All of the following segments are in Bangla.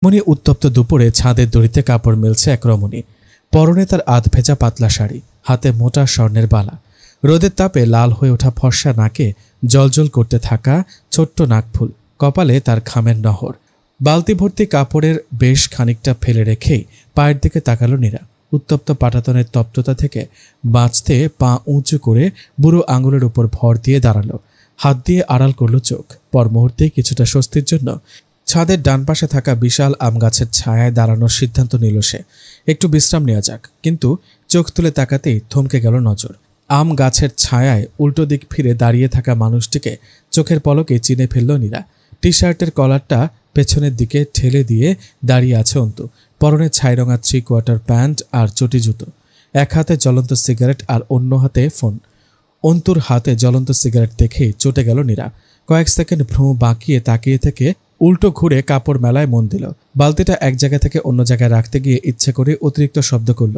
মনি উত্তপ্ত দুপুরে ছাদের দড়িতে কাপড় মেলছে এক রমণী। পরনে তার আধ ভেজা পাতলা শাড়ি, হাতে মোটা স্বর্ণের বালা। রোদের তাপে লাল হয়ে ওঠা ফর্সা নাকে জলজল করতে থাকা ছোট্ট নাকফুল, কপালে তার ঘামের নহর। বালতি ভর্তি কাপড়ের বেশ খানিকটা ফেলে রেখেই পায়ের দিকে তাকালো নীরা। উত্তপ্ত পাটাতনের তপ্ততা থেকে বাঁচতে পা উঁচু করে বুড়ো আঙুলের উপর ভর দিয়ে দাঁড়ালো। হাত দিয়ে আড়াল করল চোখ। পর মুহূর্তেই কিছুটা স্বস্তির জন্য ছাদের ডান পাশে থাকা বিশাল আম গাছের ছায়ায় দাঁড়ানোর সিদ্ধান্ত নিল সে। একটু বিশ্রাম নেওয়া যাক। কিন্তু চোখ তুলে তাকাতেই থমকে গেল নজর। আম গাছের ছায়ায় উল্টো দিক ফিরে দাঁড়িয়ে থাকা মানুষটিকে চোখের পলকে চিনে ফেলল নীরা। টি শার্টের কলারটা পেছনের দিকে ঠেলে দিয়ে দাঁড়িয়ে আছে অন্তু। পরনে ছাইরঙা 3/4 প্যান্ট আর চটি জুতো। এক হাতে জ্বলন্ত সিগারেট আর অন্য হাতে ফোন। অন্তুর হাতে জ্বলন্ত সিগারেট দেখেই চটে গেল নীরা। কয়েক সেকেন্ড ভ্রু বাঁকিয়ে তাকিয়ে থেকে উল্টো ঘুরে কাপড় মেলায় মন দিল। বালতিটা এক জায়গা থেকে অন্য জায়গায় রাখতে গিয়ে ইচ্ছে করে অতিরিক্ত শব্দ করল।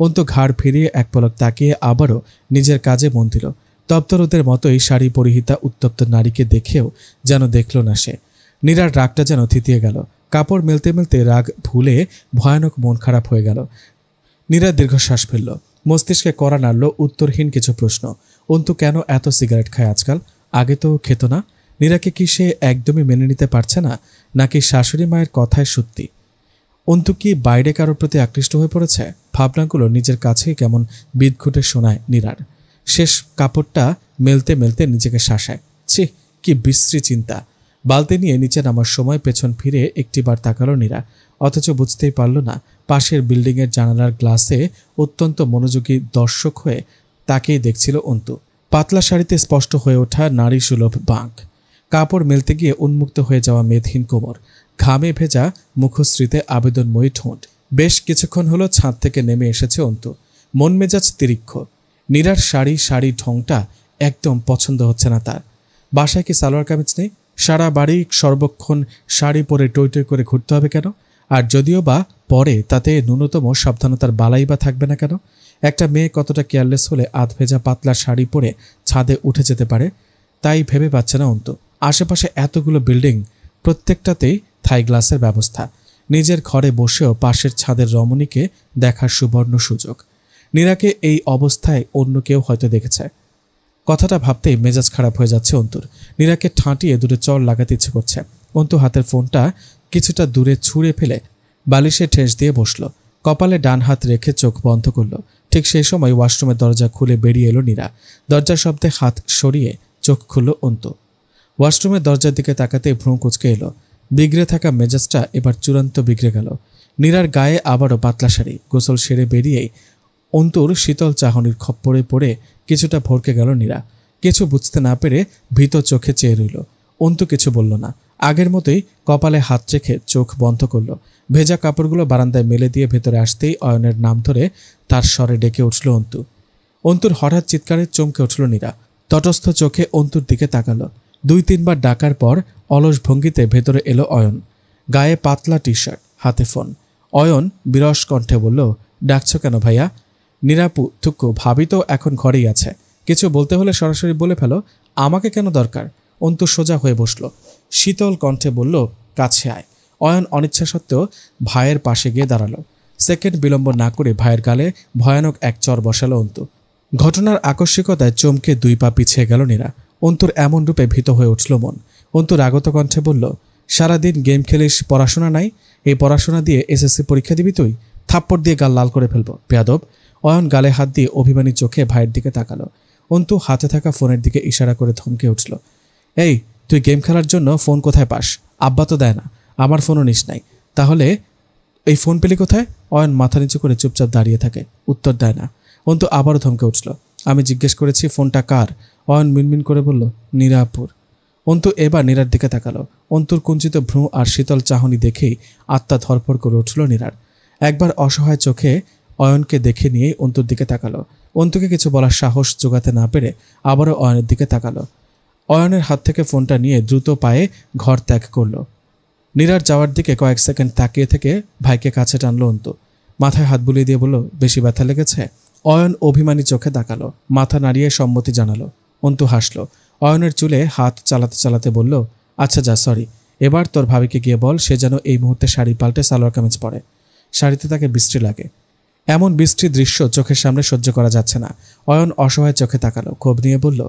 অন্তু ঘাড় ফিরিয়ে এক পলক তাকিয়ে আবারও নিজের কাজে মন দিল। তপ্তরোদের মতোই শাড়ি পরিহিতা উত্তপ্ত নারীকে দেখেও যেন দেখল না সে। নীরার রাগটা যেন থিতিয়ে গেল। কাপড় মেলতে মেলতে রাগ ভুলে ভয়ানক মন খারাপ হয়ে গেল। নীরা দীর্ঘশ্বাস ফেলল। মস্তিষ্কে কড়া নাড়ল উত্তরহীন কিছু প্রশ্ন। অন্তু কেন এত সিগারেট খায় আজকাল? আগে তো খেত না। নীরাকে কি সে একদমই মেনে নিতে পারছে না, নাকি শাশুড়ি মায়ের কথায় সত্যি? অন্তু কি বাইরে কারোর প্রতি আকৃষ্ট হয়ে পড়েছে? ভাবনাগুলো নিজের কাছেই কেমন বিদঘুটে শোনায় নীরার। শেষ কাপড়টা মেলতে মেলতে নিজেকে শাসায়। ছি, কি বিশ্রী চিন্তা। বালতি নিয়ে নিচে নামার সময় পেছন ফিরে একটিবার তাকালো নীরা। অথচ বুঝতেই পারল না পাশের বিল্ডিংয়ের জানালার গ্লাসে অত্যন্ত মনোযোগী দর্শক হয়ে তাকেই দেখছিল অন্তু। পাতলা শাড়িতে স্পষ্ট হয়ে ওঠা নারী সুলভ বাঁক, কাপড় মেলতে গিয়ে উন্মুক্ত হয়ে যাওয়া মেদহীন কোমর, ঘামে ভেজা মুখশ্রীতে আবেদনময়ী ঠোঁট। বেশ কিছুক্ষণ হলো ছাদ থেকে নেমে এসেছে অন্তু। মন মেজাজ তিরিক্ষ। নীরার শাড়ি ঢংটা একদম পছন্দ হচ্ছে না তার। বাসায় কি সালোয়ার কামিজ নেই? সারা বাড়ি সর্বক্ষণ শাড়ি পরে টই টই করে ঘুরতে হবে কেন? আর যদিও বা পরে, তাতে ন্যূনতম সাবধানতার বালাই বা থাকবে না কেন? একটা মেয়ে কতটা কেয়ারলেস হলে আধ ভেজা পাতলা শাড়ি পরে ছাদে উঠে যেতে পারে, তাই ভেবে পাচ্ছে না অন্তু। আশেপাশে এতগুলো বিল্ডিং, প্রত্যেকটাতেই থাই গ্লাসের ব্যবস্থা। নিজের ঘরে বসেও পাশের ছাদের রমণীকে দেখার সুবর্ণ সুযোগ। নীরাকে এই অবস্থায় অন্য কেউ হয়তো দেখেছে। কথাটা ভাবতেই মেজাজ খারাপ হয়ে যাচ্ছে অন্তুর। নীরাকে ঠাঁটিয়ে দূরে চড় লাগাতে ইচ্ছে করছে। অন্তু হাতের ফোনটা কিছুটা দূরে ছুঁড়ে ফেলে বালিশে ঠেস দিয়ে বসল। কপালে ডান হাত রেখে চোখ বন্ধ করল। ঠিক সেই সময় ওয়াশরুমের দরজা খুলে বেরিয়ে এলো নীরা। দরজার শব্দে হাত সরিয়ে চোখ খুলল অন্তু। ওয়াশরুমের দরজার দিকে তাকাতে ভ্রু কুঁচকে এলো। বিগড়ে থাকা মেজাজটা এবার চূড়ান্ত বিগড়ে গেল। নীরার গায়ে আবারও পাতলা শাড়ি। গোসল সেরে বেরিয়েই অন্তুর শীতল চাহনির খপ্পরে পড়ে কিছুটা ভরকে গেল নীরা। কিছু বুঝতে না পেরে ভীত চোখে চেয়ে রইল। অন্তু কিছু বলল না। আগের মতোই কপালে হাত রেখে চোখ বন্ধ করল। ভেজা কাপড়গুলো বারান্দায় মেলে দিয়ে ভেতরে আসতেই অয়নের নাম ধরে তার স্বরে ডেকে উঠল অন্তু। অন্তুর হঠাৎ চিৎকারে চমকে উঠল নীরা। তটস্থ চোখে অন্তুর দিকে তাকালো। 2-3 বার ডাকার পর অলস ভঙ্গিতে ভেতরে এলো অয়ন। গায়ে পাতলা টি শার্ট, হাতে ফোন। অয়ন বিরস কণ্ঠে বলল, ডাকছ কেন ভাইয়া? নীরাপু থুক্কু, ভাবি তো এখন ঘরেই আছে। কিছু বলতে হলে সরাসরি বলে ফেলো, আমাকে কেন দরকার? অন্তু সোজা হয়ে বসল। শীতল কণ্ঠে বলল, কাছে আয়। অয়ন অনিচ্ছা সত্ত্বেও ভাইয়ের পাশে গিয়ে দাঁড়ালো। সেকেন্ড বিলম্ব না করে ভাইয়ের গালে ভয়ানক এক চর বসালো অন্তু। ঘটনার আকস্মিকতায় চমকে 2 পা পিছিয়ে গেল নীরা। অন্তুর এমন রূপে ভীত হয়ে উঠল মন। অন্তু রাগত কণ্ঠে বলল, সারাদিন গেম খেলিস, পড়াশোনা নাই? এই পড়াশোনা দিয়ে এসএসসি পরীক্ষা দিবি তুই? থাপ্পড় দিয়ে গাল লাল করে ফেলবো, বেয়াদব। অয়ন গালে হাত দিয়ে অভিমানী চোখে ভাইয়ের দিকে তাকালো। অন্তু হাতে থাকা ফোনের দিকে ইশারা করে থমকে উঠল। এই, তুই গেম খেলার জন্য ফোন কোথায় পাস? আব্বা তো দেয় না, আমার ফোনও নিস নাই, তাহলে এই ফোন পেলি কোথায়? অয়ন মাথা নিচু করে চুপচাপ দাঁড়িয়ে থাকে, উত্তর দেয় না। অন্তু আবারও থমকে উঠল। আমি জিজ্ঞেস করেছি ফোনটা কার? অয়ন মিনমিন করে বলল, নীরাপুর। অন্তু এবার নীরার দিকে তাকালো। অন্তুর কুঞ্চিত ভ্রু আর শীতল চাহনি দেখেই আত্মা ধরপড় করে উঠল নীরার। একবার অসহায় চোখে অয়নকে দেখে নিয়েই অন্তুর দিকে তাকালো। অন্তুকে কিছু বলার সাহস জোগাতে না পেরে আবারও অয়নের দিকে তাকালো। অয়নের হাত থেকে ফোনটা নিয়ে দ্রুত পায়ে ঘর ত্যাগ করল। নীরার যাওয়ার দিকে কয়েক সেকেন্ড তাকিয়ে থেকে ভাইকে কাছে টানলো অন্তু। মাথায় হাত বুলিয়ে দিয়ে বলল, বেশি ব্যথা লেগেছে? অয়ন অভিমানী চোখে তাকালো, মাথা নাড়িয়ে সম্মতি জানালো। অন্তু হাসল। অয়নের চুলে হাত চালাতে চালাতে বলল, আচ্ছা যা, সরি। এবার তোর ভাবিকে গিয়ে বল সে যেন এই মুহূর্তে শাড়ি পাল্টে সালোয়ার কামিজ পরে। শাড়িতে তাকে বৃষ্টি লাগে। এমন বৃষ্টির দৃশ্য চোখের সামনে সহ্য করা যাচ্ছে না। অয়ন অসহায় চোখে তাকালো, ক্ষোভ নিয়ে বলল,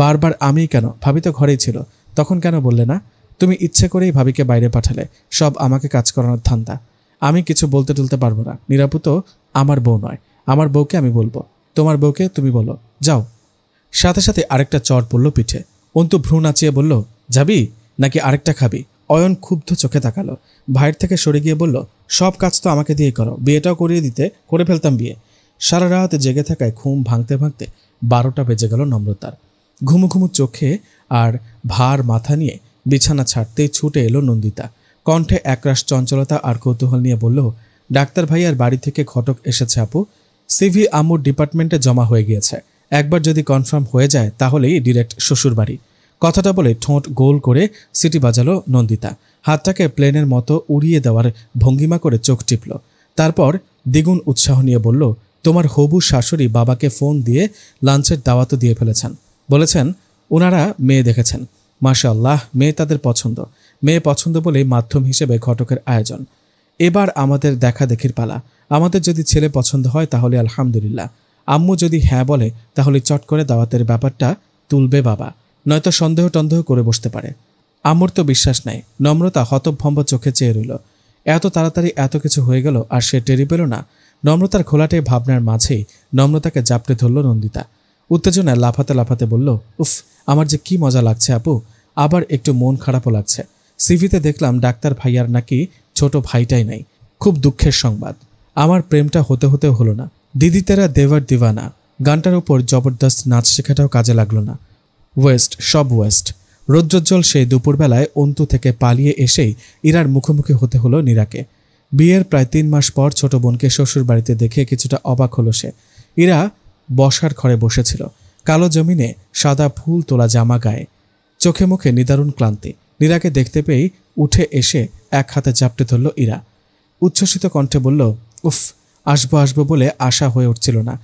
বারবার আমিই কেন? ভাবি তো ঘরেই ছিল, তখন কেন বললে না? তুমি ইচ্ছে করেই ভাবিকে বাইরে পাঠালে, সব আমাকে কাজ করানোর ধান্দা। আমি কিছু বলতে টলতে পারবো না। নিরাপু তো আমার বউ নয়, আমার বউকে আমি বলবো, তোমার বউকে তুমি বলো, যাও। সাথে সাথে আরেকটা চড় পড়ল পিঠে। অন্তু ভ্রু নাচিয়ে বলল, যাবি নাকি আরেকটা খাবি? অয়ন ক্ষুব্ধ চোখে তাকালো, ভাইয়ের থেকে সরে গিয়ে বলল, সব কাজ তো আমাকে দিয়ে করো, বিয়েটাও করিয়ে দিতে করে ফেলতাম বিয়ে। সারা রাত জেগে থাকায় ঘুম ভাঙতে ভাঙতে 12টা বেজে গেল নম্রতার। ঘুমু ঘুমু চোখে আর ভার মাথা নিয়ে বিছানা ছাড়তেই ছুটে এলো নন্দিতা। কণ্ঠে একরাশ চঞ্চলতা আর কৌতূহল নিয়ে বলল, ডাক্তার ভাইয়ার বাড়ি থেকে ঘটক এসেছে আপু। সিভি আম্মুর ডিপার্টমেন্টে জমা হয়ে গিয়েছে। একবার যদি কনফার্ম হয়ে যায় তাহলেই ডিরেক্ট শ্বশুর বাড়ি। কথাটা বলে ঠোঁট গোল করে সিটি বাজালো নন্দিতা। হাতটাকে প্লেনের মতো উড়িয়ে দেওয়ার ভঙ্গিমা করে চোখ টিপল। তারপর দ্বিগুণ উৎসাহ নিয়ে বলল, তোমার হবু শাশুড়ি বাবাকে ফোন দিয়ে লাঞ্চের দাওয়াতও দিয়ে ফেলেছেন। বলেছেন ওনারা মেয়ে দেখেছেন। মাশাআল্লাহ, মেয়ে তাদের পছন্দ। মেয়ে পছন্দ বলেই মাধ্যম হিসেবে ঘটকের আয়োজন। এবার আমাদের দেখা দেখির পালা। আমাদের যদি ছেলে পছন্দ হয় তাহলে আলহামদুলিল্লাহ। আম্মু যদি হ্যাঁ বলে তাহলে চট করে দাওয়াতের ব্যাপারটা তুলবে বাবা, নয়তো সন্দেহ টন্দেহ করে বসতে পারে। আম্মুর তো বিশ্বাস নাই। নম্রতা হতভম্ব চোখে চেয়ে রইল। এত তাড়াতাড়ি এত কিছু হয়ে গেল আর সে টেরি পেল না। নম্রতার ঘোলাটে ভাবনার মাঝেই নম্রতাকে জাপটে ধরল নন্দিতা। উত্তেজনায় লাফাতে লাফাতে বলল, উফ, আমার যে কি মজা লাগছে আপু, আবার একটু মন খারাপও লাগছে। সিভিতে দেখলাম ডাক্তার ভাইয়ার নাকি ছোট ভাইটাই নাই। খুব দুঃখের সংবাদ। আমার প্রেমটা হতে হতেও হলো না। দিদি তেরা দেওয়ার দিওয়ানা গানটার উপর জবরদস্ত নাচ শেখাটাও কাজে লাগলো না। ওয়েস্ট, সব ওয়েস্ট। রৌদ্রোজ্জ্বল সেই দুপুরবেলায় অন্তু থেকে পালিয়ে এসেই ইরার মুখোমুখি হতে হলো নীরাকে। বিয়ের প্রায় 3 মাস পর ছোট বোনকে শ্বশুর বাড়িতে দেখে কিছুটা অবাক হলো সে। ইরা বসার ঘরে বসেছিল, কালো জমিনে সাদা ফুল তোলা জামা গায়ে, চোখে মুখে নিদারুণ ক্লান্তি। নীরাকে দেখতে পেয়েই উঠে এসে এক হাতে চাপটে ধরল ইরা। উচ্ছ্বসিত কণ্ঠে বলল, উফ, আসবো আসবো বলে আশা হয়ে উঠছিল না।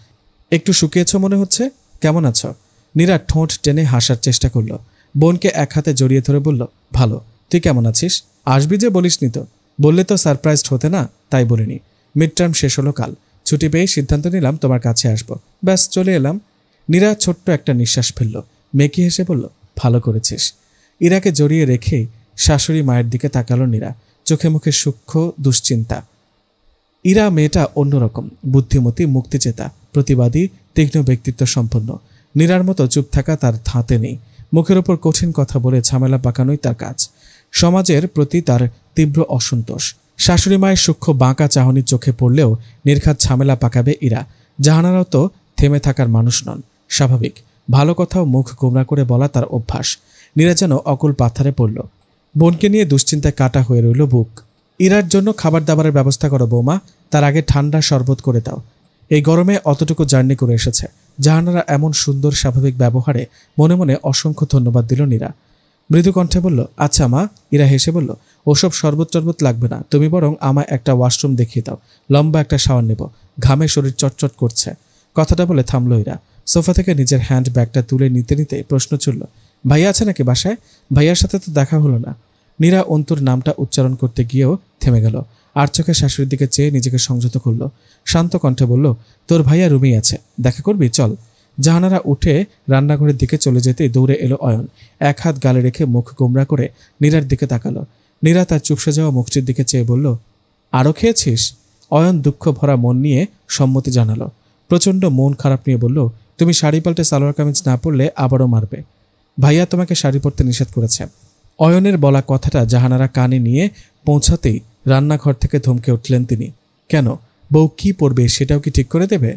একটু শুকিয়েছ মনে হচ্ছে, কেমন আছো? নীরা ঠোঁট টেনে হাসার চেষ্টা করল। বোনকে এক হাতে জড়িয়ে ধরে বলল, ভালো, তুই কেমন আছিস? আসবি যে বলিসনি তো। বললে তো সারপ্রাইজড হতে না, তাই বলিনি। মিড টার্ম শেষ হলো কাল, ছুটি পেয়ে সিদ্ধান্ত নিলাম তোমার কাছে আসবো, ব্যাস চলে এলাম। নীরা ছোট্ট একটা নিঃশ্বাস ফেলল, মেকি হেসে বলল, ভালো করেছিস। ইরাকে জড়িয়ে রেখেই শাশুড়ি মায়ের দিকে তাকালো নীরা, চোখে মুখে সূক্ষ্ম দুশ্চিন্তা। ইরা মেয়েটা অন্যরকম, বুদ্ধিমতী, মুক্তিচেতা, প্রতিবাদী, তীক্ষ্ণ ব্যক্তিত্ব সম্পন্ন। নীরার মতো চুপ থাকা তার ধাতে নেই। মুখের ওপর কঠিন কথা বলে ঝামেলা পাকানোই তার কাজ। সমাজের প্রতি তার তীব্র অসন্তোষ। শাশুড়ি মায়ের সূক্ষ্ম বাঁকা চাহনি চোখে পড়লেও নির্ঘাত ঝামেলা পাকাবে ইরা। জাহানারাও তো থেমে থাকার মানুষ নন, স্বাভাবিক। ভালো কথাও মুখ গোমরা করে বলা তার অভ্যাস। নীরা যেন অকুল পাথরে পড়ল। বোনকে নিয়ে দুশ্চিন্তায় কাটা হয়ে রইল বুক। ইরার জন্য খাবার দাবারের ব্যবস্থা করো বৌমা, তার আগে ঠান্ডা শরবত করে দাও। এই গরমে অতটুকু জার্নি করে এসেছে। জাহানারা এমন সুন্দর স্বাভাবিক ব্যবহারে মনে মনে অসংখ্য ধন্যবাদ দিল নীরা। মৃদু কণ্ঠে বলল, আচ্ছা মা। ইরা হেসে বলল, ওসব শরবত টরবত লাগবে না, তুমি বরং আমায় একটা ওয়াশরুম দেখিয়ে দাও, লম্বা একটা শাওয়ার নেব, ঘামে শরীর চটচট করছে। কথাটা বলে থামল ইরা। সোফা থেকে নিজের হ্যান্ড ব্যাগটা তুলে নিতে নিতে প্রশ্ন ছুড়ল, ভাইয়া আছে নাকি বাসায়? ভাইয়ার সাথে তো দেখা হলো না। নীরা অন্তুর নামটা উচ্চারণ করতে গিয়েও থেমে গেল। আর চোখে শাশুড়ির দিকে চেয়ে নিজেকে সংযত করল। শান্ত কণ্ঠে বলল, তোর ভাইয়া রুমেই আছে, দেখা করবি, চল। জাহানারা উঠে রান্নাঘরের দিকে চলে যেতেই দৌড়ে এলো অয়ন। এক হাত গালে রেখে মুখ গোমরা করে নীরার দিকে তাকালো। নীরা তার চুপসে যাওয়া মুখটির দিকে চেয়ে বলল, আরও খেয়েছিস? অয়ন দুঃখ ভরা মন নিয়ে সম্মতি জানালো। প্রচণ্ড মন খারাপ নিয়ে বলল, তুমি শাড়ি পাল্টে সালোয়ার কামিজ না পরলে আবারও মারবে। ভাইয়া তোমাকে শাড়ি পরতে নিষেধ করেছে। অয়নের বলা কথাটা জাহানারা কানে নিয়ে পৌঁছাতেই রান্নাঘর থেকে ধমকে উঠলেন তিনি। কেন, বউ কি পরবে সেটাও কি ঠিক করে দেবে?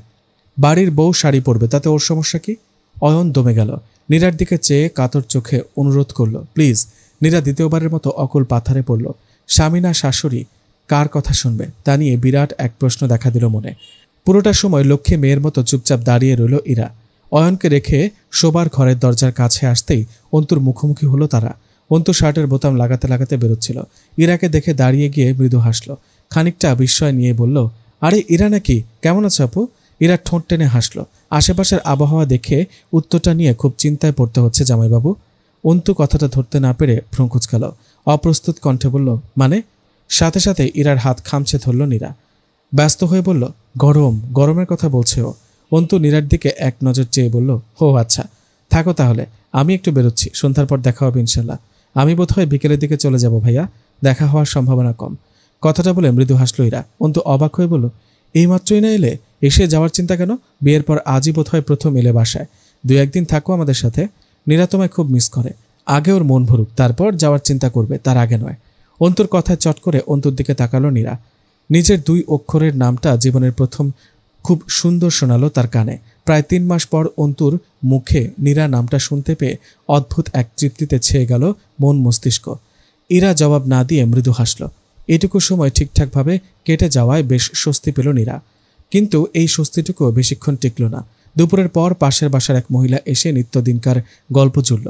বাড়ির বউ শাড়ি পরবে, তাতে ওর সমস্যা কি? অয়ন দমে গেল। নীরার দিকে চেয়ে কাতর চোখে অনুরোধ করল, প্লিজ। নীরা দ্বিতীয়বারের মতো অকুল পাথারে পড়ল। স্বামী না শাশুড়ি, কার কথা শুনবে তা নিয়ে বিরাট এক প্রশ্ন দেখা দিল মনে। পুরোটা সময় লক্ষ্মী মেয়ের মতো চুপচাপ দাঁড়িয়ে রইল ইরা। অয়নকে রেখে শোবার ঘরের দরজার কাছে আসতেই অন্তুর মুখোমুখি হলো তারা। অন্তু শার্টের বোতাম লাগাতে লাগাতে বেরোচ্ছিল। ইরাকে দেখে দাঁড়িয়ে গিয়ে মৃদু হাসল। খানিকটা বিস্ময় নিয়ে বলল, আরে ইরা নাকি, কেমন আছো আপু? ইরা ঠোঁট টেনে হাসল। আশেপাশের আবহাওয়া দেখে উত্তরটা নিয়ে খুব চিন্তায় পড়তে হচ্ছে জামাইবাবু। অন্তু কথাটা ধরতে না পেরে ভ্রু কুঁচকাল। অপ্রস্তুত কণ্ঠে বলল, মানে? সাথে সাথে ইরার হাত খামছে ধরল নীরা। ব্যস্ত হয়ে বলল, গরমের কথা বলছে ও। অন্তু নীরার দিকে এক নজর চেয়ে বলল, ও আচ্ছা, থাকো তাহলে, আমি একটু বেরোচ্ছি, সন্ধ্যার পর দেখা হবে ইনশাল্লাহ। আমি বোধহয় বিকেলের দিকে চলে যাব ভাইয়া, দেখা হওয়ার সম্ভাবনা কম। কথাটা বলে মৃদু হাসল ইরা। অন্তু অবাক হয়ে বলল, এইমাত্রই না এলে? এসে যাওয়ার চিন্তা কেন? বিয়ের পর আজই বোধহয় প্রথম এলে বাসায়। 2-1 দিন থাকো আমাদের সাথে। নীরা তোমায় খুব মিস করে। আগে ওর মন ভরুক, তারপর যাওয়ার চিন্তা করবে, তার আগে নয়। অন্তুর কথায় চট করে অন্তুর দিকে তাকালো নীরা। নিজের 2 অক্ষরের নামটা জীবনের প্রথম খুব সুন্দর শোনালো তার কানে। প্রায় 3 মাস পর অন্তুর মুখে নীরা নামটা শুনতে পেয়ে অদ্ভুত এক তৃপ্তিতে ছেয়ে গেল মন মস্তিষ্ক। ইরা জবাব না দিয়ে মৃদু হাসল। এটুকু সময় ঠিকঠাকভাবে কেটে যাওয়ায় বেশ স্বস্তি পেল নীরা। কিন্তু এই স্বস্তিটুকু বেশিক্ষণ টিকল না। দুপুরের পর পাশের বাসার এক মহিলা এসে নিত্যদিনকার গল্প জুড়ল।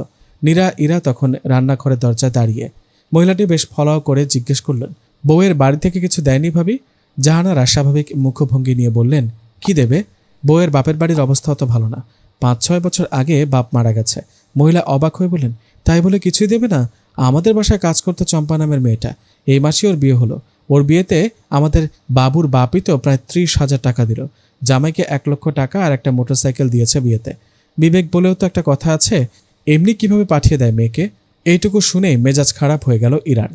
ইরা তখন রান্নাঘরের দরজায় দাঁড়িয়ে। মহিলাটি বেশ ফলাও করে জিজ্ঞেস করলেন, বউয়ের বাড়ি থেকে কিছু দেয়নি ভাবি? জাহানারা স্বাভাবিক মুখভঙ্গি নিয়ে বললেন, কি দেবে? বউয়ের বাপের বাড়ির অবস্থা অত ভালো না। 5-6 বছর আগে বাপ মারা গেছে। মহিলা অবাক হয়ে বললেন, তাই বলে কিছুই দেবে না? আমাদের বাসায় কাজ করতে চম্পা নামের মেয়েটা, এই মাসে ওর বিয়ে হলো। ওর বিয়েতে আমাদের বাবুর বাপই তো প্রায় 30,000 টাকা দিল। জামাইকে 1 লক্ষ টাকা আর একটা মোটরসাইকেল দিয়েছে বিয়েতে। বিবেক বলেও তো একটা কথা আছে, এমনি কিভাবে পাঠিয়ে দেয় মেয়েকে? এইটুকু শুনেই মেজাজ খারাপ হয়ে গেল ইরার।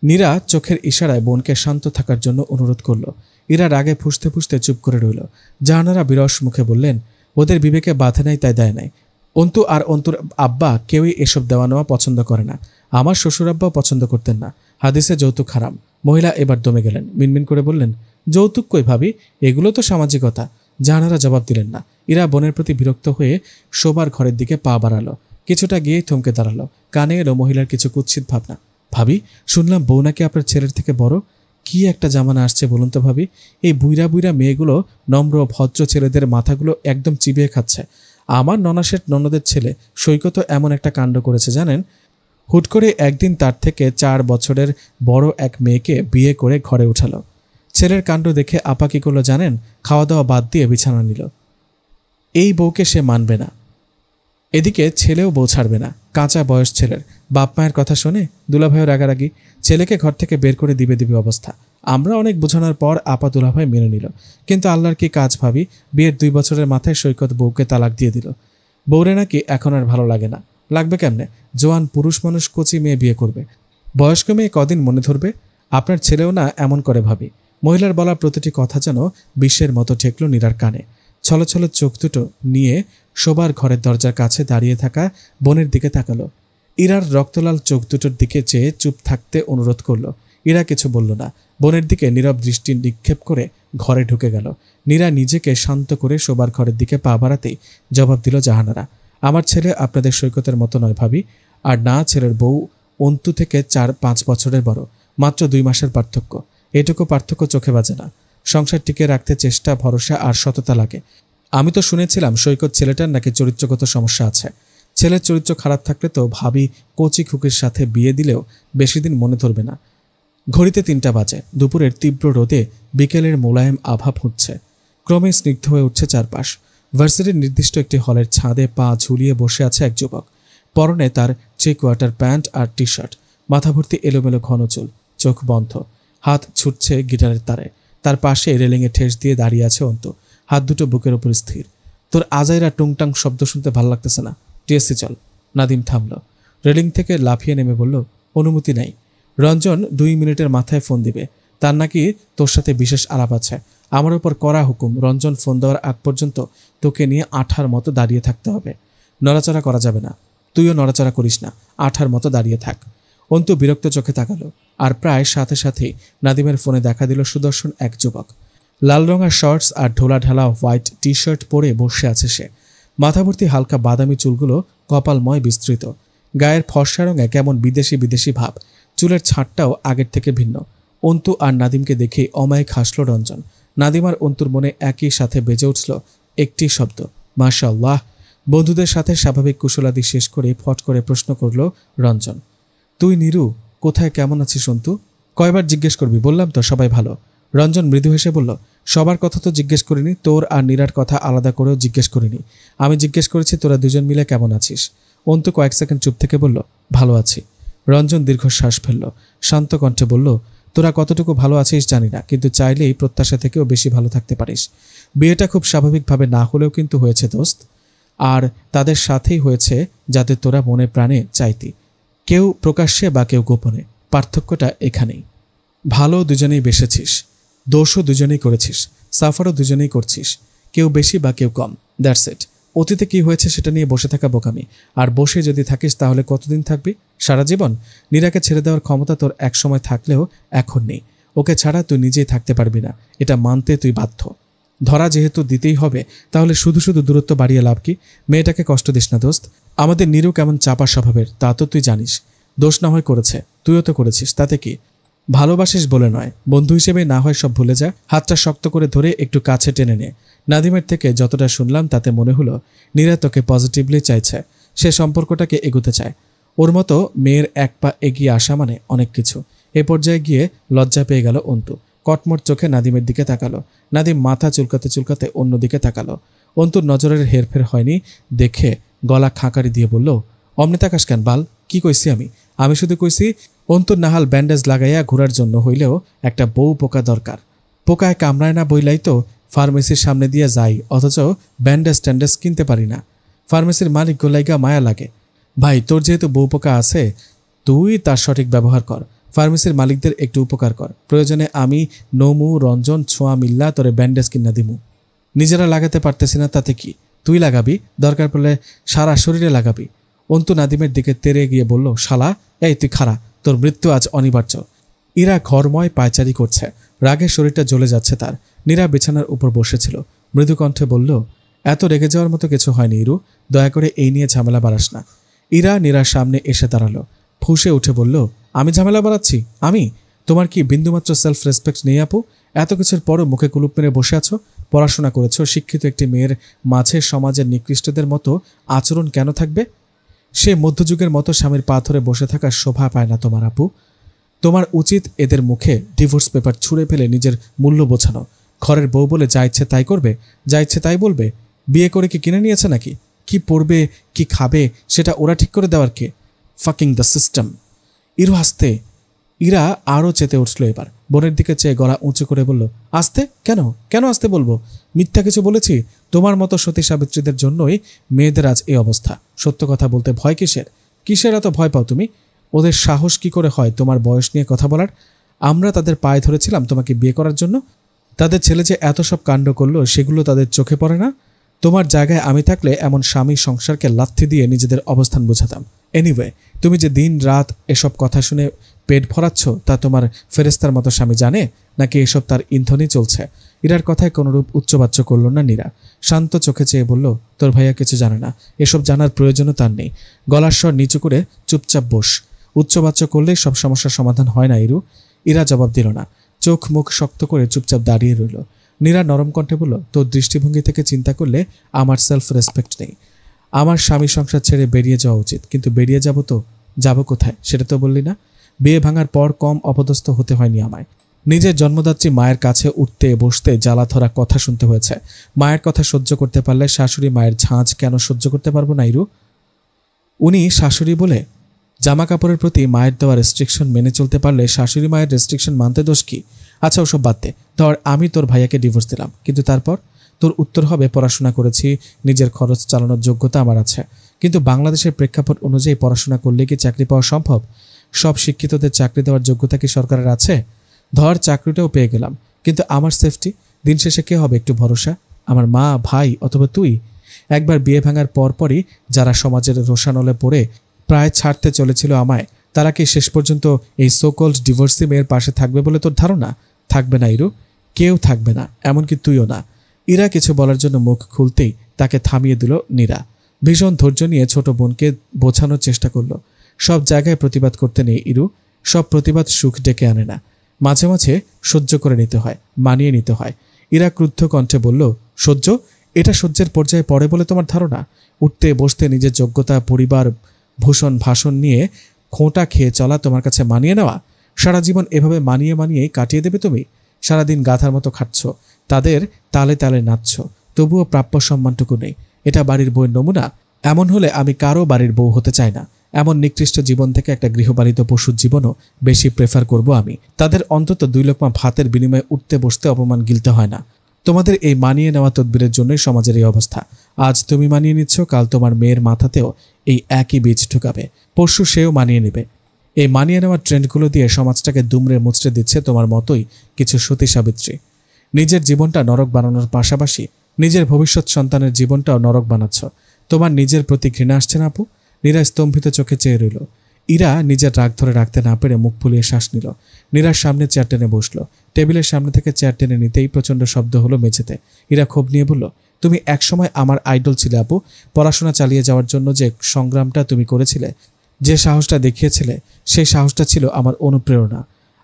নীরা চোখের ইশারায় বোনকে শান্ত থাকার জন্য অনুরোধ করল। ইরা রাগে ফুঁসতে ফুঁসতে চুপ করে রইল। জাহানারা বিরস মুখে বললেন, ওদের বিবেকে বাধে নাই তাই দেয় নাই। অন্তু আর অন্তুর আব্বা কেউই এসব দেওয়া নেওয়া পছন্দ করে না। আমার শ্বশুর আব্বাও পছন্দ করতেন না। হাদিসে যৌতুক হারাম। মহিলা এবার দমে গেলেন, মিনমিন করে বললেন, যৌতুক কই ভাবি? এগুলো তো সামাজিকতা। জাহানারা জবাব দিলেন না। ইরা বোনের প্রতি বিরক্ত হয়ে শোবার ঘরের দিকে পা বাড়ালো। কিছুটা গিয়েই থমকে দাঁড়ালো। কানে এলো মহিলার কিছু কুৎসিত ভাবনা। ভাবি, শুনলাম বউ নাকি আপনার ছেলের থেকে বড়। কি একটা জামানা আসছে বলুন তো ভাবি। এই বুইরা বুইরা মেয়েগুলো নম্র ভদ্র ছেলেদের মাথাগুলো একদম চিবিয়ে খাচ্ছে। আমার ননাশের ননদের ছেলে সৈকত এমন একটা কাণ্ড করেছে জানেন। হুট করে একদিন তার থেকে 4 বছরের বড় এক মেয়েকে বিয়ে করে ঘরে উঠালো। ছেলের কাণ্ড দেখে আপা কি করলো জানেন? খাওয়া দাওয়া বাদ দিয়ে বিছানা নিল। এই বউকে সে মানবে না। এদিকে ছেলেও বউ ছাড়বে না। কাঁচা বয়স ছেলের। বাপ মায়ের কথা শুনে দুলাভাইও রাগারাগি। ছেলেকে ঘর থেকে বের করে দিবে অবস্থা। আমরা অনেক বোঝানোর পর আপা দুলাভাই মেনে নিল। কিন্তু আল্লাহর কি কাজ ভাবি, বিয়ের 2 বছরের মাথায় সৈকত বউকে তালাক দিয়ে দিল। বউরে নাকি এখন আর ভালো লাগে না। লাগবে কেমনে? জোয়ান পুরুষ মানুষ কচি মেয়ে বিয়ে করবে। বয়স্ক মেয়ে কদিন মনে ধরবে? আপনার ছেলেও না এমন করে ভাবি। মহিলার বলা প্রতিটি কথা যেন বিশ্বের মতো ঠেকল নীরার কানে। ছলো ছলো চোখ দুটো নিয়ে শোবার ঘরের দরজার কাছে দাঁড়িয়ে থাকা বোনের দিকে তাকালো। ইরার রক্তলাল চোখ দুটোর দিকে চেয়ে চুপ থাকতে অনুরোধ করল। ইরা কিছু বলল না। বোনের দিকে নীরব দৃষ্টি নিক্ষেপ করে ঘরে ঢুকে গেল। নীরা নিজেকে শান্ত করে শোবার ঘরের দিকে পা বাড়াতেই জবাব দিল জাহানারা, আমার ছেলে আপনাদের সৈকতের মতো নয় ভাবি। আর না, ছেলের বউ অন্তু থেকে 4-5 বছরের বড়। মাত্র 2 মাসের পার্থক্য। এটুকু পার্থক্য চোখে বাজে না। সংসার টিকে রাখতে চেষ্টা, ভরসা আর সততা লাগে। আমি তো শুনেছিলাম সৈকত ছেলেটার নাকি চরিত্রগত সমস্যা আছে। ছেলের চরিত্র খারাপ থাকলে তো ভাবি কচি খুকির সাথে বিয়ে দিলেও বেশি দিন মনে ধরবে না। ঘড়িতে 3টা বাজে। দুপুরের তীব্র রোদে বিকেলের মোলায়েম আভা ফুটছে। ক্রমে স্নিগ্ধ হয়ে উঠছে চারপাশ। ভার্সিটির নির্দিষ্ট একটি হলের ছাদে পা ঝুলিয়ে বসে আছে এক যুবক। পরনে তার 3 কোয়ার্টার প্যান্ট আর টি-শার্ট। মাথা ভর্তি এলোমেলো ঘন চুল, চোখ বন্ধ। হাত ছুটছে গিটারের তারে। তার পাশে রেলিংয়ে ঠেস দিয়ে দাঁড়িয়ে আছে অন্তু, হাত দুটো বুকের উপর স্থির। তোর আজাইরা টুংটাং শব্দ শুনতে ভাল লাগতেছে না, টিএসসি চল। নাদিম থামল। রেলিং থেকে লাফিয়ে নেমে বলল, অনুমতি নাই। রঞ্জন 2 মিনিটের মাথায় ফোন দিবে। তার নাকি তোর সাথে বিশেষ আলাপ আছে। আমার উপর কড়া হুকুম, রঞ্জন ফোন দেওয়ার আগ পর্যন্ত তোকে নিয়ে আঠার মতো দাঁড়িয়ে থাকতে হবে। নড়াচড়া করা যাবে না। তুইও নড়াচড়া করিস না, আঠার মতো দাঁড়িয়ে থাক। অন্তু বিরক্ত চোখে তাকালো। আর প্রায় সাথে সাথেই নাদিমের ফোনে দেখা দিল সুদর্শন এক যুবক। লাল রঙের শর্টস আর ঢোলা ঢালা হোয়াইট টি-শার্ট পরে বসে আছে সে। মাথাভর্তি হালকা বাদামি চুলগুলো কপালময় বিস্তৃত। গায়ের ফর্সা রঙে কেমন বিদেশি বিদেশি ভাব। চুলের ছাঁটটাও আগের থেকে ভিন্ন। অন্তু আর নাদিমকে দেখে অমায়িক হাসল রঞ্জন। নাদিম আর অন্তুর মনে একই সাথে বেজে উঠল একটি শব্দ, মাশাআল্লাহ। বন্ধুদের সাথে স্বাভাবিক কুশলাদি শেষ করে ফট করে প্রশ্ন করল রঞ্জন, তুই নিরু, কোথায়, কেমন আছিস অন্তু? কয়বার জিজ্ঞেস করবি? বললাম তো সবাই ভালো। রঞ্জন মৃদু হেসে বলল, সবার কথা তো জিজ্ঞেস করিনি, তোর আর নীরার কথা আলাদা করেও জিজ্ঞেস করিনি। আমি জিজ্ঞেস করেছি তোরা দুজন মিলে কেমন আছিস। অন্তু কয়েক সেকেন্ড চুপ থেকে বলল, ভালো আছি। রঞ্জন দীর্ঘশ্বাস ফেলল, শান্ত কণ্ঠে বলল, তোরা কতটুকু ভালো আছিস জানি না, কিন্তু চাইলেই প্রত্যাশা থেকেও বেশি ভালো থাকতে পারিস। বিয়েটা খুব স্বাভাবিকভাবে না হলেও কিন্তু হয়েছে দোস্ত, আর তাদের সাথেই হয়েছে যাদের তোরা মনে প্রাণে চাইতি, কেউ প্রকাশ্যে বা কেউ গোপনে। পার্থক্যটা এখানেই। ভালো দুজনেই বেসেছিস, দোষও দুজনেই করেছিস, সাফারও দুজনেই করছিস, কেউ বেশি বা কেউ কম, দ্যাটস ইট। অতীতে কি হয়েছে সেটা নিয়ে বসে থাকা বোকামি, আর বসে যদি থাকিস তাহলে কতদিন থাকবি? সারা জীবন? নীরাকে ছেড়ে দেওয়ার ক্ষমতা তোর এক সময় থাকলেও এখন নেই। ওকে ছাড়া তুই নিজেই থাকতে পারবি না, এটা মানতে তুই বাধ্য। ধরা যেহেতু দিতেই হবে, তাহলে শুধু শুধু দূরত্ব বাড়িয়ে লাভ কি? মেয়েটাকে কষ্ট দিস না দোস্ত। আমাদের নীরু কেমন চাপা স্বভাবের তা তো তুই জানিস। দোষ না হয় করেছে, তুইও তো করেছিস, তাতে কি? ভালোবাসিস বলে নয়, বন্ধু হিসেবে না হয় সব ভুলে যা। হাতটা শক্ত করে ধরে একটু কাছে টেনে নে। নাদিমের থেকে যতটা শুনলাম তাতে মনে হলো নীরা তোকে পজিটিভলি চাইছে, সে সম্পর্কটাকে এগোতে চায়। ওর মতো মেয়ের এক পা এগিয়ে আসা মানে অনেক কিছু। এ পর্যায়ে গিয়ে লজ্জা পেয়ে গেল অন্তু। কটমট চোখে নাদিমের দিকে তাকালো। নাদিম মাথা চুলকাতে চুলকাতে অন্যদিকে তাকালো। অন্তুর নজরের হেরফের হয়নি দেখে গলা খাঁকারি দিয়ে বলল, অমনি তাকাস কেন বাল? কি কইছি আমি শুধু কইছি অন্তুর নাহাল ব্যান্ডেজ লাগাইয়া ঘোরার জন্য হইলেও একটা বউ পোকা দরকার। পোকায় কামড়ায় না বইলাই তো ফার্মেসির সামনে দিয়ে যাই, অথচ ব্যান্ডেজ ট্যান্ডেজ কিনতে পারি না। ফার্মেসির মালিক গোলাইগা মায়া লাগে। ভাই, তোর যেহেতু বউ পোকা আছে, তুই তার সঠিক ব্যবহার কর। ফার্মেসির মালিকদের একটু উপকার কর। প্রয়োজনে আমি, নমু, রঞ্জন, ছোঁয়া মিল্লা তোরে ব্যান্ডেজ কিনা দিমু। নিজেরা লাগাতে পারতেছি না তাতে কি? তুই লাগাবি, দরকার পড়লে সারা শরীরে লাগাবি। অন্তু নাদিমের দিকে তেরে গিয়ে বলল, শালা, এই তুই খাড়া, তোর মৃত্যু আজ অনিবার্য। ইরা ঘরময় পায়চারি করছে, রাগে শরীরটা জ্বলে যাচ্ছে তার। নীরা বিছানার উপর বসেছিল, মৃদু কণ্ঠে বলল, এত রেগে যাওয়ার মতো কিছু হয়নি ইরু, দয়া করে এই নিয়ে ঝামেলা বাড়াস না। ইরা নীরার সামনে এসে দাঁড়ালো, ফুঁসে উঠে বলল, আমি ঝামেলা বাড়াচ্ছি? আমি? তোমার কি বিন্দুমাত্র সেলফ রেসপেক্ট নেই আপু? এত কিছুর পরও মুখে কুলুপ মেরে বসে আছো। পড়াশোনা করেছো, শিক্ষিত একটি মেয়ের মাঝে সমাজের নিকৃষ্টদের মতো আচরণ কেন থাকবে? সে মধ্যযুগের মতো স্বামীর পা ধরে বসে থাকার শোভা পায় না তোমার আপু। তোমার উচিত এদের মুখে ডিভোর্স পেপার ছুঁড়ে ফেলে নিজের মূল্য বোঝানো। ঘরের বউ বলে যা ইচ্ছে তাই করবে, যা ইচ্ছে তাই বলবে। বিয়ে করে কি কিনে নিয়েছে নাকি? কি পড়বে, কি খাবে সেটা ওরা ঠিক করে দেওয়ার কে? Fucking the system. ইরু হাসতে। ইরা আরও চেতে উঠল এবার। বোনের দিকে চেয়ে গলা উঁচু করে বলল, আসতে? কেন কেন আসতে বলবো? মিথ্যা কিছু বলেছি? তোমার মতো সতী সাবিত্রীদের জন্যই মেয়েদের আজ এই অবস্থা। সত্য কথা বলতে ভয় কিসের? কিসের এত ভয় পাও তুমি? ওদের সাহস কি করে হয় তোমার বয়স নিয়ে কথা বলার? আমরা তাদের পায়ে ধরেছিলাম তোমাকে বিয়ে করার জন্য। তাদের ছেলে যে এত সব কাণ্ড করলো সেগুলো তাদের চোখে পড়ে না? তোমার জায়গায় আমি থাকলে এমন স্বামী সংসারকে লাথি দিয়ে নিজেদের অবস্থান বোঝাতাম। এনিওয়ে, তুমি যে দিন রাত এসব কথা শুনে পেট ভরাচ্ছ তা তোমার ফেরেস্তার মতো স্বামী জানে, নাকি এসব তার ইন্ধনই চলছে? ইরার কথায় কোনরূপ উচ্চবাচ্য করল না নীরা। শান্ত চোখে চেয়ে বলল, তোর ভাইয়া কিছু জানে না, এসব জানার প্রয়োজনও তার নেই। গলার স্বর নিচু করে চুপচাপ বস। উচ্চবাচ্য করলেই সব সমস্যার সমাধান হয় না ইরু। ইরা জবাব দিল না, চোখ মুখ শক্ত করে চুপচাপ দাঁড়িয়ে রইল। নীরা নরম কণ্ঠে বলল, তোর দৃষ্টিভঙ্গি থেকে চিন্তা করলে আমার সেলফ রেসপেক্ট নেই। আমার স্বামী সংসার ছেড়ে বেরিয়ে যাওয়া উচিত, কিন্তু বেরিয়ে যাব তো যাব কোথায় সেটা তো বললি না। বিয়ে ভাঙার পর কম অপদস্থ হতে হয়নি আমায়। নিজের জন্মদাত্রী মায়ের কাছে উঠতে বসতে জ্বালা ধরা কথা শুনতে হয়েছে। মায়ের কথা সহ্য করতে পারলে শাশুড়ি মায়ের ঝাঁজ কেন সহ্য করতে পারবো না ইরু? উনি শাশুড়ি বলে জামা কাপড়ের প্রতি মায়ের দেওয়া রেস্ট্রিকশন মেনে চলতে পারলে শাশুড়ি মায়ের রেস্ট্রিকশন মানতে দোষ কি? আচ্ছা, ওসব বাদ দে। ধর আমি তোর ভাইয়াকে ডিভোর্স দিলাম, কিন্তু তারপর? তোর উত্তর হবে, পড়াশোনা করেছি, নিজের খরচ চালানোর যোগ্যতা আমার আছে। কিন্তু বাংলাদেশের প্রেক্ষাপট অনুযায়ী পড়াশোনা করলে কি চাকরি পাওয়া সম্ভব? সব শিক্ষিতদের চাকরি দেওয়ার যোগ্যতা কি সরকারের আছে? ধর চাকরিটাও পেয়ে গেলাম, কিন্তু আমার সেফটি? দিন শেষে কে হবে একটু ভরসা? আমার মা, ভাই, অথবা তুই? একবার বিয়ে ভাঙার পরপরই যারা সমাজের রোষানলে পড়ে প্রায় ছাড়তে চলেছিল আমায়, তারা কি শেষ পর্যন্ত এই সোকল্ড ডিভোর্সি মেয়ের পাশে থাকবে বলে তোর ধারণা? থাকবে না ইরু, কেউ থাকবে না, এমনকি তুইও না। ইরা কিছু বলার জন্য মুখ খুলতেই তাকে থামিয়ে দিল নীরা। ভীষণ ধৈর্য নিয়ে ছোট বোনকে বোঝানোর চেষ্টা করলো, সব জায়গায় প্রতিবাদ করতে নেই ইরু, সব প্রতিবাদ সুখ ডেকে আনে না। মাঝে মাঝে সহ্য করে নিতে হয়, মানিয়ে নিতে হয়। ইরা ক্রুদ্ধ কণ্ঠে বলল, সহ্য? এটা সহ্যের পর্যায়ে পড়ে বলে তোমার ধারণা? উঠতে বসতে নিজের যোগ্যতা, পরিবার, ভূষণ ভাষণ নিয়ে খোঁটা খেয়ে চলা তোমার কাছে মানিয়ে নেওয়া? সারা জীবন এভাবে মানিয়ে মানিয়েই কাটিয়ে দেবে তুমি? সারাদিন গাধার মতো খাটছ, তাদের তালে তালে নাচছ, তবুও প্রাপ্য সম্মানটুকু নেই। এটা বাড়ির বউয়ের নমুনা? এমন হলে আমি কারো বাড়ির বউ হতে চাই না। এমন নিকৃষ্ট জীবন থেকে একটা গৃহপালিত পশুর জীবনও বেশি প্রেফার করব আমি। তাদের অন্তত 2 লোকমা ভাতের বিনিময়ে উঠতে বসতে অপমান গিলতে হয় না। তোমাদের এই মানিয়ে নেওয়া তদবিরের জন্যই সমাজের এই অবস্থা। আজ তুমি মানিয়ে নিচ্ছ, কাল তোমার মেয়ের মাথাতেও এই একই বীজ ঢুকাবে, পরশু সেও মানিয়ে নেবে। এই মানিয়ে নেওয়ার ট্রেন্ডগুলো দিয়ে সমাজটাকে দুমড়ে মুচড়ে দিচ্ছে তোমার মতোই কিছু সতী সাবিত্রী। নিজের জীবনটা নরক বানানোর পাশাপাশি নিজের ভবিষ্যৎ সন্তানের জীবনটাও নরক বানাচ্ছ। তোমার নিজের প্রতি ঘৃণা আসছে না আপু? নীরা স্তম্ভিত চোখে চেয়ে রইল। ইরা নিজের রাগ ধরে রাখতে না পেরে মুখ ফুলিয়ে শ্বাস নিল। নীরার সামনে চেয়ার টেনে বসল। টেবিলের সামনে থেকে চেয়ার টেনে নিতেই প্রচণ্ড শব্দ হলো মেঝেতে। ইরা ক্ষোভ নিয়ে বলল, তুমি একসময় আমার আইডল ছিলে আপু। পড়াশোনা চালিয়ে যাওয়ার জন্য যে সংগ্রামটা তুমি করেছিলে, যে সাহসটা দেখিয়েছিলে, সেই সাহসটা ছিল আমার অনুপ্রেরণা।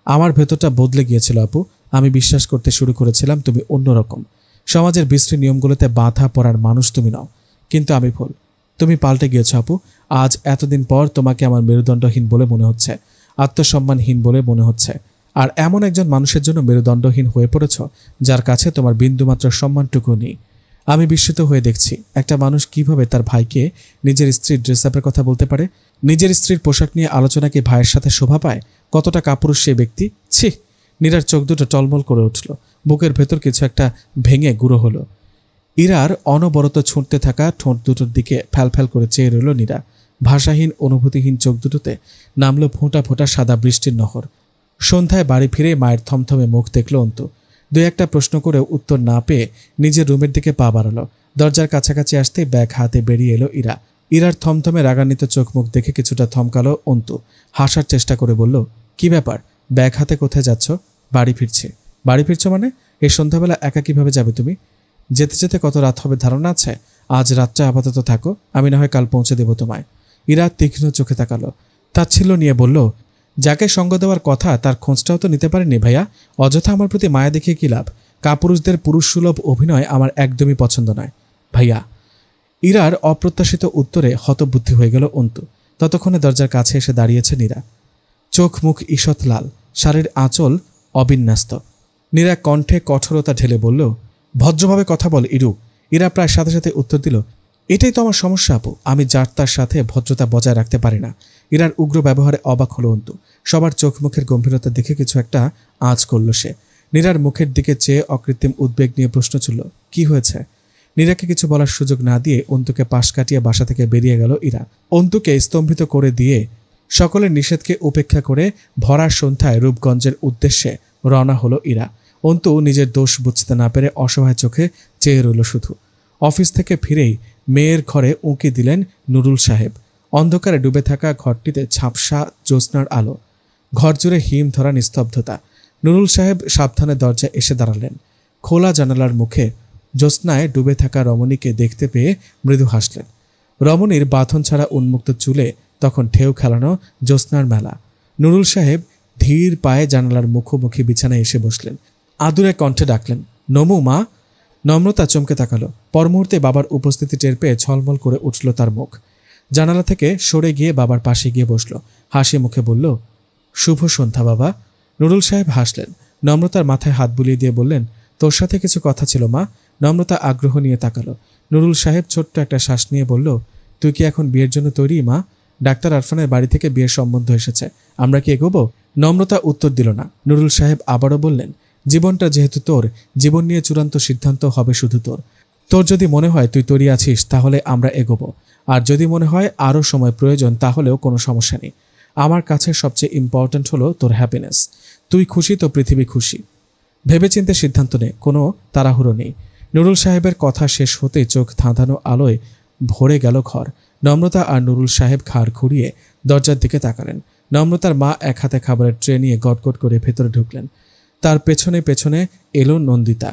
আমার ভেতরটা বদলে গিয়েছিল আপু। আমি বিশ্বাস করতে শুরু করেছিলাম তুমি অন্যরকম, সমাজের বিশ্রী নিয়মগুলোতে বাঁধা পড়ার মানুষ তুমি নও। কিন্তু আমি ভুল, তুমি পাল্টে গিয়েছ আপু। আজ এতদিন পর তোমাকে আমার মেরুদণ্ডহীন বলে মনে হচ্ছে, আত্মসম্মানহীন বলে মনে হচ্ছে। আর এমন একজন মানুষের জন্য মেরুদণ্ডহীন হয়ে পড়েছ যার কাছে তোমার বিন্দুমাত্র সম্মানটুকু নেই। আমি বিস্মিত হয়ে দেখছি একটা মানুষ কিভাবে তার ভাইকে নিজের স্ত্রীর ড্রেস আপের কথা বলতে পারে। নিজের স্ত্রীর পোশাক নিয়ে আলোচনা কি ভাইয়ের সাথে শোভা পায়? কতটা কাপুরুষ সে ব্যক্তি! ছি! নীরার চোখ দুটো টলমল করে উঠল। বুকের ভেতর কিছু একটা ভেঙে গুঁড়ো হলো। ইরার অনবরত ছুটতে থাকা ঠোঁট দুটোর দিকে ফ্যালফ্যাল করে চেয়ে রইল নীরা। ভাষাহীন অনুভূতিহীন চোখ দুটোতে নামলো ফোঁটা ফোঁটা সাদা বৃষ্টির নহর। সন্ধ্যায় বাড়ি ফিরে মায়ের থমথমে মুখ দেখল অন্তু। 2-1টা প্রশ্ন করেও উত্তর না পেয়ে নিজের রুমের দিকে পা বাড়ালো। দরজার কাছাকাছি আসতেই ব্যাগ হাতে বেরিয়ে এলো ইরা। ইরার থমথমে রাগান্বিত চোখ মুখ দেখে কিছুটা থমকালো অন্তু। হাসার চেষ্টা করে বলল, কি ব্যাপার, ব্যাগ হাতে কোথায় যাচ্ছ? বাড়ি ফিরছি। বাড়ি ফিরছ মানে? এই সন্ধ্যাবেলা একা কিভাবে যাবে তুমি? যেতে যেতে কত রাত হবে ধারণা আছে? আজ রাতটা আপাতত থাকো, আমি না হয় কাল পৌঁছে দেব তোমায়। ইরা তীক্ষ্ণ চোখে তাকালো, তাচ্ছিল্য নিয়ে বলল, যাকে সঙ্গ দেওয়ার কথা তার খোঁজটাও তো নিতে পারেনি ভাইয়া। অযথা আমার প্রতি মায়া দেখিয়ে কি লাভ? কাপুরুষদের পুরুষসুলভ অভিনয় আমার একদমই পছন্দ নয় ভাইয়া। ইরার অপ্রত্যাশিত উত্তরে হতবুদ্ধি হয়ে গেল অন্তু। ততক্ষণে দরজার কাছে এসে দাঁড়িয়েছে নীরা। চোখ মুখ ঈষৎ লাল, শাড়ির আঁচল অবিন্যস্ত। নীরা কণ্ঠে কঠোরতা ঢেলে বলল, ভদ্রভাবে কথা বল ইরু। ইরা প্রায় সাথে সাথে উত্তর দিল, এটাই তো আমার সমস্যা আপু, আমি যার তার সাথে ভদ্রতা বজায় রাখতে পারি না। ইরার উগ্র ব্যবহারে অবাক হলো অন্তু। সবার চোখ মুখের গম্ভীরতা দেখে কিছু একটা আঁচ করল সে। নীরার মুখের দিকে চেয়ে অকৃত্রিম উদ্বেগ নিয়ে প্রশ্ন ছিল, কি হয়েছে? নীরাকে কিছু বলার সুযোগ না দিয়ে অন্তুকে পাশ কাটিয়ে বাসা থেকে বেরিয়ে গেল ইরা। অন্তুকে স্তম্ভিত করে দিয়ে সকলের নিষেধকে উপেক্ষা করে ভরা সন্ধ্যায় রূপগঞ্জের উদ্দেশ্যে রওনা হলো ইরা। অন্তু নিজের দোষ বুঝতে না পেরে অসহায় চোখে চেয়ে রইল শুধু। অফিস থেকে ফিরেই মেয়ের ঘরে উঁকি দিলেন নুরুল সাহেব। অন্ধকারে ডুবে থাকা ঘরটিতে ঝাপসা জ্যোৎস্নার আলো, ঘর জুড়ে হিম ধরা নিস্তব্ধতা। নুরুল সাহেব সাবধানে দরজায় এসে দাঁড়ালেন। খোলা জানালার মুখে জ্যোৎস্নায় ডুবে থাকা রমণীকে দেখতে পেয়ে মৃদু হাসলেন। রমণীর বাঁধন ছাড়া উন্মুক্ত চুলে তখন ঢেউ খেলানো জ্যোৎস্নার মেলা। নুরুল সাহেব ধীর পায়ে জানালার মুখোমুখি বিছানায় এসে বসলেন। আদুরে কণ্ঠে ডাকলেন, নমু মা। নম্রতা চমকে তাকালো। পর মুহূর্তে বাবার উপস্থিতি টের পেয়ে ছলমল করে উঠল তার মুখ। জানালা থেকে সরে গিয়ে বাবার পাশে গিয়ে বসল। হাসি মুখে বলল, শুভ সন্ধ্যা বাবা। নুরুল সাহেব হাসলেন। নম্রতার মাথায় হাত বুলিয়ে দিয়ে বললেন, তোর সাথে কিছু কথা ছিল মা। নম্রতা আগ্রহ নিয়ে তাকালো। নুরুল সাহেব ছোট্ট একটা শ্বাস নিয়ে বলল, তুই কি এখন বিয়ের জন্য তৈরি মা? ডাক্তার আরফানের বাড়ি থেকে বিয়ের সম্বন্ধ এসেছে, আমরা কি এগোবো? নম্রতা উত্তর দিল না। নুরুল সাহেব আবারও বললেন, জীবনটা যেহেতু তোর, জীবন নিয়ে চূড়ান্ত সিদ্ধান্ত হবে শুধু তোর। তোর যদি মনে হয় তুই তৈরি আছিস তাহলে আমরা এগোবো, আর যদি মনে হয় আরও সময় প্রয়োজন তাহলেও কোনো সমস্যা নেই। আমার কাছে সবচেয়ে ইম্পর্ট্যান্ট হলো তোর হ্যাপিনেস। তুই খুশি তো পৃথিবী খুশি। ভেবেচিন্তে সিদ্ধান্ত নে, কোনো তাড়াহুড়ো নেই। নুরুল সাহেবের কথা শেষ হতেই চোখ ধাঁধানো আলোয় ভরে গেল ঘর। নম্রতা আর নুরুল সাহেব ঘাড় ঘুরিয়ে দরজার দিকে তাকালেন। নম্রতার মা এক হাতে খাবারের ট্রে নিয়ে গটগট করে ভেতরে ঢুকলেন। তার পেছনে পেছনে এলো নন্দিতা।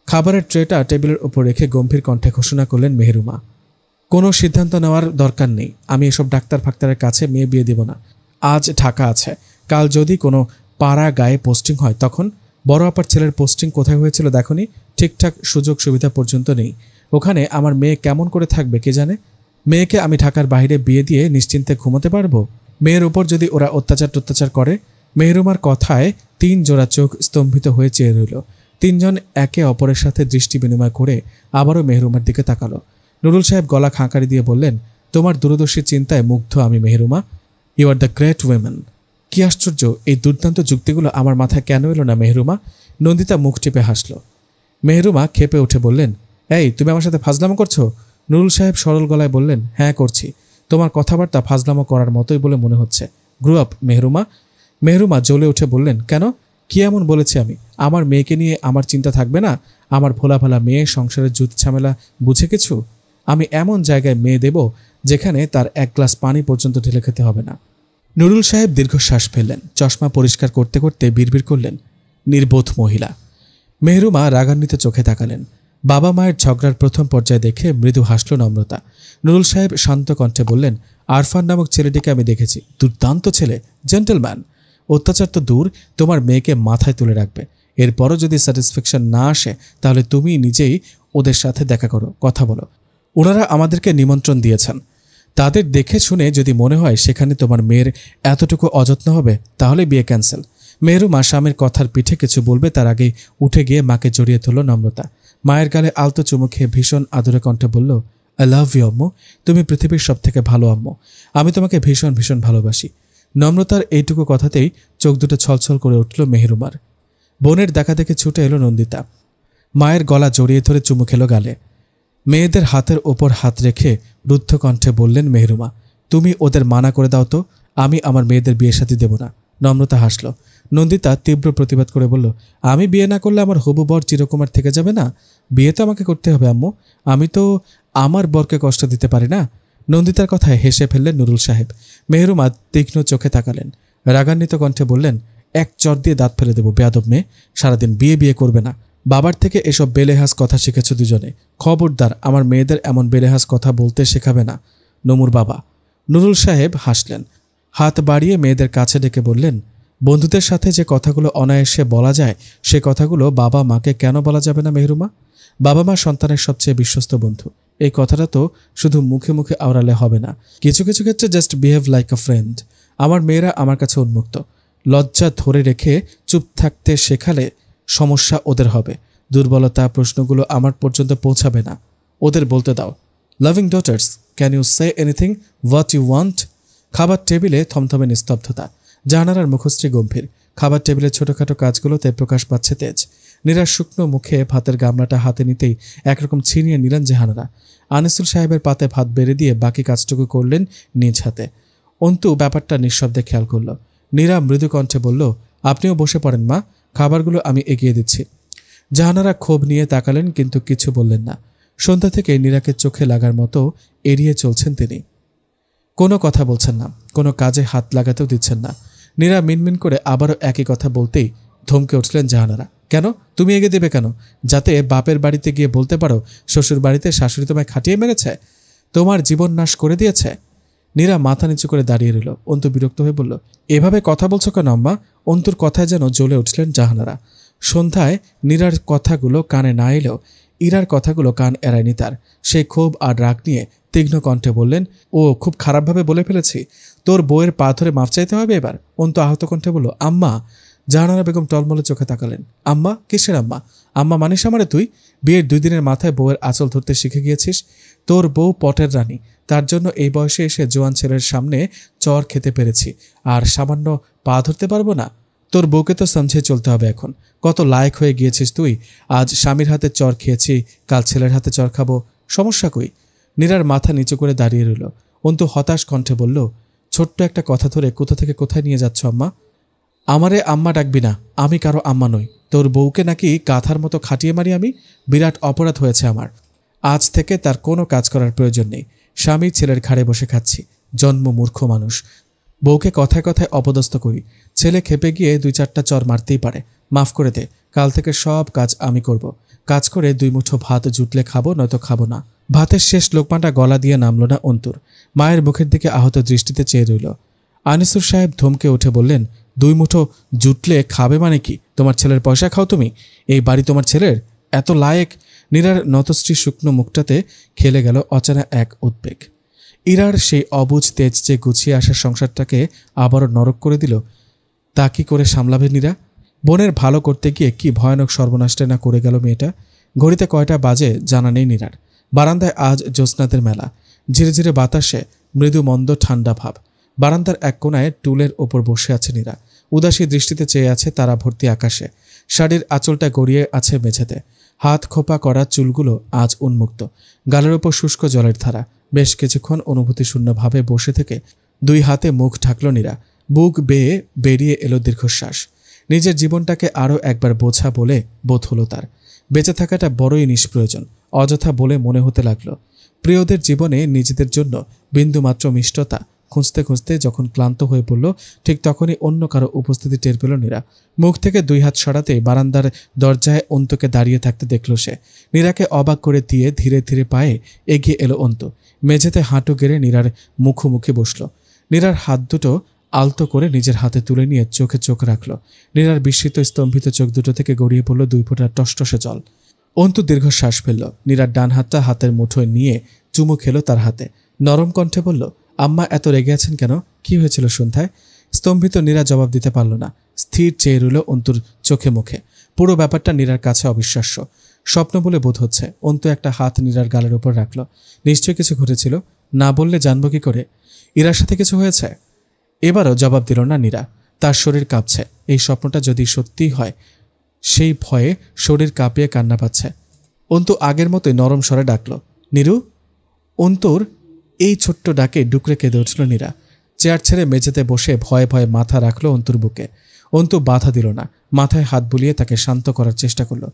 খাবারের ট্রেটা টেবিলের উপর রেখে গম্ভীর কণ্ঠে ঘোষণা করলেন মেহেরুমা, কোনো সিদ্ধান্ত নেওয়ার দরকার নেই। আমি এসব ডাক্তার ফাক্তারের কাছে মেয়ে বিয়ে দেব না। আজ ঢাকা আছে, কাল যদি কোনো পাড়া গায়ে পোস্টিং হয় তখন? বড় আপার ছেলের পোস্টিং কোথায় হয়েছিল দেখনি? ঠিকঠাক সুযোগ সুবিধা পর্যন্ত নেই। ওখানে আমার মেয়ে কেমন করে থাকবে কে জানে? মেয়েকে আমি ঢাকার বাইরে বিয়ে দিয়ে নিশ্চিন্তে ঘুমোতে পারবো? মেয়ের উপর যদি ওরা অত্যাচার করে? মেহরুমার কথায় 3 জোড়া চোখ স্তম্ভিত হয়ে চেয়ে রইল। 3 জন একে অপরের সাথে দৃষ্টি বিনিময় করে আবারও মেহরুমার দিকে তাকালো। নুরুল সাহেব গলা খাঁকারি দিয়ে বললেন, তোমার দূরদর্শী চিন্তায় মুগ্ধ আমি Meheruma. You are the great women. কি আশ্চর্য, এই দুর্দান্ত যুক্তিগুলো আমার মাথায় কেন এলো না মেহেরুমা? নন্দিতা মুখ টিপে হাসল। মেহেরুমা খেপে উঠে বললেন, এই তুমি আমার সাথে ফাজলামো করছো? নুরুল সাহেব সরল গলায় বললেন, হ্যাঁ করছি। তোমার কথাবার্তা ফাজলামো করার মতোই বলে মনে হচ্ছে। Grow up মেহেরুমা। মেহেরুমা জ্বলে উঠে বললেন, কেন? কি এমন বলেছি আমি? আমার মেয়েকে নিয়ে আমার চিন্তা থাকবে না? আমার ভোলা ভালা মেয়ে সংসারের জুত ঝামেলা বুঝে কিছু? আমি এমন জায়গায় মেয়ে দেব যেখানে তার এক গ্লাস পানি পর্যন্ত ঢেলে খেতে হবে না। নুরুল সাহেব দীর্ঘশ্বাস ফেললেন। চশমা পরিষ্কার করতে করতে বিড়বিড় করলেন, নির্বোধ মহিলা। মেহেরুমা রাগান্বিত চোখে তাকালেন। বাবা মায়ের ঝগড়ার প্রথম পর্যায়ে দেখে মৃদু হাসল নম্রতা। নুরুল সাহেব শান্ত কণ্ঠে বললেন, আরফান নামক ছেলেটিকে আমি দেখেছি, দুর্দান্ত ছেলে, জেন্টলম্যান। অত্যাচার তো দূর, তোমার মেয়েকে মাথায় তুলে রাখবে। এরপরও যদি স্যাটিসফ্যাকশন না আসে তাহলে তুমি নিজেই ওদের সাথে দেখা করো, কথা বলো। ওনারা আমাদেরকে নিমন্ত্রণ দিয়েছেন। তাদের দেখে শুনে যদি মনে হয় সেখানে তোমার মেয়ের এতটুকু অযত্ন হবে তাহলে বিয়ে ক্যান্সেল। মেহেরুমা স্বামীর কথার পিঠে কিছু বলবে তার আগেই উঠে গিয়ে মাকে জড়িয়ে ধরল নম্রতা। মায়ের গালে আলতো চুমু খেয়ে ভীষণ আদুরে কণ্ঠে বলল, আই লাভ ইউ আম্মু, তুমি পৃথিবীর সব থেকে ভালো আম্মু, আমি তোমাকে ভীষণ ভীষণ ভালোবাসি। নম্রতার এইটুকু কথাতেই চোখ দুটো ছলছল করে উঠল মেহেরুমার। বোনের দেখা দেখে ছুটে এলো নন্দিতা। মায়ের গলা জড়িয়ে ধরে চুমু খেল গালে। মেয়েদের হাতের ওপর হাত রেখে রুদ্ধ কণ্ঠে বললেন মেহেরুমা, তুমি ওদের মানা করে দাও তো, আমি আমার মেয়েদের বিয়ে শাদী দেব না। নম্রতা হাসল। নন্দিতা তীব্র প্রতিবাদ করে বলল, আমি বিয়ে না করলে আমার হবু বর চিরকুমার থেকে যাবে না? বিয়ে তো আমাকে করতে হবে আম্মু, আমি তো আমার বরকে কষ্ট দিতে পারি না। নন্দিতার কথায় হেসে ফেললেন নুরুল সাহেব। মেহেরুমা তীক্ষ্ণ চোখে তাকালেন। রাগান্বিত কণ্ঠে বললেন, এক চর দিয়ে দাঁত ফেলে দেবো বেয়াদব মেয়ে, সারাদিন বিয়ে বিয়ে করবে না। বাবার থেকে এসব বেলেহাস কথা শিখেছ দুজনে। খবরদার আমার মেয়েদের এমন বেলেহাস কথা বলতে শেখাবে না। নমুর বাবা। নুরুল সাহেব হাসলেন। হাত বাড়িয়ে মেয়েদের কাছে ডেকে বললেন, বন্ধুদের সাথে যে কথাগুলো অনায়াসে বলা যায় সে কথাগুলো বাবা মাকে কেন বলা যাবে না মেহেরুমা? বাবা মা সন্তানের সবচেয়ে বিশ্বস্ত বন্ধু। এই কথাটা তো শুধু মুখে মুখে আওড়ালে হবে না, কিছু কিছু ক্ষেত্রে জাস্ট বিহেভ লাইক আ ফ্রেন্ড। আমার মেয়েরা আমার কাছে উন্মুক্ত। লজ্জা ধরে রেখে চুপ থাকতে শেখালে সমস্যা ওদের হবে। দুর্বলতা প্রশ্নগুলো আমার পর্যন্ত পৌঁছাবে না। ওদের বলতে দাও, loving daughters, can you say anything what you want? খাবার টেবিলে থমথমে নিস্তব্ধতা। জাহানারার মুখশ্রী গম্ভীর। খাবার টেবিলের ছোটখাটো কাজগুলোতে প্রকাশ পাচ্ছে তেজ। নীরার শুকনো মুখে ভাতের গামলাটা হাতে নিতেই একরকম ছিনিয়ে নিলেন জাহানারা। আনিসুল সাহেবের পাতে ভাত বেড়ে দিয়ে বাকি কাজটুকু করলেন নিজ হাতে। অন্তু ব্যাপারটা নিঃশব্দে খেয়াল করল। নীরা মৃদু কণ্ঠে বলল, আপনিও বসে পড়েন মা, খাবারগুলো আমি এগিয়ে দিচ্ছি। জাহানারা ক্ষোভ নিয়ে তাকালেন কিন্তু কিছু বললেন না। সন্ধ্যা থেকে নীরাকে চোখে লাগার মতো এড়িয়ে চলছেন তিনি। কোনো কথা বলছেন না, কোনো কাজে হাত লাগাতেও দিচ্ছেন না। নীরা মিনমিন করে আবারও একই কথা বলতেই ধমকে উঠলেন জাহানারা, কেন তুমি এগিয়ে দেবে কেন? যাতে বাপের বাড়িতে গিয়ে বলতে পারো শ্বশুর বাড়িতে শাশুড়ি তোমায় খাটিয়ে মেরেছে, তোমার জীবন নাশ করে দিয়েছে। নীরা মাথা নিচু করে দাঁড়িয়ে রইল। অন্তু বিরক্ত হয়ে বলল, এভাবে কথা বলছো কেন আম্মা? অন্তুর কথায় যেন জ্বলে উঠলেন জাহানারা। সন্ধ্যায় নীরার কথাগুলো কানে না এলেও ইরার কথাগুলো কান এড়ায়নি তার। সেই ক্ষোভ আর রাগ নিয়ে তীক্ষ্ণ কণ্ঠে বললেন, ও খুব খারাপভাবে বলে ফেলেছি, তোর বউয়ের পা ধরে মাফ চাইতে হবে এবার। অন্তু আহত কণ্ঠে বলল, আম্মা। জাহানারা বেগম টলমলে চোখে তাকালেন। আম্মা? কিসের আম্মা? আম্মা মানিস আমারে তুই? বিয়ের 2 দিনের মাথায় বউয়ের আঁচল ধরতে শিখে গিয়েছিস? তোর বউ পটের রানী, তার জন্য এই বয়সে এসে জোয়ান ছেলের সামনে চর খেতে পেরেছি, আর সামান্য পা ধরতে পারবো না? তোর বউকে তো সমঝে চলতে হবে এখন। কত লায়ক হয়ে গিয়েছিস তুই। আজ স্বামীর হাতে চর খেয়েছি, কাল ছেলের হাতে চর খাবো, সমস্যা কই? নীরার মাথা নিচু করে দাঁড়িয়ে রইল। অন্তু হতাশ কণ্ঠে বলল, ছোট্ট একটা কথা ধরে কোথা থেকে কোথায় নিয়ে যাচ্ছ আম্মা? আমারে আম্মা ডাকবি না, আমি কারো আম্মা নই। তোর বউকে নাকি গাধার মতো খাটিয়ে মারি আমি? বিরাট অপরাধ হয়েছে আমার। আজ থেকে তার কোনো কাজ করার প্রয়োজন নেই। স্বামী ছেলের ঘাড়ে বসে খাচ্ছি, জন্ম মূর্খ মানুষ। বউকে কথায় কথায় অপদস্থ করি, ছেলে খেপে গিয়ে 2-4টা চর মারতেই পারে। মাফ করে দে, কাল থেকে সব কাজ আমি করব। কাজ করে 2 মুঠো ভাত জুটলে খাবো, নয়তো খাবো না। ভাতের শেষ লোকমাটা গলা দিয়ে নামল না অন্তুর। মায়ের মুখের দিকে আহত দৃষ্টিতে চেয়ে রইল। আনিসুর সাহেব ধমকে উঠে বললেন, 2 মুঠো জুটলে খাবে মানে কি? তোমার ছেলের পয়সা খাও তুমি? এই বাড়ি তোমার ছেলের? এত লায়েক? নীরার নতশ্রী শুকনো মুখটাতে খেলে গেল অচেনা এক উদ্বেগ। ইরার সেই অবুঝ তেজ যে গুছিয়ে আসা সংসারটাকে আবারও নরক করে দিল, তা কি করে সামলাবে নীরা? বোনের ভালো করতে গিয়ে কি ভয়ানক সর্বনাশটা না করে গেল মেয়েটা। ঘড়িতে কয়টা বাজে জানা নেই নীরার। বারান্দায় আজ জ্যোৎস্নাদের মেলা। ঝিরে ঝিরে বাতাসে মৃদু মন্দ ঠান্ডা ভাব। বারান্দার এক কোণায় টুলের ওপর বসে আছে নীরা। উদাসী দৃষ্টিতে চেয়ে আছে তারা ভর্তি আকাশে। শাড়ির আঁচলটা গড়িয়ে আছে মেঝেতে। হাত খোপা করা চুলগুলো আজ উন্মুক্ত। গালের ওপর শুষ্ক জলের ধারা। বেশ কিছুক্ষণ অনুভূতিশূন্যভাবে বসে থেকে 2 হাতে মুখ ঢাকল নীরা। বুক বেয়ে বেরিয়ে এলো দীর্ঘশ্বাস। নিজের জীবনটাকে আরও একবার বোঝা বলে বোধ হলো তার। বেঁচে থাকাটা বড়ই নিষ্প্রয়োজন, অযথা বলে মনে হতে লাগলো। প্রিয়দের জীবনে নিজেদের জন্য বিন্দুমাত্র মিষ্টতা খুঁজতে খুঁজতে যখন ক্লান্ত হয়ে পড়ল, ঠিক তখনই অন্য কারো উপস্থিতি টের পেল নীরা। মুখ থেকে 2 হাত সরাতে বারান্দার দরজায় অন্তুকে দাঁড়িয়ে থাকতে দেখল সে। নীরাকে অবাক করে দিয়ে ধীরে ধীরে পায়ে এগিয়ে এলো অন্তু। মেঝেতে হাঁটু গেড়ে নীরার মুখোমুখি বসল। নীরার হাত দুটো আলতো করে নিজের হাতে তুলে নিয়ে চোখে চোখ রাখল। নীরার বিস্মিত স্তম্ভিত চোখ দুটো থেকে গড়িয়ে পড়ল 2 ফোঁটা টসটসে জল। অন্তু দীর্ঘশ্বাস ফেলল। নীরার ডান হাতটা হাতের মুঠোয় নিয়ে চুমু খেল তার হাতে। নরম কণ্ঠে বলল, আম্মা এত রেগে আছেন কেন? কি হয়েছিল সন্ধ্যায়? স্তম্ভিত নীরা জবাব দিতে পারল না। স্থির চেয়ে রইল অন্তুর চোখে মুখে। পুরো ব্যাপারটা নীরার কাছে অবিশ্বাস্য। স্বপ্ন বলে বোধ হচ্ছে। অন্তু একটা হাত নীরার গালের উপর রাখল। নিশ্চয়ই কিছু ঘটেছিল, না বললে জানবো কি করে? ইরার সাথে কিছু হয়েছে? এবারও জবাব দিল না নীরা। তার শরীর কাঁপছে। এই স্বপ্নটা যদি সত্যিই হয়, সেই ভয়ে শরীর কাঁপিয়ে কান্না পাচ্ছে। অন্তু আগের মতোই নরম স্বরে ডাকল, নীরু। অন্তুর এই ছোট্ট ডাকে ডুকরে কেঁদে উঠল নীরা। চেয়ার ছেড়ে মেঝেতে বসে ভয়ে ভয়ে মাথা রাখল অন্তুর বুকে। অন্তু বাধা দিল না। মাথায় হাত বুলিয়ে তাকে শান্ত করার চেষ্টা করল।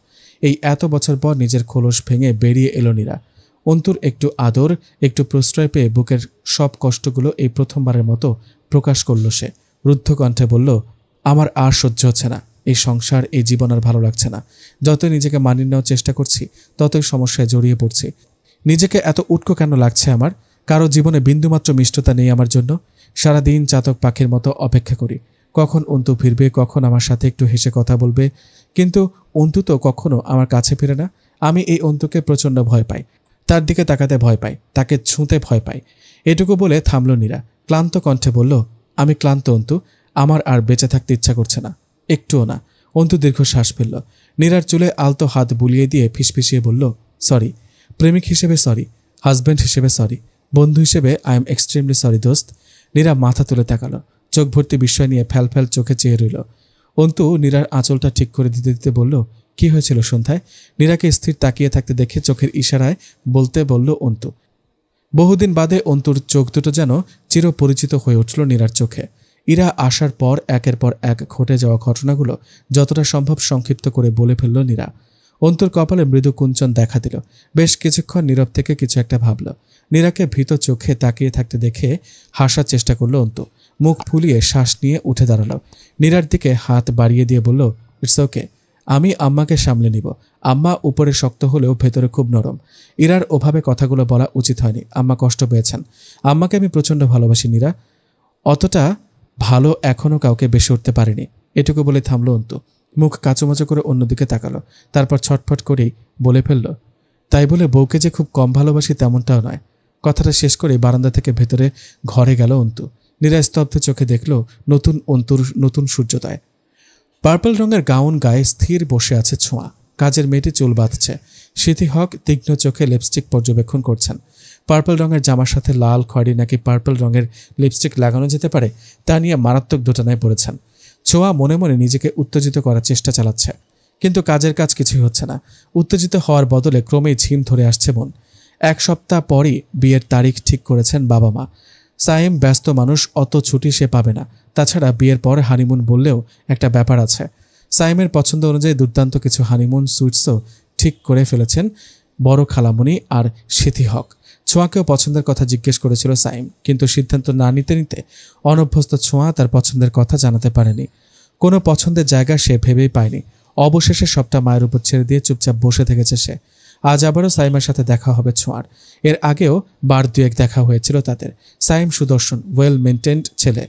এই এত বছর পর নিজের খোলস ভেঙে বেরিয়ে এলো নীরা। অন্তুর একটু আদর, একটু প্রশ্রয় পেয়ে বুকের সব কষ্টগুলো এই প্রথমবারের মতো প্রকাশ করল সে। রুদ্ধ কণ্ঠে বলল, আমার আর সহ্য হচ্ছে না। এই সংসার, এই জীবন আর ভালো লাগছে না। যতই নিজেকে মানিয়ে নেওয়ার চেষ্টা করছি, ততই সমস্যায় জড়িয়ে পড়ছি। নিজেকে এত উটকো কেন লাগছে আমার? কারো জীবনে বিন্দুমাত্র মিষ্টতা নেই আমার জন্য। সারাদিন চাতক পাখির মতো অপেক্ষা করি, কখন অন্তু ফিরবে, কখন আমার সাথে একটু হেসে কথা বলবে। কিন্তু অন্তু তো কখনো আমার কাছে ফিরে না। আমি এই অন্তুকে প্রচণ্ড ভয় পাই। তার দিকে তাকাতে ভয় পাই, তাকে ছুঁতে ভয় পাই। এটুকু বলে থামল নীরা। ক্লান্ত কণ্ঠে বলল, আমি ক্লান্ত অন্তু। আমার আর বেঁচে থাকতে ইচ্ছা করছে না, একটুও না। অন্তু দীর্ঘশ্বাস ফেলল। নীরার চুলে আলতো হাত বুলিয়ে দিয়ে ফিসফিসিয়ে বলল, সরি। প্রেমিক হিসেবে সরি, হাজব্যান্ড হিসেবে সরি, বন্ধু হিসেবে আই এম এক্সট্রিমলি সরি দোস্ত। নীরা মাথা তুলে তাকালো। চোখ ভর্তি বিস্ময় নিয়ে ফ্যাল ফ্যাল চোখে চেয়ে রইল। অন্তু নীরার আঁচলটা ঠিক করে দিতে দিতে বলল, কি হয়েছিল সন্ধ্যায়? নীরাকে স্থির তাকিয়ে থাকতে দেখে চোখের ইশারায় বলতে বলল অন্তু। বহুদিন বাদে অন্তুর চোখ দুটো যেন চিরপরিচিত হয়ে উঠল নীরার চোখে। ইরা আসার পর একের পর এক ঘটে যাওয়া ঘটনাগুলো যতটা সম্ভব সংক্ষিপ্ত করে বলে ফেলল নীরা। অন্তুর কপালে মৃদু কুঞ্চন দেখা দিল। বেশ কিছুক্ষণ নীরব থেকে কিছু একটা ভাবল। নীরাকে ভীত চোখে তাকিয়ে থাকতে দেখে হাসার চেষ্টা করল অন্তু। মুখ ফুলিয়ে শ্বাস নিয়ে উঠে দাঁড়ালো। নীরার দিকে হাত বাড়িয়ে দিয়ে বলল, ইটস ওকে, আমি আম্মাকে সামলে নিব। আম্মা উপরে শক্ত হলেও ভেতরে খুব নরম। ইরার ওভাবে কথাগুলো বলা উচিত হয়নি। আম্মা কষ্ট পেয়েছেন। আম্মাকে আমি প্রচণ্ড ভালোবাসি নীরা। অতটা ভালো এখনও কাউকে বেশি উঠতে পারেনি। এটুকু বলে থামল অন্তু। মুখ কাচুমাচু করে অন্যদিকে তাকালো। তারপর ছটফট করেই বলে ফেলল, তাই বলে বউকে যে খুব কম ভালোবাসি তেমনটাও নয়। কথাটা শেষ করে বারান্দা থেকে ভেতরে ঘরে গেল অন্তু। নীরা স্তব্ধ চোখে দেখল নতুন অন্তুর নতুন সূর্যোদয়। পার্পল রঙের গাউন গায়ে স্থির বসে আছে ছোঁয়া। কাজের মেয়েটি চুল বাঁধছে। সিথি হক তীক্ষ্ণ চোখে লিপস্টিক পর্যবেক্ষণ করছেন। পার্পল রঙের জামার সাথে লাল খয়েরি নাকি পার্পল রঙের লিপস্টিক লাগানো যেতে পারে, তা নিয়ে মারাত্মক দোটানায় পড়েছেন। ছোঁয়া মনে মনে নিজেকে উত্তেজিত করার চেষ্টা চালাচ্ছে, কিন্তু কাজের কাজ কিছুই হচ্ছে না। উত্তেজিত হওয়ার বদলে ক্রমেই ঝিম ধরে আসছে মন। 1 সপ্তাহ পরই বিয়ের তারিখ ঠিক করেছেন বাবা মা। সাইম ব্যস্ত মানুষ, অত ছুটি সে পাবে না। তাছাড়া বিয়ের পর হানিমুন বললেও একটা ব্যাপার আছে। সাইমের পছন্দ অনুযায়ী দুর্দান্ত কিছু হানিমুন সুইটসও ঠিক করে ফেলেছেন বড় খালামণি আর সিথি হক। ছোঁয়াকেও পছন্দের কথা জিজ্ঞেস করেছিল সাইম, কিন্তু সিদ্ধান্ত না নিতে নিতে অনভ্যস্ত ছোঁয়া তার পছন্দের কথা জানাতে পারেনি। কোনো পছন্দের জায়গা সে ভেবেই পায়নি। অবশেষে সবটা মায়ের উপর ছেড়ে দিয়ে চুপচাপ বসে থেকেছে সে। আজ আবারও সাইমের সাথে দেখা হবে ছোঁয়ার। এর আগেও বার 2-1 দেখা হয়েছিল তাদের। সাইম সুদর্শন, ওয়েল মেনটেন্ড ছেলে।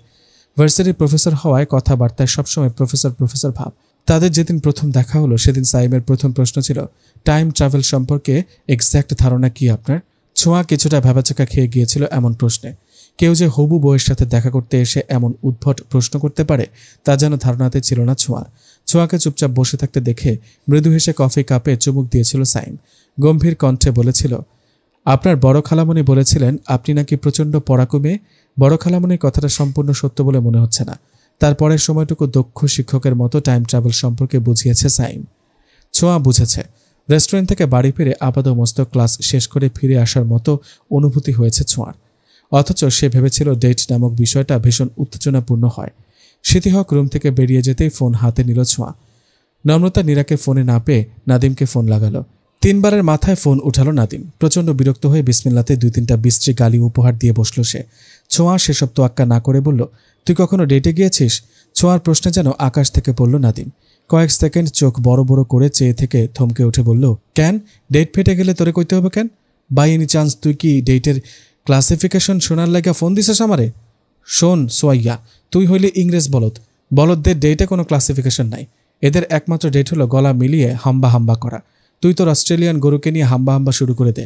ভার্সিটির প্রফেসর হওয়ায় কথাবার্তায় সবসময় প্রফেসর প্রফেসর ভাব। তাদের যেদিন প্রথম দেখা হলো সেদিন সাইমের প্রথম প্রশ্ন ছিল, টাইম ট্রাভেল সম্পর্কে এক্স্যাক্ট ধারণা কি আপনার? ছোঁয়া কিছুটা ভেবাচাকা খেয়ে গিয়েছিল এমন প্রশ্নে। কেউ যে হবু বউয়ের সাথে দেখা করতে এসে এমন উদ্ভট প্রশ্ন করতে পারে তা যেন ধারণাতে ছিল না ছোঁয়ার। ছোঁয়াকে চুপচাপ বসে থাকতে দেখে মৃদু হেসে কফি কাপে চুমুক দিয়েছিল সাইম। গম্ভীর কণ্ঠে বলেছিল, আপনার বড় খালামণি বলেছিলেন আপনি নাকি প্রচণ্ড পড়াকু মেয়ে। বড় খালামণির কথাটা সম্পূর্ণ সত্য বলে মনে হচ্ছে না। তারপরের সময়টুকু দক্ষ শিক্ষকের মতো টাইম ট্রাভেল সম্পর্কে বুঝিয়েছে সাইম। ছোঁয়া বুঝেছে। রেস্টুরেন্ট থেকে বাড়ি ফিরে আপাদমস্ত ক্লাস শেষ করে ফিরে আসার মতো অনুভূতি হয়েছে ছোঁয়ার। অথচ সে ভেবেছিল ডেট নামক বিষয়টা ভীষণ উত্তেজনাপূর্ণ হয়। স্মৃতিহক রুম থেকে বেরিয়ে যেতেই ফোন হাতে নিল ছোঁয়া। নম্রতা নীরাকে ফোনে না পেয়ে নাদিমকে ফোন লাগালো। 3 বারের মাথায় ফোন উঠালো নাদিম। প্রচণ্ড বিরক্ত হয়ে বিসমিল্লাতে 2-3টা বিশ্রী গালি উপহার দিয়ে বসল সে। ছোঁয়া সেসব তোয়াক্কা না করে বলল, তুই কখনো ডেটে গিয়েছিস? ছোঁয়ার প্রশ্নে যেন আকাশ থেকে পড়ল নাদিম। কয়েক সেকেন্ড চোখ বড় বড় করে চেয়ে থেকে থমকে উঠে বলল, কেন? ডেট ফেটে গেলে তোরে কইতে হবে কেন? বাই এনি চান্স তুই কি ডেটের ক্লাসিফিকেশন শোনার লাগা ফোন দিছিস আমারে? শোন সোয়াইয়া, তুই হইলে ইংরেজ বলদ। বলদদের ডেটে কোনো ক্লাসিফিকেশন নাই। এদের একমাত্র ডেট হলো গলা মিলিয়ে হাম্বা হাম্বা করা। তুই তোর অস্ট্রেলিয়ান গরুকে নিয়ে হাম্বা হাম্বা শুরু করে দে।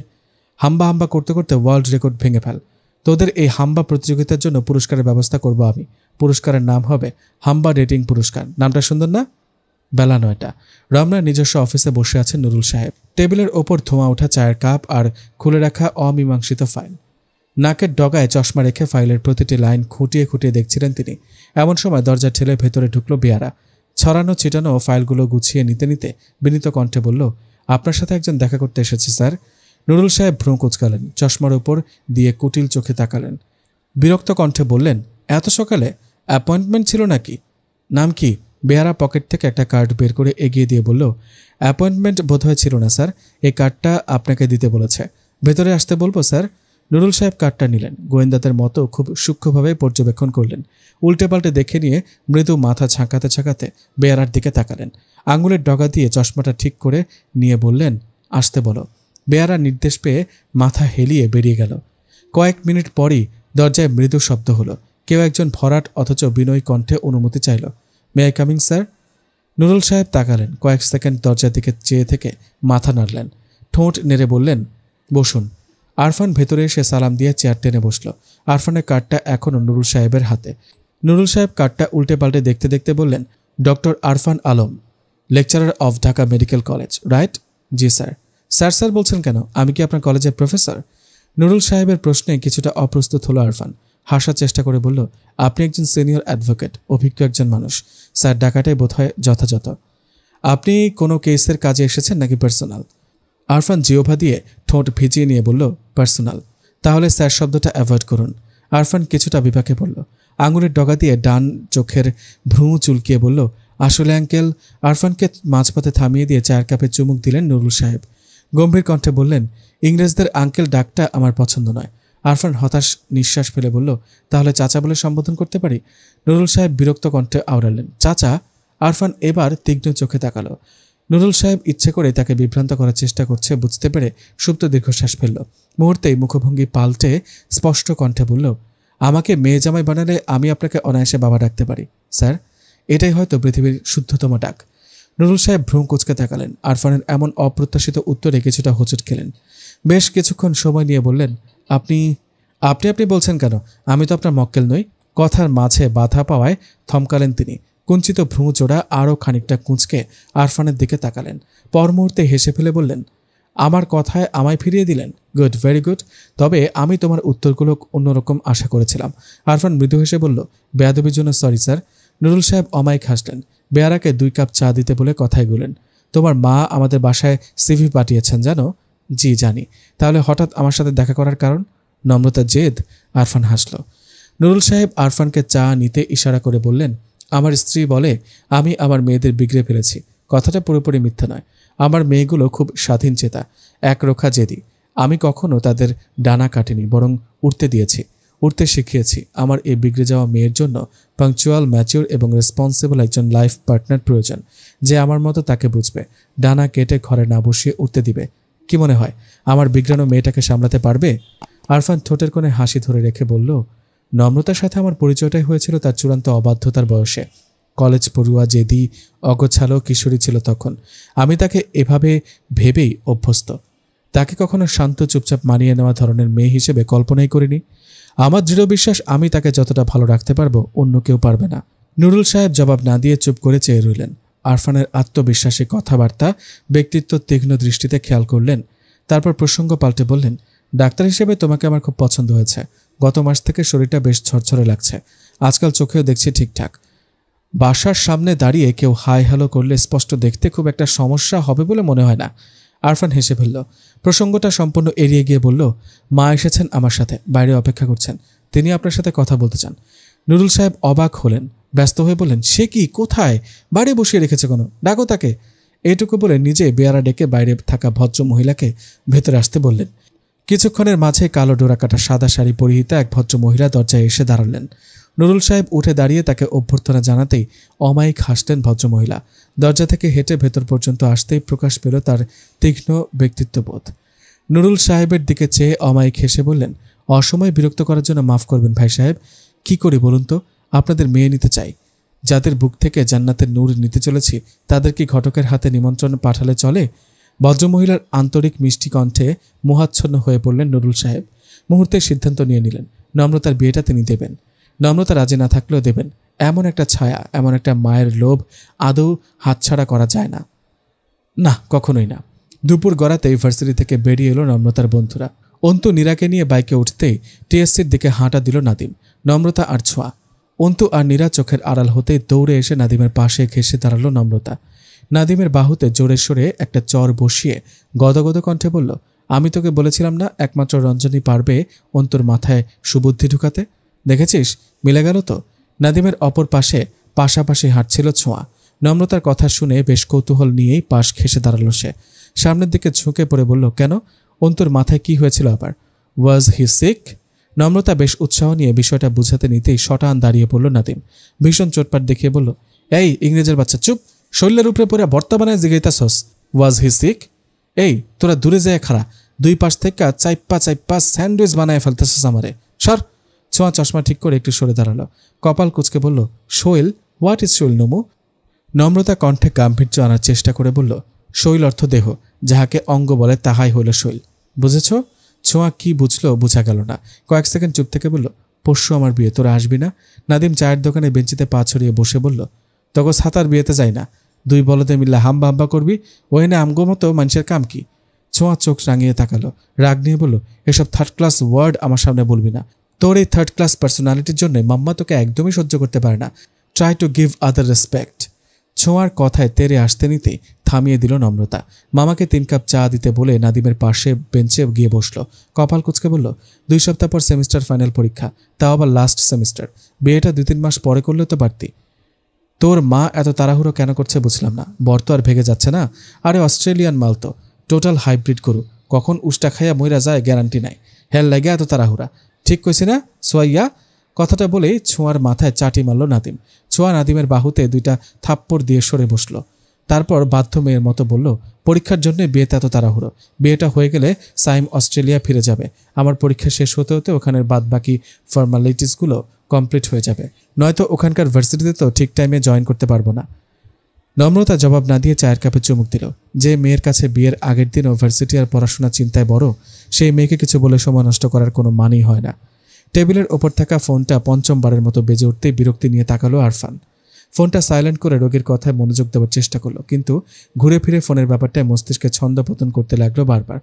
হাম্বা হাম্বা করতে করতে ওয়ার্ল্ড রেকর্ড ভেঙে ফেল। তোদের এই হাম্বা প্রতিযোগিতার জন্য পুরস্কারের ব্যবস্থা করব আমি। পুরস্কারের নাম হবে হাম্বা ডেটিং পুরস্কার। নামটা সুন্দর না? বেলা 9টা। রমনার নিজস্ব অফিসে বসে আছেন নুরুল সাহেব। টেবিলের ওপর ধোঁয়া ওঠা চায়ের কাপ আর খুলে রাখা অমীমাংসিত ফাইল। নাকের ডগায় চশমা রেখে ফাইলের প্রতিটি লাইন খুঁটিয়ে খুঁটিয়ে দেখছিলেন তিনি। এমন সময় দরজা ঠেলে ভেতরে ঢুকলো বেয়ারা। ছড়ানো ছিটানো ফাইলগুলো গুছিয়ে নিতে নিতে বিনীত কণ্ঠে বলল, আপনার সাথে একজন দেখা করতে এসেছে স্যার। নুরুল সাহেব ভ্রু কুঁচকালেন, চশমার উপর দিয়ে কুটিল চোখে তাকালেন। বিরক্ত কণ্ঠে বললেন, এত সকালে? অ্যাপয়েন্টমেন্ট ছিল নাকি? নাম কি? বেহারা পকেট থেকে একটা কার্ড বের করে এগিয়ে দিয়ে বলল, অ্যাপয়েন্টমেন্ট বোধহয় ছিল না স্যার। এই কার্ডটা আপনাকে দিতে বলেছে। ভেতরে আসতে বলবো স্যার? নুরুল সাহেব কার্ডটা নিলেন, গোয়েন্দাদের মতো খুব সূক্ষ্মভাবে পর্যবেক্ষণ করলেন। উল্টে পাল্টে দেখে নিয়ে মৃদু মাথা ঝাঁকাতে ঝাঁকাতে বেয়ারার দিকে তাকালেন। আঙুলের ডগা দিয়ে চশমাটা ঠিক করে নিয়ে বললেন, আসতে বলো। বেয়ারা নির্দেশ পেয়ে মাথা হেলিয়ে বেরিয়ে গেল। কয়েক মিনিট পরই দরজায় মৃদু শব্দ হলো। কেউ একজন ভরাট অথচ বিনয়ী কণ্ঠে অনুমতি চাইল। May I coming sir? Nurul সাহেব তাকালেন, কয়েক সেকেন্ড দরজার দিকে চেয়ে থেকে মাথা নাড়লেন, ঠোঁট নেড়ে বললেন, বসুন। আরফান ভেতরে এসে সালাম দিয়ে চেয়ার টেনে বসল। আরফানের কার্ডটা এখনও নুরুল সাহেবের হাতে। নুরুল সাহেব কার্ডটা উল্টে পাল্টে দেখতে দেখতে বললেন, doctor Arfan Alam, lecturer of Dhaka medical college, right? G sir. Sir sir বলছেন কেন? আমি কি আপনার কলেজের প্রফেসর? নুরুল সাহেবের প্রশ্নে কিছুটা অপ্রস্তুত হলো আরফান। হাসার চেষ্টা করে বলল, আপনি একজন সিনিয়র অ্যাডভোকেট, অভিজ্ঞ একজন মানুষ। স্যার ডাকাটাই বোধহয় যথাযথ। আপনি কোনো কেসের কাজে এসেছেন নাকি পার্সোনাল? আরফান জিওভা দিয়ে ঠোঁট ভিজিয়ে নিয়ে বলল, পার্সোনাল। তাহলে স্যার শব্দটা অ্যাভয়েড করুন। আরফান কিছুটা বিপাকে বলল। আঙুলের ডগা দিয়ে ডান চোখের ভ্রু চুলকিয়ে বলল, আসলে আঙ্কেল। আরফানকে মাঝপথে থামিয়ে দিয়ে চায়ের কাপে চুমুক দিলেন নুরুল সাহেব। গম্ভীর কণ্ঠে বললেন, ইংরেজদের আঙ্কেল ডাকটা আমার পছন্দ নয়। আরফান হতাশ নিঃশ্বাস ফেলে বলল, তাহলে চাচা বলে সম্বোধন করতে পারি? নুরুল সাহেব বিরক্ত কণ্ঠে আওড়ালেন, চাচা? আরফান এবার তীক্ষ্ণ চোখে তাকালো। নুরুল সাহেব ইচ্ছে করে তাকে বিভ্রান্ত করার চেষ্টা করছে বুঝতে পেরে সুপ্ত দীর্ঘশ্বাস ফেলল। মুহূর্তেই মুখভঙ্গি পাল্টে স্পষ্ট কণ্ঠে বলল, আমাকে মেয়ে জামাই বানালে আমি আপনাকে অনায়াসে বাবা ডাকতে পারি স্যার। এটাই হয়তো পৃথিবীর শুদ্ধতম ডাক। নুরুল সাহেব ভ্রু কুঁচকে তাকালেন। আরফানের এমন অপ্রত্যাশিত উত্তরে কিছুটা হোঁচট খেলেন। বেশ কিছুক্ষণ সময় নিয়ে বললেন, আপনি আপনি আপনি বলছেন কেন? আমি তো আপনার মক্কেল নই। কথার মাঝে বাধা পাওয়ায় থমকালেন তিনি। কুঞ্চিত ভ্রু জোড়া আরও খানিকটা কুঁচকে আরফানের দিকে তাকালেন। পর মুহূর্তে হেসে ফেলে বললেন, আমার কথায় আমায় ফিরিয়ে দিলেন। Good, very good. তবে আমি তোমার উত্তরগুলো অন্যরকম আশা করেছিলাম। আরফান মৃদু হেসে বলল, বেয়াদবির জন্য সরি স্যার। নুরুল সাহেব অমায়িক হাসলেন। বেয়ারাকে 2 কাপ চা দিতে বলে কথায় গুলেন। তোমার মা আমাদের বাসায় সিভি পাঠিয়েছেন জানো? জি জানি। তাহলে হঠাৎ আমার সাথে দেখা করার কারণ? নম্রতা জেদ? আরফান হাসল। নুরুল সাহেব আরফানকে চা নিতে ইশারা করে বললেন, আমার স্ত্রী বলে আমি আমার মেয়েদের বিগড়ে ফেলেছি। কথাটা পুরোপুরি মিথ্যা নয়। আমার মেয়েগুলো খুব স্বাধীন চেতা, একরোখা জেদি। আমি কখনো তাদের ডানা কাটিনি, বরং উড়তে দিয়েছি, উড়তে শিখিয়েছি। আমার এই বিগড়ে যাওয়া মেয়ের জন্য পাংচুয়াল, ম্যাচিউর এবং রেসপন্সিবল একজন লাইফ পার্টনার প্রয়োজন, যে আমার মতো তাকে বুঝবে, ডানা কেটে ঘরে না বসিয়ে উঠতে দিবে। কি মনে হয় আমার বিগড়ানো মেয়েটাকে সামলাতে পারবে? আরফান ঠোঁটের কোণে হাসি ধরে রেখে বলল, নম্রতার সাথে আমার পরিচয়টাই হয়েছিল তার চূড়ান্ত অবাধ্যতার বয়সে। কলেজ পড়ুয়া, জেদি, অগোছালো কিশোরী ছিল তখন। আমি তাকে এভাবে ভেবেই অভ্যস্ত। তাকে কখনো শান্ত চুপচাপ মানিয়ে নেওয়া ধরনের মেয়ে হিসেবে কল্পনাই করিনি। আমার দৃঢ় বিশ্বাস আমি তাকে যতটা ভালো রাখতে পারবো অন্য কেউ পারবে না। নুরুল সাহেব জবাব না দিয়ে চুপ করে চেয়ে রইলেন। আরফানের আত্মবিশ্বাসী কথাবার্তা, ব্যক্তিত্ব তীক্ষ্ণ দৃষ্টিতে খেয়াল করলেন। তারপর প্রসঙ্গ পাল্টে বললেন, ডাক্তার হিসেবে তোমাকে আমার খুব পছন্দ হয়েছে। গত মাস থেকে শরীরটা বেশ ঝরঝরে লাগছে, আজকাল চোখেও দেখছি ঠিকঠাক। বাসার সামনে দাঁড়িয়ে কেউ হাই হ্যালো করলে স্পষ্ট দেখতে খুব একটা সমস্যা হবে বলে মনে হয় না। আরফান হেসে ফেলল। প্রসঙ্গটা সম্পূর্ণ এড়িয়ে গিয়ে বলল, মা এসেছেন আমার সাথে, বাইরে অপেক্ষা করছেন, তিনি আপনার সাথে কথা বলতে চান। নুরুল সাহেব অবাক হলেন, ব্যস্ত হয়ে বললেন, সে কি, কোথায়, বাড়ি বসিয়ে রেখেছে কোনো, ডাকো তাকে। এইটুকু বলে নিজে বেয়ারা ডেকে বাইরে থাকা ভদ্র মহিলাকে ভেতরে আসতে বললেন। কিছুক্ষণের মাঝে কালো ডোরাকাটা সাদা শাড়ি পরিহিতা এক ভদ্র মহিলা দরজায় এসে দাঁড়ালেন। নুরুল সাহেব উঠে দাঁড়িয়ে তাকে অভ্যর্থনা জানাতেই অমায়িক হাসলেন ভদ্রমহিলা। দরজা থেকে হেঁটে ভেতর পর্যন্ত আসতেই প্রকাশ পেল তার তীক্ষ্ণ ব্যক্তিত্ববোধ। নুরুল সাহেবের দিকে চেয়ে অমায়িক হেসে বললেন, অসময়ে বিরক্ত করার জন্য মাফ করবেন ভাই সাহেব। কি করি বলুন তো, আপনাদের মেয়ে নিতে চাই। যাদের বুক থেকে জান্নাতের নূর নিতে চলেছি তাদের কি ঘটকের হাতে নিমন্ত্রণ পাঠালে চলে? ভদ্রমহিলার আন্তরিক মিষ্টি কণ্ঠে মোহাচ্ছন্ন হয়ে পড়লেন নুরুল সাহেব। মুহূর্তে সিদ্ধান্ত নিয়ে নিলেন, নম্রতার বিয়েটা তিনি দেবেন। নম্রতা রাজি না থাকলেও দেবেন। এমন একটা ছায়া, এমন একটা মায়ের লোভ আদৌ হাতছাড়া করা যায় না, না কখনোই না। দুপুর গড়াতেই ভার্সিটি থেকে বেরিয়ে এলো নম্রতার বন্ধুরা। অন্তু নীরাকে নিয়ে বাইকে উঠতেই টিএসসির দিকে হাঁটা দিল নাদিম। নম্রতা আর ছোঁয়া। অন্তু আর নীরা চোখের আড়াল হতেই দৌড়ে এসে নাদিমের পাশে ঘেঁষে দাঁড়ালো নম্রতা। নাদিমের বাহুতে জোরে সোরে একটা চর বসিয়ে গদগদ কণ্ঠে বলল, আমি তোকে বলেছিলাম না একমাত্র রঞ্জনী পারবে অন্তুর মাথায় সুবুদ্ধি ঢুকাতে? দেখেছিস, মিলে গেল তো। নাদিমের অপর পাশে পাশাপাশি হাঁটছিল ছোঁয়া। নম্রতার কথা শুনে বেশ কৌতূহল নিয়েই পাশ ঘেঁষে দাঁড়ালো সে। সামনের দিকে ঝুঁকে পড়ে বলল, কেন, অন্তুর মাথায় কি হয়েছিল আবার? ওয়াজ হি সিক? নম্রতা বেশ উৎসাহ নিয়ে বিষয়টা বুঝাতে নিতেই শটান দাঁড়িয়ে পড়ল নাদিম। ভীষণ চোটপাট দেখিয়ে বলল, এই ইংরেজের বাচ্চা, চুপ! শরীরের উপরে পড়ে বর্তমানে জিগাইতাছস ওয়াজ হি সিক? এই তোরা দূরে যায় খাড়া, দুই পাশ থেকে চাইপ্পা স্যান্ডউইচ বানায় ফেলতেছস আমারে, সর! ছোঁয়া চশমা ঠিক করে একটু সরে দাঁড়ালো, কপাল কুচকে বলল, শৈল? হোয়াট ইজ শৈল নমু? নম্রতা কণ্ঠে গাম্ভীর্য আনার চেষ্টা করে বলল, শৈল অর্থ দেহ, যাহাকে অঙ্গ বলে তাহাই হইল শৈল, বুঝেছ? ছোঁয়া কি বুঝলো বোঝা গেল না। কয়েক সেকেন্ড চুপ থেকে বলল, পরশু আমার বিয়ে, তোরা আসবি না? নাদিম চায়ের দোকানে বেঞ্চিতে পা ছড়িয়ে বসে বলল, তখন ছাতার বিয়েতে যাই না, দুই বলদে মিল্লা হাম্বা হাম্বা করবি, ওইনে আমগো মতো মানুষের কাম কি? ছোঁয়া চোখ রাঙিয়ে তাকালো, রাগ নিয়ে বলল, এসব থার্ড ক্লাস ওয়ার্ড আমার সামনে বলবি না। তোর এই থার্ড ক্লাস পার্সোনালিটির জন্য মাম্মা তোকে একদমই সহ্য করতে পারে না। Try to give other respect. ছোঁয়ার কথায় তেরে আসতে নিতে থামিয়ে দিল নম্রতা। মামাকে 3 কাপ চা দিতে বলে নাদিমের পাশে বেঞ্চে গিয়ে বসলো। কপাল কুচকে বলল, 2 সপ্তাহ পর সেমিস্টার ফাইনাল পরীক্ষা, তাও আবার লাস্ট সেমিস্টার। বিয়েটা 2-3 মাস পরে করলে তো পারতি। তোর মা এত তাড়াহুড়ো কেন করছে বুঝলাম না। বর তো আর ভেগে যাচ্ছে না। আরে অস্ট্রেলিয়ান মাল তো, টোটাল হাইব্রিড গরু, কখন উষ্টা খাইয়া মইরা যায় গ্যারান্টি নাই। হেল লাগে এত তাড়াহুড়া, ঠিক কইছি না সোয়াইয়া? কথাটা বলেই ছোঁয়ার মাথায় চাটি মারল নাদিম। ছোঁয়া নাদিমের বাহুতে 2টা থাপ্পড় দিয়ে সরে বসল। তারপর বাধ্য মেয়ের মতো বলল, পরীক্ষার জন্য বিয়েতে এত তাড়াহুড়ো? বিয়েটা হয়ে গেলে সাইম অস্ট্রেলিয়া ফিরে যাবে। আমার পরীক্ষা শেষ হতে হতে ওখানের বাদবাকি ফর্মালিটিসগুলো কমপ্লিট হয়ে যাবে, নয়তো ওখানকার ভার্সিটিতে তো ঠিক টাইমে জয়েন করতে পারবো না। নম্রতা জবাব না দিয়ে চায়ের কাপে চুমুক দিল। যে মেয়ের কাছে বিয়ের আগের দিনও ভার্সিটি আর পড়াশোনা চিন্তায় বড়, সেই মেয়েকে কিছু বলে সময় নষ্ট করার কোনো মানেই হয় না। টেবিলের ওপর থাকা ফোনটা পঞ্চমবারের মতো বেজে উঠতেই বিরক্তি নিয়ে তাকালো আরফান। ফোনটা সাইলেন্ট করে রোগীর কথায় মনোযোগ দেওয়ার চেষ্টা করলো, কিন্তু ঘুরে ফিরে ফোনের ব্যাপারটায় মস্তিষ্কে ছন্দপতন করতে লাগলো বারবার।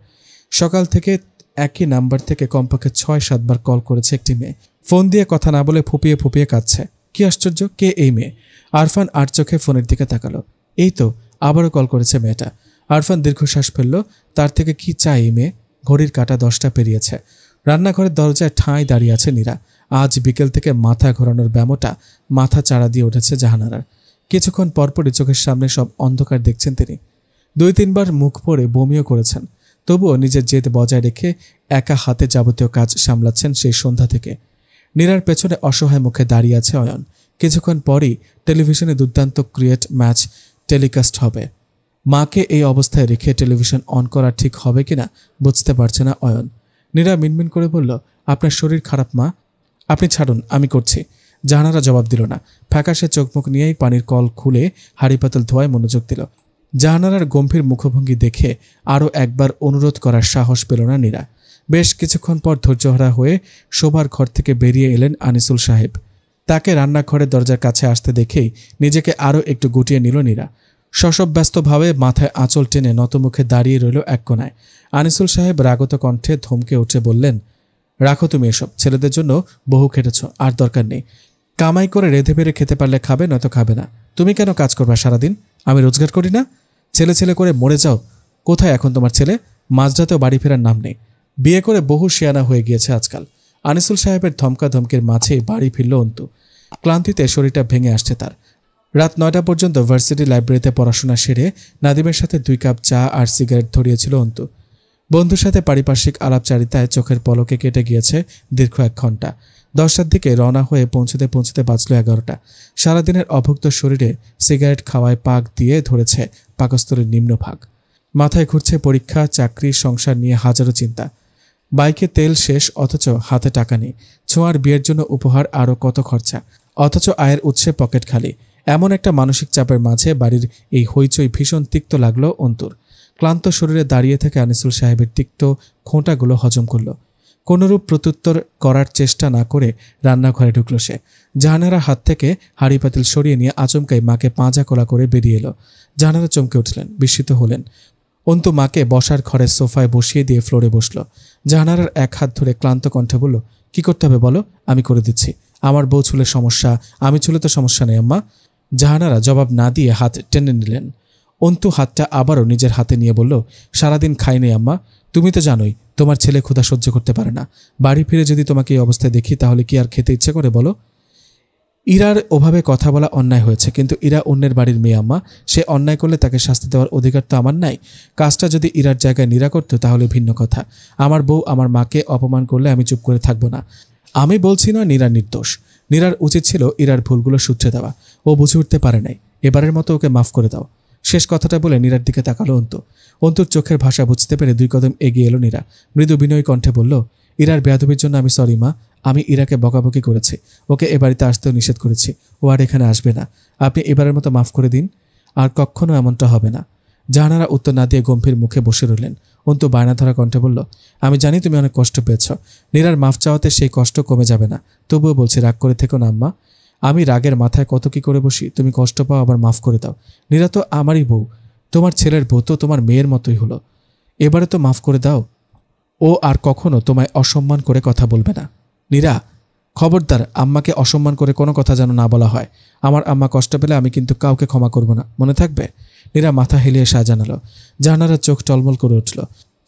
সকাল থেকে একই নাম্বার থেকে কমপক্ষে 6-7 বার কল করেছে একটি মেয়ে। ফোন দিয়ে কথা না বলে ফুপিয়ে ফুপিয়ে কাঁদছে। কি আশ্চর্য, কে এই মেয়ে? আরফান আর চোখে ফোনের দিকে তাকালো। এই তো, আবারও কল করেছে মেয়েটা। আরফান দীর্ঘশ্বাস ফেলল। তার থেকে কি চাই এই মেয়ে? ঘড়ির কাঁটা 10টা পেরিয়েছে। রান্নাঘরের দরজায় ঠাঁই দাঁড়িয়ে আছে নীরা। আজ বিকেল থেকে মাথা ঘোরানোর ব্যামোটা মাথা চাড়া দিয়ে উঠেছে জাহানারার। কিছুক্ষণ পরপরই চোখের সামনে সব অন্ধকার দেখছেন তিনি। 2-3 বার মুখ পড়ে বমিও করেছেন, তবুও নিজের জেদ বজায় রেখে একা হাতে যাবতীয় কাজ সামলাচ্ছেন সেই সন্ধ্যা থেকে। নীরার পেছনে অসহায় মুখে দাঁড়িয়ে আছে অয়ন। কিছুক্ষণ পরই টেলিভিশনে দুর্দান্ত ক্রিকেট ম্যাচ টেলিকাস্ট হবে। মাকে এই অবস্থায় রেখে টেলিভিশন অন করা ঠিক হবে কিনা বুঝতে পারছে না অয়ন। নীরা মিনমিন করে বলল, আপনার শরীর খারাপ মা, আপনি ছাড়ুন, আমি করছি। জাহানারা জবাব দিল না। ফ্যাকাশে চোখমুখ নিয়েই পানির কল খুলে হাঁড়ি পাতল ধোয়ায় মনোযোগ দিল। জাহানারার গম্ভীর মুখভঙ্গি দেখে আরও একবার অনুরোধ করার সাহস পেল না নীরা। বেশ কিছুক্ষণ পর ধৈর্যহারা হয়ে শোবার ঘর থেকে বেরিয়ে এলেন আনিসুল সাহেব। তাকে রান্নাঘরের দরজার কাছে আসতে দেখেই নিজেকে আরও একটু গুটিয়ে নিল নীরা। শশব্যস্তভাবে মাথায় আঁচল টেনে নতমুখে দাঁড়িয়ে রইল এক কোনায়। আনিসুল সাহেব রাগত কণ্ঠে ধমকে উঠে বললেন, রাখো তুমি এসব, ছেলেদের জন্য বহু খেটেছ, আর দরকার নেই। কামাই করে রেঁধে বেড়ে খেতে পারলে খাবে, নয়তো খাবে না। তুমি কেন কাজ করবা সারাদিন? আমি রোজগার করি না? ছেলে ছেলে করে মরে যাও। কোথায় এখন তোমার ছেলে? মাঝরাতেও বাড়ি ফেরার নাম নেই। বিয়ে করে বহু শিয়ানা হয়ে গিয়েছে আজকাল। আনিসুল সাহেবের ধমকা ধমকির মাঝেই বাড়ি ফিরল অন্তু। ক্লান্তিতে শরীরটা ভেঙে আসছে তার। রাত 9টা পর্যন্ত ভার্সিটি লাইব্রেরিতে পড়াশোনা সেরে নাদিমের সাথে 2 কাপ চা আর সিগারেট ধরিয়েছিল অন্তু। বন্ধুর সাথে পারিপার্শ্বিক আলাপচারিতায় চোখের পলকে কেটে গিয়েছে দীর্ঘ 1 ঘন্টা। 10টার দিকে রওনা হয়ে পৌঁছতে পৌঁছতে বাজল 11টা। সারাদিনের অভুক্ত শরীরে সিগারেট খাওয়ায় পাক দিয়ে ধরেছে পাকস্থলীর নিম্নভাগ। মাথায় ঘুরছে পরীক্ষা, চাকরি, সংসার নিয়ে হাজারো চিন্তা। বাইকে তেল শেষ, অথচ হাতে টাকা নেই। ছোঁয়ার বিয়ের জন্য উপহার, আরও কত খরচা, অথচ আয়ের উৎসে পকেট খালি। এমন একটা মানসিক চাপের মাঝে বাড়ির এই হইচই ভীষণ তিক্ত লাগলো অন্তুর। ক্লান্ত শরীরে দাঁড়িয়ে থেকে আনিসুল সাহেবের তিক্ত খোঁটাগুলো হজম করল। কোনরূপ প্রত্যুত্তর করার চেষ্টা না করে রান্নাঘরে ঢুকল সে। জাহানারা হাত থেকে হাঁড়ি পাতিল সরিয়ে নিয়ে আচমকাই মাকে পাঁজা কোলা করে বেরিয়ে এলো। জাহানারা চমকে উঠলেন, বিস্মিত হলেন। অন্তু মাকে বসার ঘরের সোফায় বসিয়ে দিয়ে ফ্লোরে বসল। জাহানারার এক হাত ধরে ক্লান্ত কণ্ঠে বলল, কি করতে হবে বলো, আমি করে দিচ্ছি। আমার বউ ছুলে সমস্যা, আমি ছুলে তো সমস্যা নেই আম্মা। জাহানারা জবাব না দিয়ে হাত টেনে নিলেন। অন্তু হাতটা আবারও নিজের হাতে নিয়ে বলল, সারাদিন খাইনি আম্মা, তুমি তো জানোই তোমার ছেলে ক্ষুধা সহ্য করতে পারে না। বাড়ি ফিরে যদি তোমাকে এই অবস্থায় দেখি তাহলে কি আর খেতে ইচ্ছে করে বলো? ইরার ওভাবে কথা বলা অন্যায় হয়েছে, কিন্তু ইরা অন্যের বাড়ির মেয়ে আম্মা। সে অন্যায় করলে তাকে শাস্তি দেওয়ার অধিকার তো আমার নাই। কাজটা যদি ইরার জায়গায় নীরা করত তাহলে ভিন্ন কথা। আমার বউ আমার মাকে অপমান করলে আমি চুপ করে থাকবো না। আমি বলছি না নীরা নির্দোষ। নীরার উচিত ছিল ইরার ভুলগুলো শুধরে দেওয়া। ও বুঝে উঠতে পারে নাই। এবারের মতো ওকে মাফ করে দাও। শেষ কথাটা বলে নীরার দিকে তাকালো অন্তু। অন্তুর চোখের ভাষা বুঝতে পেরে 2 কদম এগিয়ে এলো নীরা। মৃদু বিনয়ী কণ্ঠে বলল, ইরার বেয়াদবির জন্য আমি সরি মা। আমি ইরাকে বকাবকি করেছি, ওকে এ বাড়িতে আসতেও নিষেধ করেছি। ও আর এখানে আসবে না। আপনি এবারের মতো মাফ করে দিন, আর কখনো এমনটা হবে না। জাহানারা উত্তর না দিয়ে গম্ভীর মুখে বসে রইলেন। অন্তু বায়না ধরা কণ্ঠে বলল, আমি জানি তুমি অনেক কষ্ট পেয়েছ। নীরার মাফ চাওয়াতে সেই কষ্ট কমে যাবে না। তবুও বলছি, রাগ করে থেকো না আম্মা। আমি রাগের মাথায় কত কি করে বসি, তুমি কষ্ট পাও আবার মাফ করে দাও। নীরা তো আমারই বউ, তোমার ছেলের বউ তো তোমার মেয়ের মতোই হলো। এবারে তো মাফ করে দাও। ও আর কখনো তোমায় অসম্মান করে কথা বলবে না। নীরা, খবরদার আম্মাকে অসম্মান করে কোনো কথা যেন না বলা হয়। আমার আম্মা কষ্ট পেলে আমি কিন্তু কাউকে ক্ষমা করব না, মনে থাকবে? নীরা মাথা হেলিয়ে সায় জানালো। জাহানারার চোখ টলমল করে উঠল।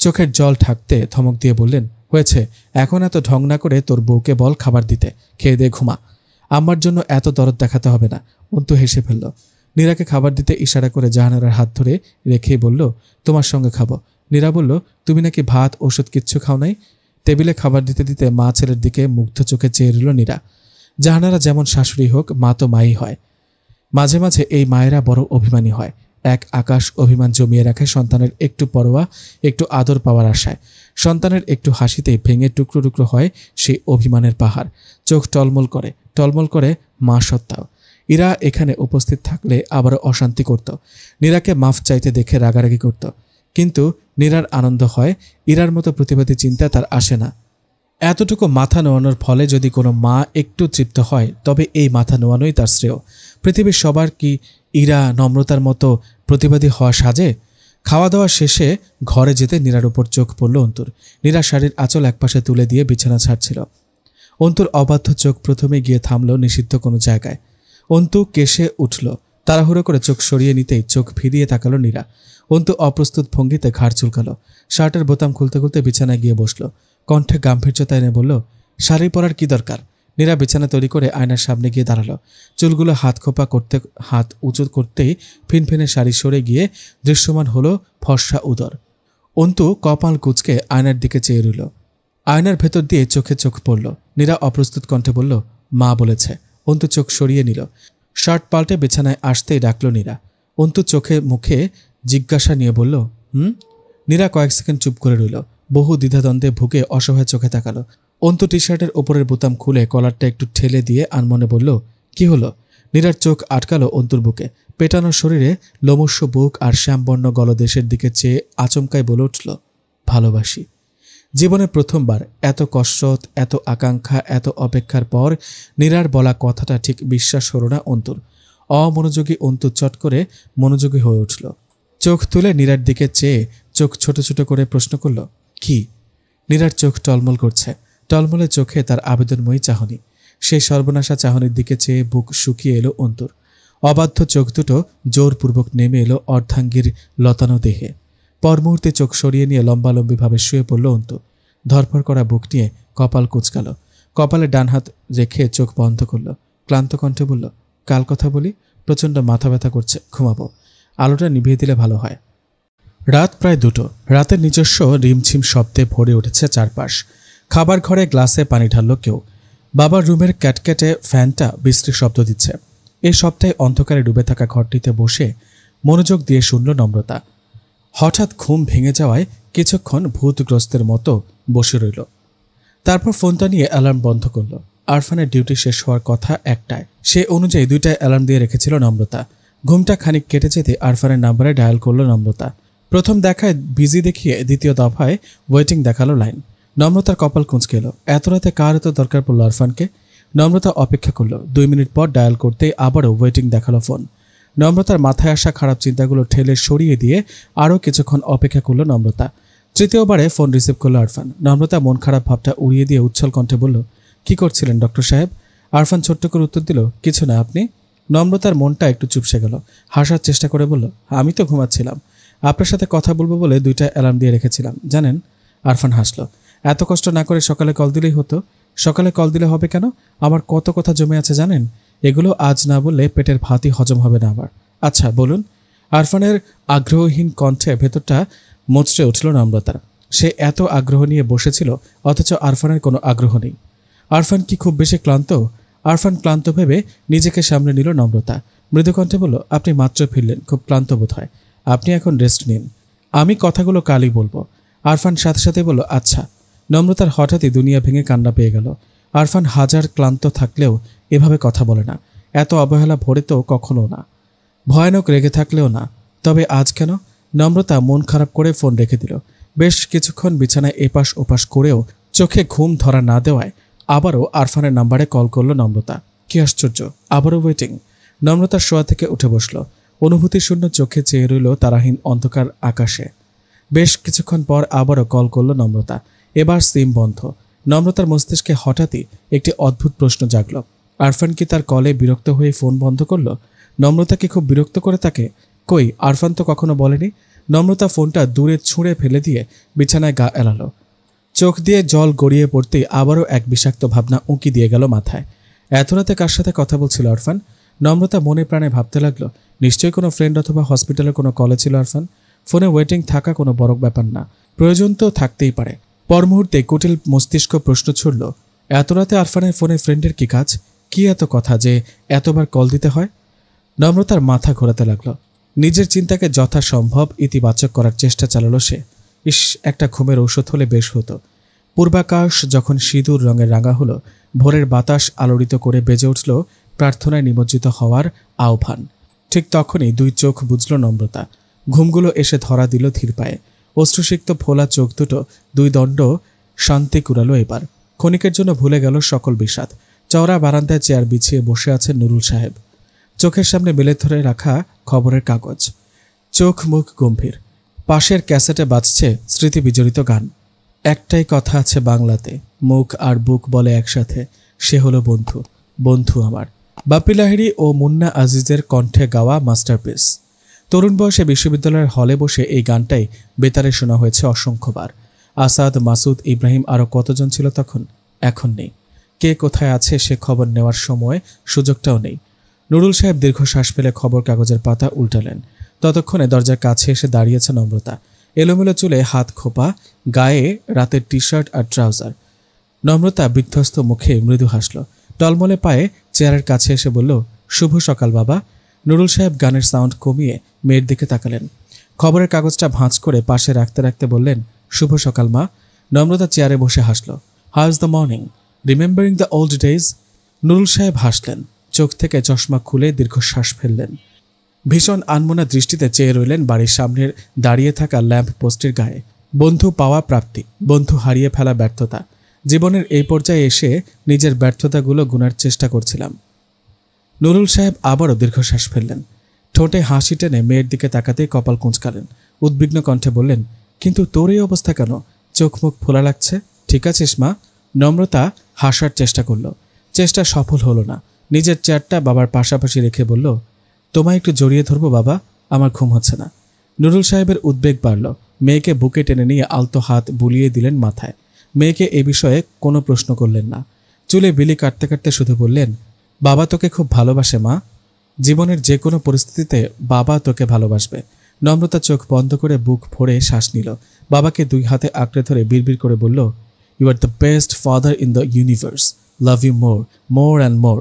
চোখের জল ঢাকতে ধমক দিয়ে বললেন, হয়েছে, এখন এত ঢং না করে তোর বউকে বল খাবার দিতে, খেয়ে দিয়ে ঘুমা। আম্মার জন্য এত দরদ দেখাতে হবে না। অন্তু হেসে ফেলল। নীরাকে খাবার দিতে ইশারা করে জাহানারার হাত ধরে রেখেই বলল, তোমার সঙ্গে খাবো। নীরা বলল, তুমি নাকি ভাত ওষুধ কিচ্ছু খাও নাই? টেবিলে খাবার দিতে দিতে মা ছেলের দিকে মুগ্ধ চোখে চেয়ে রইল নীরা। জাহানারা যেমন শাশুড়ি হোক, মা তো মাই হয়। মাঝে মাঝে এই মায়েরা বড় অভিমানী হয়। এক আকাশ অভিমান জমিয়ে রাখে সন্তানের একটু পরোয়া, একটু আদর পাওয়ার আশায়। সন্তানের একটু হাসিতেই ভেঙে টুকরো টুকরো হয় সেই অভিমানের পাহাড়। চোখ টলমল করে মা সত্তাও। ইরা এখানে উপস্থিত থাকলে আবারও অশান্তি করত। নীরাকে মাফ চাইতে দেখে রাগারাগি করত। কিন্তু নীরার আনন্দ হয়, ইরার মতো প্রতিবাদী চিন্তা তার আসে না। এতটুকু মাথা নোয়ানোর ফলে যদি কোনো মা একটু তৃপ্ত হয়, তবে এই মাথা নোয়ানোই তার শ্রেয়। পৃথিবীর সবার কি ইরা নম্রতার মতো প্রতিবাদী হওয়া সাজে? খাওয়া দাওয়া শেষে ঘরে যেতে নীরার উপর চোখ পড়ল অন্তুর। নীরা শাড়ির আঁচল একপাশে তুলে দিয়ে বিছানা ছাড়ছিল। অন্তুর অবাধ্য চোখ প্রথমে গিয়ে থামল নিষিদ্ধ কোনো জায়গায়। অন্তু কেশে উঠল। তাড়াহুড়ো করে চোখ সরিয়ে নিতেই চোখ ফিরিয়ে তাকালো নীরা। অন্তু অপ্রস্তুত ভঙ্গিতে ঘাড় চুলকালো। শার্টের বোতাম খুলতে খুলতে বিছানায় গিয়ে বসল। কণ্ঠে গাম্ভীর্যতা এনে বলল, শাড়ি পরার কি দরকার? নীরা বিছানা তৈরি করে আয়নার সামনে গিয়ে দাঁড়ালো। চুলগুলো হাত উঁচু করতেই ফিনফিনে শাড়ি সরে গিয়ে দৃশ্যমান হলো ফর্সা উদর। অন্তু কপাল কুঁচকে আয়নার দিকে চেয়ে রইল। আয়নার ভেতর দিয়ে চোখে চোখ পড়ল। নীরা অপ্রস্তুত কণ্ঠে বলল, মা বলেছে। অন্তু চোখ সরিয়ে নিল। শার্ট পাল্টে বিছানায় আসতেই ডাকল নীরা। অন্তু চোখে মুখে জিজ্ঞাসা নিয়ে বলল, নীরা কয়েক সেকেন্ড চুপ করে রইল। বহু দ্বিধাদ্বন্দ্বে ভুগে অসহায় চোখে তাকালো। অন্তু টি শার্টের ওপরের বোতাম খুলে কলারটা একটু ঠেলে দিয়ে আনমনে বলল, কি হলো? নীরার চোখ আটকালো অন্তুর বুকে। পেটানো শরীরে লোমস্য বুক আর শ্যামবর্ণ গলদেশের দিকে চেয়ে আচমকায় বলে উঠল, ভালোবাসি। জীবনে প্রথমবার এত কষ্ট, এত আকাঙ্ক্ষা, এত অপেক্ষার পর নীরার বলা কথাটা ঠিক বিশ্বাস হলো না অন্তুর। অমনোযোগী অন্তু চট করে মনোযোগী হয়ে উঠল। চোখ তুলে নীরার দিকে চেয়ে চোখ ছোট ছোট করে প্রশ্ন করল, কি? নীরার চোখ টলমল করছে। টলমলে চোখে তার আবেদনময়ী চাহনি। সেই সর্বনাশা চাহনির দিকে চেয়ে বুক শুকিয়ে এলো অন্তুর। অবাধ্য চোখ দুটো জোরপূর্বক নেমে এলো অর্ধাঙ্গীর লতানো দেহে। পর মুহূর্তে চোখ সরিয়ে নিয়ে লম্বালম্বিভাবে শুয়ে পড়ল অন্তু। ধরফর করা বুক নিয়ে কপাল কুঁচকাল। কপালে ডান হাত রেখে চোখ বন্ধ করল। ক্লান্ত কণ্ঠে বলল, কাল কথা বলি, প্রচণ্ড মাথা ব্যথা করছে, ঘুমাবো। আলোটা নিভিয়ে দিলে ভালো হয়। রাত প্রায় 2টো। রাতের নিজস্ব রিমঝিম শব্দে ভরে উঠেছে চারপাশ। খাবার ঘরে গ্লাসে পানি ঢালল কেউ। বাবার রুমের ক্যাটক্যাটে ফ্যানটা বিশ্রী শব্দ দিচ্ছে। এই সপ্তাহে অন্ধকারে ডুবে থাকা ঘরটিতে বসে মনোযোগ দিয়ে শুনল নম্রতা। হঠাৎ ঘুম ভেঙে যাওয়ায় কিছুক্ষণ ভূতগ্রস্তের মতো বসে রইল। তারপর ফোনটা নিয়ে অ্যালার্ম বন্ধ করল। আরফানের ডিউটি শেষ হওয়ার কথা 1টায়। সে অনুযায়ী 2টায় অ্যালার্ম দিয়ে রেখেছিল নম্রতা। ঘুমটা খানিক কেটে যেতে আরফানের নাম্বারে ডায়াল করল নম্রতা। প্রথম দেখায় বিজি দেখিয়ে দ্বিতীয় দফায় ওয়েটিং দেখালো লাইন। নম্রতার কপাল কুঁচকে এলো। এত রাতে কার এত দরকার পড়ল আরফানকে? নম্রতা অপেক্ষা করল। 2 মিনিট পর ডায়াল করতেই আবারও ওয়েটিং দেখালো ফোন। নম্রতার মাথায় আসা খারাপ চিন্তাগুলো ঠেলে সরিয়ে দিয়ে আরও কিছুক্ষণ অপেক্ষা করল নম্রতা। তৃতীয়বারে ফোন রিসিভ করল আরফান। নম্রতা মন খারাপ ভাবটা উড়িয়ে দিয়ে উচ্ছল কণ্ঠে বলল, কি করছিলেন ডক্টর সাহেব? আরফান ছোট্ট করে উত্তর দিল, কিছু না, আপনি? নম্রতার মনটা একটু চুপসে গেল। হাসার চেষ্টা করে বলল, আমি তো ঘুমাচ্ছিলাম। আপনার সাথে কথা বলবো বলে 2টা অ্যালার্ম দিয়ে রেখেছিলাম, জানেন? আরফান হাসল। এত কষ্ট না করে সকালে কল দিলেই হতো। সকালে কল দিলে হবে কেন? আমার কত কথা জমে আছে জানেন? এগুলো আজ না বললে পেটের ভাতই হজম হবে না আমার। আচ্ছা বলুন। আরফানের আগ্রহহীন কণ্ঠে ভেতরটা মোচড়ে উঠল নম্রতার। সে এত আগ্রহ নিয়ে বসেছিল, অথচ আরফানের কোনো আগ্রহ নেই। আরফান কি খুব বেশি ক্লান্ত? আরফান ক্লান্ত ভেবে নিজেকে সামনে নিল নম্রতা। মৃদুকণ্ঠে বলল, আপনি মাত্র ফিরলেন, খুব ক্লান্ত বোধ হয়। আপনি এখন রেস্ট নিন, আমি কথাগুলো কালই বলবো। আরফান সাথে সাথে বলল, আচ্ছা। নম্রতার হঠাৎই দুনিয়া ভেঙে কান্না পেয়ে গেল। আরফান হাজার ক্লান্ত থাকলেও এভাবে কথা বলে না। এত অবহেলা ভরে তো কখনো না। ভয়ানক রেগে থাকলেও না। তবে আজ কেন? নম্রতা মন খারাপ করে ফোন রেখে দিল। বেশ কিছুক্ষণ বিছানায় এপাশ ওপাশ করেও চোখে ঘুম ধরা না দেওয়ায় আবারও আরফানের নাম্বারে কল করল নম্রতা। কি আশ্চর্য, আবারও ওয়েটিং। নম্রতার শোয়া থেকে উঠে বসল। অনুভূতিশূন্য চোখে চেয়ে রইল তারাহীন অন্ধকার আকাশে। বেশ কিছুক্ষণ পর আবারও কল করল নম্রতা। এবার সিম বন্ধ। নম্রতার মস্তিষ্কে হঠাৎই একটি অদ্ভুত প্রশ্ন জাগল। আরফান কি তার কলে বিরক্ত হয়ে ফোন বন্ধ করল? নম্রতা কি খুব বিরক্ত করে তাকে? কই, আরফান তো কখনো বলেনি। নম্রতা ফোনটা দূরে ছুঁড়ে ফেলে দিয়ে বিছানায় গা এলালো। চোখ দিয়ে জল গড়িয়ে পড়তেই আবারও এক বিষাক্ত ভাবনা উঁকি দিয়ে গেল মাথায়। এত রাতে কার সাথে কথা বলছিল আরফান? নম্রতা মনে প্রাণে ভাবতে লাগলো, নিশ্চয়ই কোনো ফ্রেন্ড অথবা হসপিটালের কোনো কলে ছিল আরফান। ফোনে ওয়েটিং থাকা কোনো বড় ব্যাপার না, প্রয়োজন তো থাকতেই পারে। পর মুহূর্তে কুটিল মস্তিষ্ক প্রশ্ন ছুড়ল, এত রাতে আরফানের ফোনে ফ্রেন্ডের কি কাজ? কি এত কথা যে এতবার কল দিতে হয়? নম্রতার মাথা ঘোরাতে লাগলো। নিজের চিন্তাকে যথাসম্ভব ইতিবাচক করার চেষ্টা চালালো সে। ইস, একটা ঘুমের ঔষধ হলে বেশ হতো। পূর্বাকাশ যখন সিঁদুর রঙের রাঙা হলো, ভোরের বাতাস আলোড়িত করে বেজে উঠল প্রার্থনায় নিমজ্জিত হওয়ার আহ্বান। ঠিক তখনই 2 চোখ বুঝল নম্রতা। ঘুমগুলো এসে ধরা দিল ধীর পায়ে। অশ্রুসিক্ত ফোলা চোখ দুটো 2 দণ্ড শান্তি কুড়ালো এবার। ক্ষণিকের জন্য ভুলে গেল সকল বিষাদ। চওড়া বারান্দায় চেয়ার বিছিয়ে বসে আছেন নুরুল সাহেব। চোখের সামনে মেলে ধরে রাখা খবরের কাগজ। চোখ মুখ গম্ভীর। পাশের ক্যাসেটে বাজছে স্মৃতি বিজড়িত গান। একটাই কথা আছে বাংলাতে, মুখ আর বুক বলে একসাথে, সে হলো বন্ধু, বন্ধু আমার। বাপ্পি লাহিড়ী ও মুন্না আজিজের কণ্ঠে গাওয়া মাস্টারপিস। তরুণ বয়সে বিশ্ববিদ্যালয়ের হলে বসে এই গানটাই বেতারে শোনা হয়েছে অসংখ্যবার। আসাদ, মাসুদ, ইব্রাহিম আরও কতজন ছিল তখন? এখন নেই। কে কোথায় আছে সে খবর নেওয়ার সময় সুযোগটাও নেই। নুরুল সাহেব দীর্ঘশ্বাস ফেলে খবর কাগজের পাতা উল্টালেন। ততক্ষণে দরজার কাছে এসে দাঁড়িয়েছে নম্রতা। এলোমেলো চুলে হাত খোপা, গায়ে রাতের টি শার্ট আর ট্রাউজার। নম্রতা বিধ্বস্ত মুখে মৃদু হাসল। টলমলে পায়ে চেয়ারের কাছে এসে বলল, শুভ সকাল বাবা। নুরুল সাহেব গানের সাউন্ড কমিয়ে মেয়ের দিকে তাকালেন। খবরের কাগজটা ভাঁজ করে পাশে রাখতে রাখতে বললেন, শুভ সকাল মা। নম্রতা চেয়ারে বসে হাসল। How is the morning? Remembering the old days? Nurul সাহেব হাসলেন। চোখ থেকে চশমা খুলে দীর্ঘশ্বাস ফেললেন। ভীষণ আনমনা দৃষ্টিতে চেয়ে রইলেন বাড়ির সামনের দাঁড়িয়ে থাকা ল্যাম্প পোস্টের গায়ে। বন্ধু পাওয়া প্রাপ্তি, বন্ধু হারিয়ে ফেলা ব্যর্থতা। জীবনের এই পর্যায়ে এসে নিজের ব্যর্থতাগুলো গুনার চেষ্টা করছিলাম। নুরুল সাহেব আবারও দীর্ঘশ্বাস ফেললেন। ঠোঁটে হাসি টেনে মেয়ের দিকে তাকাতেই কপাল কুঁচকালেন। উদ্বিগ্ন কণ্ঠে বললেন, কিন্তু তোর এই অবস্থা কেন? চোখ মুখ ফোলা লাগছে। ঠিক আছিস মা? নম্রতা হাসার চেষ্টা করল। চেষ্টা সফল হলো না। নিজের চেয়ারটা বাবার পাশাপাশি রেখে বলল, তোমায় একটু জড়িয়ে ধরবো বাবা, আমার ঘুম হচ্ছে না। নুরুল সাহেবের উদ্বেগ বাড়ল। মেয়েকে বুকে টেনে নিয়ে আলতো হাত বুলিয়ে দিলেন মাথায়। মেয়েকে এ বিষয়ে কোনো প্রশ্ন করলেন না। চুলে বিলি কাটতে কাটতে শুধু বললেন, বাবা তোকে খুব ভালোবাসে মা। জীবনের যে কোনো পরিস্থিতিতে বাবা তোকে ভালোবাসবে। নম্রতা চোখ বন্ধ করে বুক ভরে শ্বাস নিল। বাবাকে 2 হাতে আঁকড়ে ধরে বিড়বিড় করে বলল, you are the best father in the universe, love you more, more and more.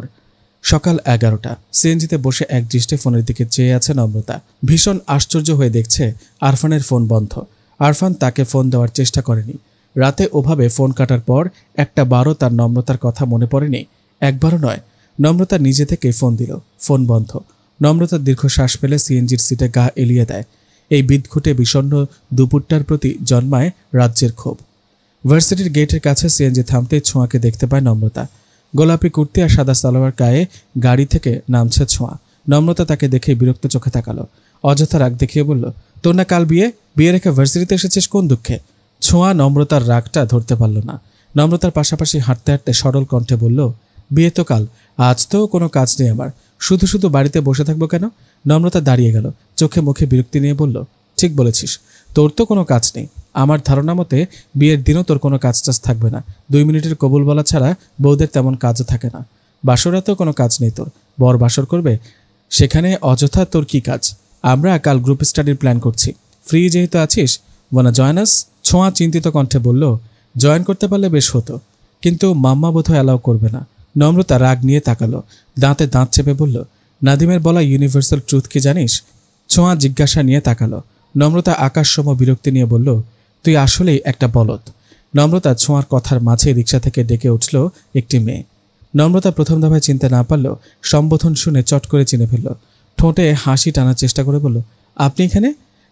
সকাল 11টা। সিএনজিতে বসে একদৃষ্টে ফোনের দিকে চেয়ে আছে নম্রতা। ভীষণ আশ্চর্য হয়ে দেখছে আরফানের ফোন বন্ধ। আরফান তাকে ফোন দেওয়ার চেষ্টা করেনি। রাতে ওভাবে ফোন কাটার পর একটা বারও তার নম্রতার কথা মনে পড়েনি। একবারও নয়। নম্রতা নিজে থেকে ফোন দিল, ফোন বন্ধ। নম্রতা দীর্ঘশ্বাস ফেলে সিএনজির সিটে গা এলিয়ে দেয়। এই বিদঘুটে বিষণ্ণ দুপুরটার প্রতি জন্মায় রাজ্যের ক্ষোভ। ভার্সিটির গেটের কাছে সিএনজি থামতে ছোঁয়াকে দেখতে পায় নম্রতা। গোলাপি কুর্তি আর সাদা সালোয়ার গায়ে গাড়ি থেকে নামছে ছোঁয়া। নম্রতা তাকে দেখে বিরক্ত চোখে তাকালো। অযথা রাগ দেখিয়ে বলল, তোর না কাল বিয়ে রেখে ভার্সিটিতে এসেছিস কোন দুঃখে? ছোঁয়া নম্রতার রাগটা ধরতে পারল না। নম্রতার পাশাপাশি হাঁটতে হাঁটতে সরল কণ্ঠে বলল, বিয়ে তো কাল, আজ তো কোনো কাজ নেই আমার, শুধু শুধু বাড়িতে বসে থাকবো কেন? নম্রতা দাঁড়িয়ে গেল, চোখে মুখে বিরক্তি নিয়ে বলল, ঠিক বলেছিস, তোর তো কোনো কাজ নেই। আমার ধারণা মতে বিয়ের দিনও তোর কোনো কাজ টাজ থাকবে না। 2 মিনিটের কবুল বলা ছাড়া বউদের তেমন কাজও থাকে না। বাসরাতেও কোনো কাজ নেই তোর, বর বাসর করবে, সেখানে অযথা তোর কি কাজ? আমরা কাল গ্রুপ স্টাডির প্ল্যান করছি, ফ্রি যেহেতু আছিস, ওয়ানা জয়েন আস? ছোঁয়া চিন্তিত কণ্ঠে বলল, জয়েন করতে পারলে বেশ হতো, কিন্তু মাম্মা বোধহয় অ্যালাউ করবে না। নম্রতা রাগ নিয়ে তাকালো, দাঁতে দাঁত চেপে বলল, নাদিমের বলা ইউনিভার্সাল ট্রুথ কি জানিস? ছোঁয়া জিজ্ঞাসা নিয়ে তাকালো। নম্রতা আকাশসম বিরক্তি নিয়ে বলল, তুই আসলেই একটা বলদ। নম্রতা ছোঁয়ার কথার মাঝে রিকশা থেকে ডেকে উঠল একটি মেয়ে। নম্রতা প্রথম দফায় চিনতে না পারলেও সম্বোধন শুনে চট করে চিনে ফেলল। ঠোঁটে হাসি টানার চেষ্টা করে বলল, আপনি এখানে?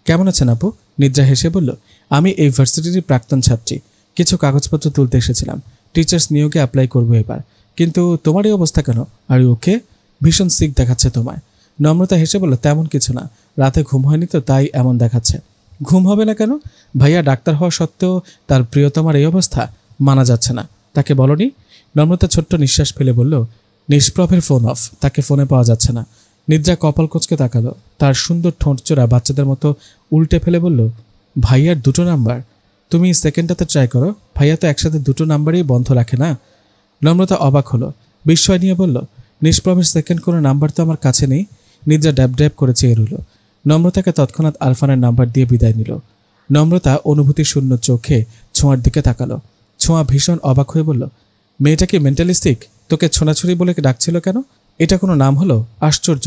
কেমন আছেন আপু? নিদ্রা হেসে বলল, আমি এই ভার্সিটির প্রাক্তন ছাত্রী, কিছু কাগজপত্র তুলতে এসেছিলাম, টিচার্স নিয়োগে অ্যাপ্লাই করবো এবার। কিন্তু তোমার এই অবস্থা কেন? আর ওকে ভীষণ সিক দেখাচ্ছে তোমায়। নম্রতা হেসে বলল, তেমন কিছু না, রাতে ঘুম হয়নি তো তাই এমন দেখাচ্ছে। ঘুম হবে না কেন? ভাইয়া ডাক্তার হওয়া সত্ত্বেও তার প্রিয়তমার এই অবস্থা মানা যাচ্ছে না। তাকে বলনি? নম্রতা ছোট্ট নিঃশ্বাস ফেলে বলল, নিষ্প্রভের ফোন অফ, তাকে ফোনে পাওয়া যাচ্ছে না। নিদ্রা কপাল কোচকে তাকালো, তার সুন্দর ঠোঁটচোরা বাচ্চাদের মতো উল্টে ফেলে বলল, ভাইয়ার 2টো নাম্বার? তুমি সেকেন্ডটাতে ট্রাই করো, ভাইয়া তো একসাথে 2টো নাম্বারই বন্ধ রাখে না। নম্রতা অবাক হলো, বিস্ময় নিয়ে বলল, নিষ্প্রভের সেকেন্ড কোনো নাম্বার তো আমার কাছে নেই। নিদ্রা ড্যাব ড্যাব করে চেয়ে রইল। নম্রতাকে তৎক্ষণাৎ আরফানের নাম্বার দিয়ে বিদায় নিল। নম্রতা অনুভূতি শূন্য চোখে ছোঁয়ার দিকে তাকালো। ছোঁয়া ভীষণ অবাক হয়ে বলল, মেয়েটা কি মেন্টালিস্টিক? তোকে ছোনাছুরি বলে ডাকছিল কেন? এটা কোনো নাম হলো? আশ্চর্য।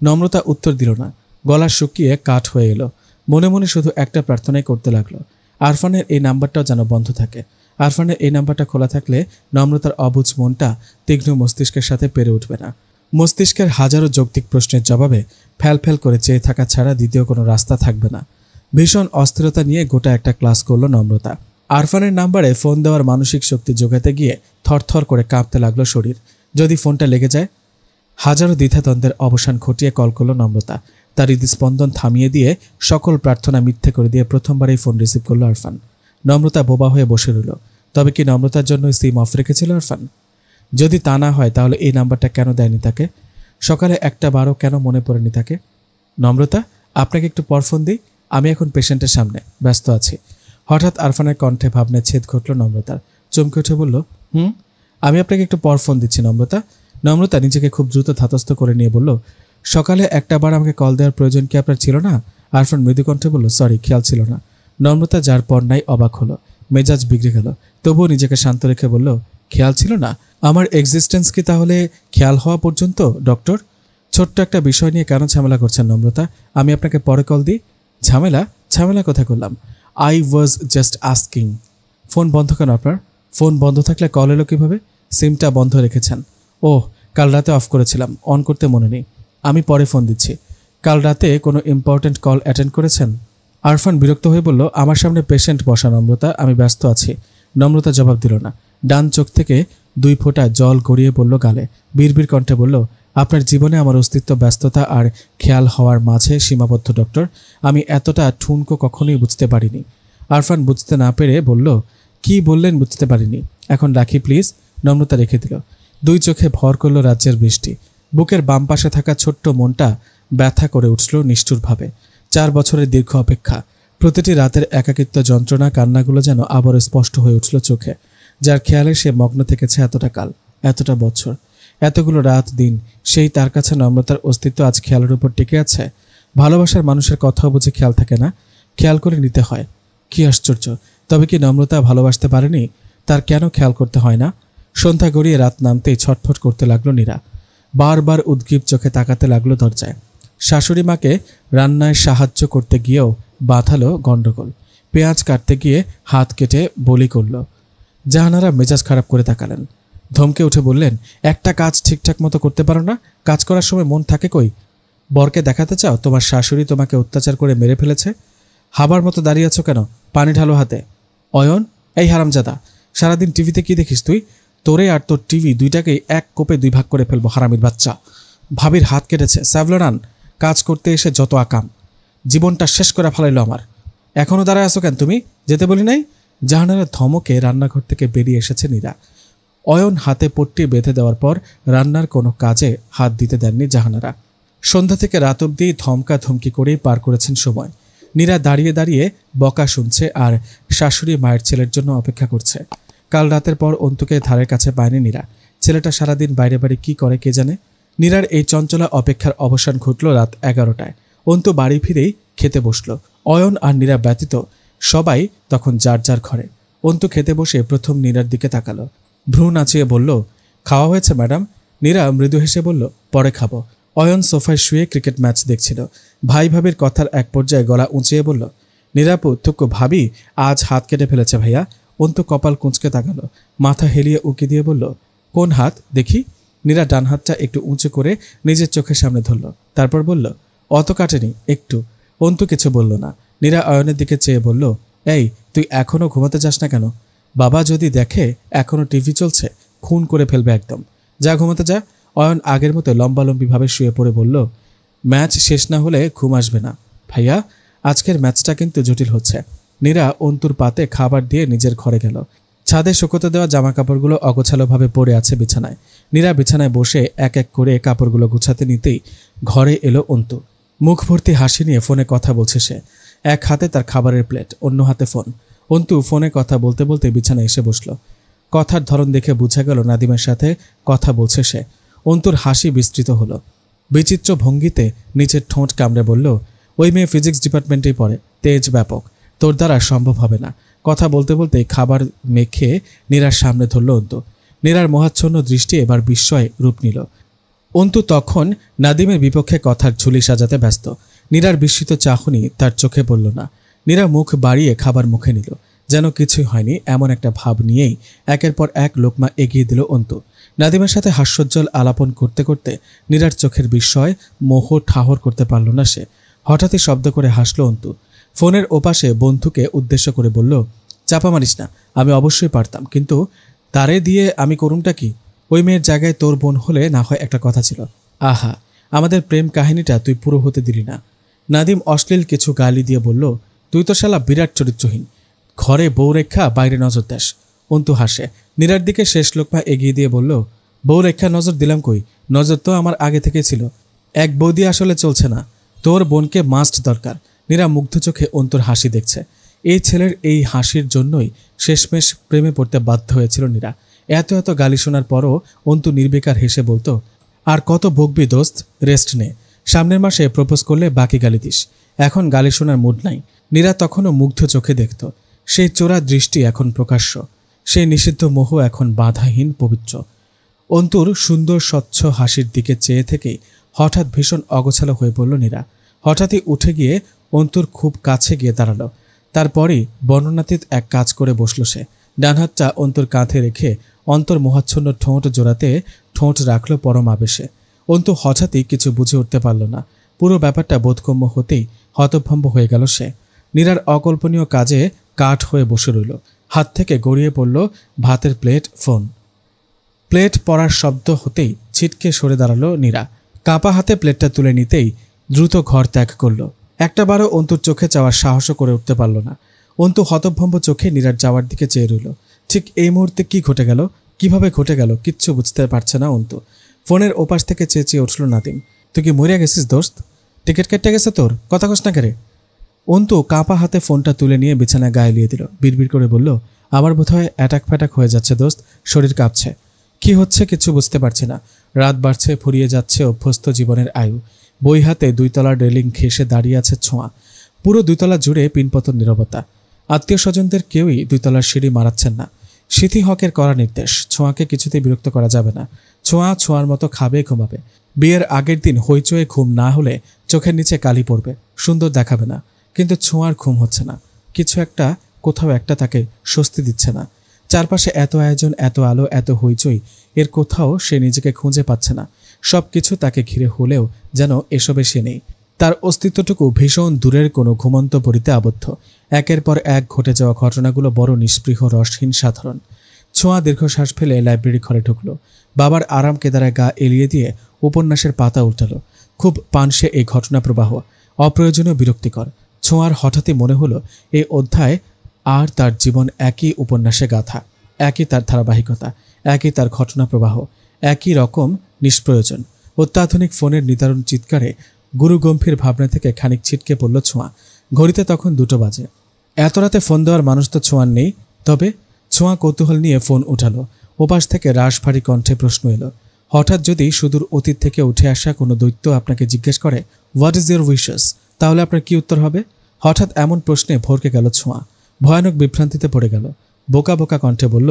নম্রতা উত্তর দিল না, গলা শুকিয়ে কাঠ হয়ে এলো। মনে মনে শুধু একটা প্রার্থনাই করতে লাগলো, আরফানের এই নাম্বারটাও যেন বন্ধ থাকে। আরফানের এই নাম্বারটা খোলা থাকলে নম্রতার অবুঝ মনটা তীক্ষ্ণ মস্তিষ্কের সাথে পেরে উঠবে না। মস্তিষ্কের হাজারো যৌক্তিক প্রশ্নের জবাবে ফ্যাল করে চেয়ে থাকা ছাড়া দ্বিতীয় কোনো রাস্তা থাকবে না। ভীষণ অস্থিরতা নিয়ে গোটা একটা ক্লাস করলো নম্রতা। আরফানের নাম্বারে ফোন দেওয়ার মানসিক শক্তি জোগাতে গিয়ে থরথর করে কাঁপতে লাগলো শরীর। যদি ফোনটা লেগে যায়? হাজারো দ্বিধাদ্বন্দ্বের অবসান ঘটিয়ে কল করলো নম্রতা। তার হৃদস্পন্দন থামিয়ে দিয়ে সকল প্রার্থনা মিথ্যে করে দিয়ে প্রথমবারই ফোন রিসিভ করলো আরফান। নম্রতা বোবা হয়ে বসে রইল। তবে কি নম্রতার জন্য সিম অফ রেখেছিল আরফান? যদি তা না হয় তাহলে এই নাম্বারটা কেন দেয়নি তাকে? সকালে একটা বারও কেন মনে পড়েনি তাকে? নম্রতা, আপনাকে একটু পর ফোন দিই, আমি এখন পেশেন্টের সামনে ব্যস্ত আছি। হঠাৎ আরফানের কণ্ঠে ভাবনায় ছেদ ঘটল নম্রতার। চমকে উঠে বলল, আমি আপনাকে একটু পর ফোন দিচ্ছি নম্রতা। নম্রতা নিজেকে খুব দ্রুত ধাতস্থ করে নিয়ে বলল, সকালে একটা বার আমাকে কল দেওয়ার প্রয়োজন কি আপনার ছিল না? আরফান মৃদু কণ্ঠে বলল, সরি, খেয়াল ছিল না। নম্রতা যার পর নাই অবাক হলো, মেজাজ বিগড়ে গেল। তবুও নিজেকে শান্ত রেখে বলল, খেয়াল ছিল না? আমার এক্সিস্টেন্স কি তাহলে খেয়াল হওয়া পর্যন্ত ডক্টর? ছোট্ট একটা বিষয় নিয়ে কেন ঝামেলা করছেন নম্রতা? আমি আপনাকে পরে কল দিই। ঝামেলা কোথায় করলাম? I was just asking. Phone বন্ধ কেন আপনার? ফোন বন্ধ থাকলে কল এলো কীভাবে? সিমটা বন্ধ রেখেছেন? ওহ, কাল রাতে অফ করেছিলাম, অন করতে মনে নেই। আমি পরে ফোন দিচ্ছি। কাল রাতে কোনো ইম্পর্ট্যান্ট কল অ্যাটেন্ড করেছেন? আরফান বিরক্ত হয়ে বলল, আমার সামনে পেশেন্ট বসা নম্রতা, আমি ব্যস্ত আছি। নম্রতা জবাব দিল না। ডান চোখ থেকে 2 ফোঁটা জল গড়িয়ে পড়ল গালে। বিড়বিড় কণ্ঠে বলল, আপনার জীবনে আমার অস্তিত্ব ব্যস্ততা আর খেয়াল হওয়ার মাঝে সীমাবদ্ধ ডক্টর। আমি এতটা ঠুনকো কখনোই বুঝতে পারিনি। আরফান বুঝতে না পেরে বলল, কি বললেন বুঝতে পারিনি, এখন রাখি প্লিজ। নম্রতা রেখে দিল। দুই চোখে ভর করল রাজ্যের বৃষ্টি। বুকের বাম পাশে থাকা ছোট্ট মনটা ব্যথা করে উঠল নিষ্ঠুরভাবে। 4 বছরের দীর্ঘ অপেক্ষা, প্রতিটি রাতের একাকিত্ব, যন্ত্রণা, কান্নাগুলো যেন আবারও স্পষ্ট হয়ে উঠল চোখে। যার খেয়ালে সে মগ্ন থেকেছে এতটা কাল, এতটা বছর, এতগুলো রাত দিন, সেই তার কাছে নম্রতার অস্তিত্ব আজ খেয়ালের উপর টিকে আছে। ভালোবাসার মানুষের কথাও বুঝে খেয়াল থাকে না, খেয়াল করে নিতে হয়। কি আশ্চর্য! তবে কি নম্রতা ভালোবাসতে পারেনি? তার কেন খেয়াল করতে হয় না? সন্ধ্যা গড়িয়ে রাত নামতেই ছটফট করতে লাগলো নীরা। বারবার উদ্গ্রীব চোখে তাকাতে লাগলো দরজায়। শাশুড়ি মাকে রান্নায় সাহায্য করতে গিয়েও বাঁধালো গণ্ডগোল। পেঁয়াজ কাটতে গিয়ে হাত কেটে বলি করল। জাহানারা মেজাজ খারাপ করে তাকালেন। ধমকে উঠে বললেন, একটা কাজ ঠিকঠাক মতো করতে পারো না? কাজ করার সময় মন থাকে কই? বরকে দেখাতে চাও তোমার শাশুড়ি তোমাকে অত্যাচার করে মেরে ফেলেছে? হাবার মতো দাঁড়িয়ে আছো কেন? পানি ঢালো হাতে। অয়ন, এই হারামজাদা, সারাদিন টিভিতে কি দেখিস তুই? তোরে আর তোর টিভি দুইটাকেই এক কোপে 2 ভাগ করে ফেলবো, হারামির বাচ্চা। ভাবির হাত কেটেছে, স্যাভলরান। কাজ করতে এসে যত আকাম, জীবনটা শেষ করে ফেলাইলো আমার। এখনো দাঁড়ায় আছো কেন তুমি? যেতে বলি নাই? জাহানারার ধমকে রান্নাঘর থেকে বেরিয়ে এসেছে নীরা। অয়ন হাতে পট্টি বেঁধে দেওয়ার পর রান্নার কোনো কাজে হাত দিতে দেননি জাহানারা। সন্ধ্যা থেকে রাত অবধি ধমকা ধমকি করেই পার করেছেন সময়। নীরা দাঁড়িয়ে দাঁড়িয়ে বকা শুনছে আর শাশুড়ি মায়ের ছেলের জন্য অপেক্ষা করছে। কাল রাতের পর অন্তুকে ধারের কাছে পায়নি নীরা। ছেলেটা সারাদিন বাইরে বাড়ি কি করে কে জানে। নীরার এই চঞ্চলা অপেক্ষার অবসান ঘটল রাত 11টায়। অন্তু বাড়ি ফিরেই খেতে বসল। অয়ন আর নীরা ব্যতীত সবাই তখন যার যার ঘরে। অন্তু খেতে বসে প্রথম নীরার দিকে তাকালো। ভ্রু নাচিয়ে বলল, খাওয়া হয়েছে ম্যাডাম? নীরা মৃদু হেসে বলল, পরে খাবো। অয়ন সোফায় শুয়ে ক্রিকেট ম্যাচ দেখছিল। ভাই ভাবির কথার এক পর্যায়ে গলা উঁচিয়ে বলল, নীরাপু থুকু ভাবি আজ হাত কেটে ফেলেছে ভাইয়া। অন্তু কপাল কুঁচকে তাকালো, মাথা হেলিয়ে উকি দিয়ে বলল, কোন হাত দেখি? নীরা ডান হাতটা একটু উঁচু করে নিজের চোখের সামনে ধরল, তারপর বলল, অত কাটেনি, একটু। অন্তু কিছু বলল না। নীরা অয়নের দিকে চেয়ে বলল, এই তুই এখনো ঘুমাতে যাস না কেন? বাবা যদি দেখে এখনো টিভি চলছে, খুন করে ফেলবে একদম। যা ঘুমাতে যা। অয়ন আগের মতো লম্বালম্বিভাবে শুয়ে পড়ে বলল, ম্যাচ শেষ না হলে ঘুম আসবে না ভাইয়া, আজকের ম্যাচটা কিন্তু জটিল হচ্ছে। নীরা অন্তুর পাতে খাবার দিয়ে নিজের ঘরে গেল। ছাদে শুকোতে দেওয়া জামা কাপড়গুলো অগোছালোভাবে পড়ে আছে বিছানায়। নীরা বিছানায় বসে এক এক করে কাপড়গুলো গুছাতে নিতেই ঘরে এলো অন্তু। মুখ ভর্তি হাসি নিয়ে ফোনে কথা বলছে সে। এক হাতে তার খাবারের প্লেট, অন্য হাতে ফোন। অন্তু ফোনে কথা বলতে বলতে বিছানায় এসে বসল। কথার ধরন দেখে বোঝা গেল নাদিমের সাথে কথা বলছে সে। অন্তুর হাসি বিস্তৃত হলো। বিচিত্র ভঙ্গিতে নিচের ঠোঁট কামড়ে বলল, ওই মেয়ে ফিজিক্স ডিপার্টমেন্টেই পড়ে, তেজ ব্যাপক, তোর দ্বারা সম্ভব হবে না। কথা বলতে বলতে খাবার মেখে নীরার সামনে ধরল অন্তু। নীরার মোহাচ্ছন্ন দৃষ্টি এবার বিস্ময়ে রূপ নিল। অন্তু তখন নাদিমের বিপক্ষে কথার ঝুলি সাজাতে ব্যস্ত। নীরার বিস্মিত চাহনি তার চোখে পড়ল না। নীরা মুখ বাড়িয়ে খাবার মুখে নিল, যেন কিছুই হয়নি এমন একটা ভাব নিয়েই একের পর এক লোকমা এগিয়ে দিল অন্তু। নাদিমের সাথে হাস্যোজ্জ্বল আলাপন করতে করতে নীরার চোখের বিস্ময় মোহ ঠাহর করতে পারল না সে। হঠাৎই শব্দ করে হাসল অন্তু। ফোনের ওপাশে বন্ধুকে উদ্দেশ্য করে বলল, চাপা মারিস না, আমি অবশ্যই পারতাম, কিন্তু তারে দিয়ে আমি করুমটা কি? ওই মেয়ের জায়গায় তোর বোন হলে না হয় একটা কথা ছিল। আহা, আমাদের প্রেম কাহিনীটা তুই পুরো হতে দিলি না। নাদিম অশ্লীল কিছু গালি দিয়ে বলল, তুই তো শালা বিরাট চরিত্রহীন, ঘরে বউ রেখা বাইরে নজর দেশ। অন্তু হাসে। নীরার দিকে শেষ লোকমা এগিয়ে দিয়ে বলল, বউ রেখা নজর দিলাম কই? নজর তো আমার আগে থেকে ছিল। এক বউ দিয়ে আসলে চলছে না, তোর বোনকে মাস্ট দরকার। নীরা মুগ্ধ চোখে অন্তুর হাসি দেখছে। এই ছেলের এই হাসির জন্যই শেষমেশ প্রেমে পড়তে বাধ্য হয়েছিল নীরা। এত এত গালি শোনার পরও অন্তু নির্বিকার হেসে বলতো, আর কত বকবি দোস্ত, রেস্ট নে, সামনের মাসে প্রপোজ করলে বাকি গালি দিস, এখন গালি শোনার মুড নাই। নীরা তখনও মুগ্ধ চোখে দেখত। সেই চোরা দৃষ্টি এখন প্রকাশ্য, সেই নিষিদ্ধ মোহ এখন বাধাহীন পবিত্র। অন্তুর সুন্দর স্বচ্ছ হাসির দিকে চেয়ে থেকেই হঠাৎ ভীষণ অগোছালো হয়ে পড়ল নীরা। হঠাৎই উঠে গিয়ে অন্তুর খুব কাছে গিয়ে দাঁড়ালো। তারপরই বর্ণনাতীত এক কাজ করে বসল সে। ডান হাতটা অন্তুর কাঁধে রেখে অন্তর মোহাচ্ছন্ন ঠোঁট জোড়াতে ঠোঁট রাখল পরম আবেশে। অন্তু হঠাৎই কিছু বুঝে উঠতে পারল না। পুরো ব্যাপারটা বোধগম্য হতেই হতভম্ব হয়ে গেল সে। নীরার অকল্পনীয় কাজে কাঠ হয়ে বসে রইল। হাত থেকে গড়িয়ে পড়ল ভাতের প্লেট, ফোন। প্লেট পড়ার শব্দ হতেই ছিটকে সরে দাঁড়ালো নীরা। কাঁপা হাতে প্লেটটা তুলে নিতেই দ্রুত ঘর ত্যাগ করল। একটাবারও অন্তুর চোখে চাওয়ার সাহসও করে উঠতে পারল না। অন্তু হতভম্ব চোখে নীরার যাওয়ার দিকে চেয়ে রইল। ঠিক এই মুহূর্তে কি ঘটে গেল, কিভাবে ঘটে গেল, কিচ্ছু বুঝতে পারছে না অন্তু। ফোনের ওপাশ থেকে চেঁচিয়ে উঠল নাদিম, তুই কি মরিয়া গেছিস দোস্ত? টিকিট কেটে গেছে তোর? কথা কস না কেরে? অন্তু কাঁপা হাতে ফোনটা তুলে নিয়ে বিছানায় গায়ে লিয়ে দিল। বিড়বিড় করে বলল, আমার বোধহয় অ্যাটাক ফ্যাটাক হয়ে যাচ্ছে দোস্ত, শরীর কাঁপছে। কি হচ্ছে কিছু বুঝতে পারছি না। রাত বাড়ছে, ফুরিয়ে যাচ্ছে অভ্যস্ত জীবনের আয়ু। বই হাতে 2 তলার রেলিং ঘেঁষে দাঁড়িয়ে আছে ছোঁয়া। পুরো 2 তলা জুড়ে পিনপতন নীরবতা। আত্মীয় স্বজনদের কেউই 2 তলার সিঁড়ি মারাচ্ছেন না। সিথি হকের করা নির্দেশ, ছোঁয়াকে কিছুতেই বিরক্ত করা যাবে না। ছোঁয়া ছোঁয়ার মতো খাবে, ঘুমাবে। বিয়ের আগের দিন হইচয়ে ঘুম না হলে চোখের নিচে কালি পড়বে, সুন্দর দেখাবে না। কিন্তু ছোঁয়ার ঘুম হচ্ছে না। কিছু একটা, কোথাও একটা তাকে স্বস্তি দিচ্ছে না। চারপাশে এত আয়োজন, এত আলো, এত হইচই, এর কোথাও সে নিজেকে খুঁজে পাচ্ছে না। সব কিছু তাকে ঘিরে হলেও যেন এসবে সে নেই। তার অস্তিত্বটুকু ভীষণ দূরের কোনো ঘুমন্ত পরিতে আবদ্ধ। একের পর এক ঘটে যাওয়া ঘটনাগুলো বড় নিস্পৃহ, রসহীন, সাধারণ। ছোঁয়া দীর্ঘশ্বাস ফেলে লাইব্রেরি ঘরে ঢুকল। বাবার আরাম কেদারায় গা এলিয়ে দিয়ে উপন্যাসের পাতা উল্টাল। খুব পানসে এই ঘটনা প্রবাহ, অপ্রয়োজনীয়, বিরক্তিকর। ছোঁয়ার হঠাৎই মনে হলো এই অধ্যায় আর তার জীবন একই উপন্যাসে গাথা, একই তার ধারাবাহিকতা, একই তার ঘটনা প্রবাহ, একই রকম নিষ্প্রয়োজন। অত্যাধুনিক ফোনের নিদারুণ চিৎকারে গুরুগম্ভীর ভাবনা থেকে খানিক ছিটকে পড়ল ছোঁয়া। ঘড়িতে তখন 2টো বাজে। এত রাতে ফোন দেওয়ার মানুষ তো ছোঁয়ার নেই। তবে ছোঁয়া কৌতূহল নিয়ে ফোন উঠালো। ওপাশ থেকে রাশভারী কণ্ঠে প্রশ্ন এলো, হঠাৎ যদি সুদূর অতীত থেকে উঠে আসা কোনো দৈত্য আপনাকে জিজ্ঞেস করে, হোয়াট ইজ ইউর উইশেস, তাহলে আপনার কি উত্তর হবে? হঠাৎ এমন প্রশ্নে ভরকে গেল ছোঁয়া। ভয়ানক বিভ্রান্তিতে পড়ে গেল। বোকা বোকা কণ্ঠে বলল,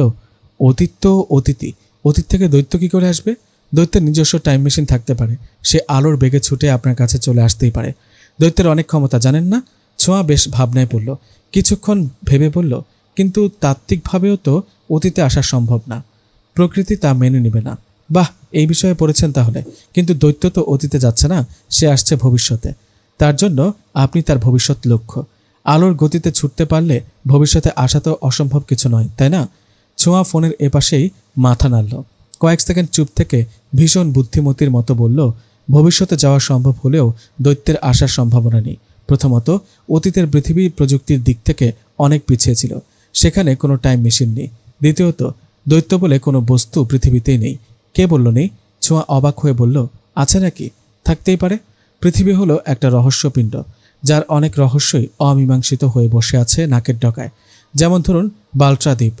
অতীত তো অতীতই, অতীত থেকে দৈত্য কি করে আসবে? দৈত্যের নিজস্ব টাইম মেশিন থাকতে পারে, সে আলোর বেগে ছুটে আপনার কাছে চলে আসতেই পারে। দৈত্যের অনেক ক্ষমতা, জানেন না? ছোঁয়া বেশ ভাবনায় পড়ল। কিছুক্ষণ ভেবে বলল, কিন্তু তাত্ত্বিকভাবেও তো অতীতে আসা সম্ভব না, প্রকৃতি তা মেনে নেবে না। বাহ, এই বিষয়ে পড়েছেন তাহলে। কিন্তু দৈত্য তো অতীতে যাচ্ছে না, সে আসছে ভবিষ্যতে। তার জন্য আপনি তার ভবিষ্যৎ লক্ষ্য। আলোর গতিতে ছুটতে পারলে ভবিষ্যতে আসা তো অসম্ভব কিছু নয়, তাই না? ছোঁয়া ফোনের এপাশেই মাথা নাড়ল। কয়েক সেকেন্ড চুপ থেকে ভীষণ বুদ্ধিমতির মতো বলল, ভবিষ্যতে যাওয়া সম্ভব হলেও দৈত্যের আসার সম্ভাবনা নেই। প্রথমত, অতীতের পৃথিবী প্রযুক্তির দিক থেকে অনেক পিছিয়ে ছিল, সেখানে কোনো টাইম মেশিন নেই। দ্বিতীয়ত, দৈত্য বলে কোনো বস্তু পৃথিবীতেই নেই। কে বলল নেই? ছোঁয়া অবাক হয়ে বলল, আছে নাকি? থাকতেই পারে। পৃথিবী হলো একটা রহস্যপিণ্ড, যার অনেক রহস্যই অমীমাংসিত হয়ে বসে আছে নাকের ডগায়। যেমন ধরুন বাল্ট্রা দ্বীপ।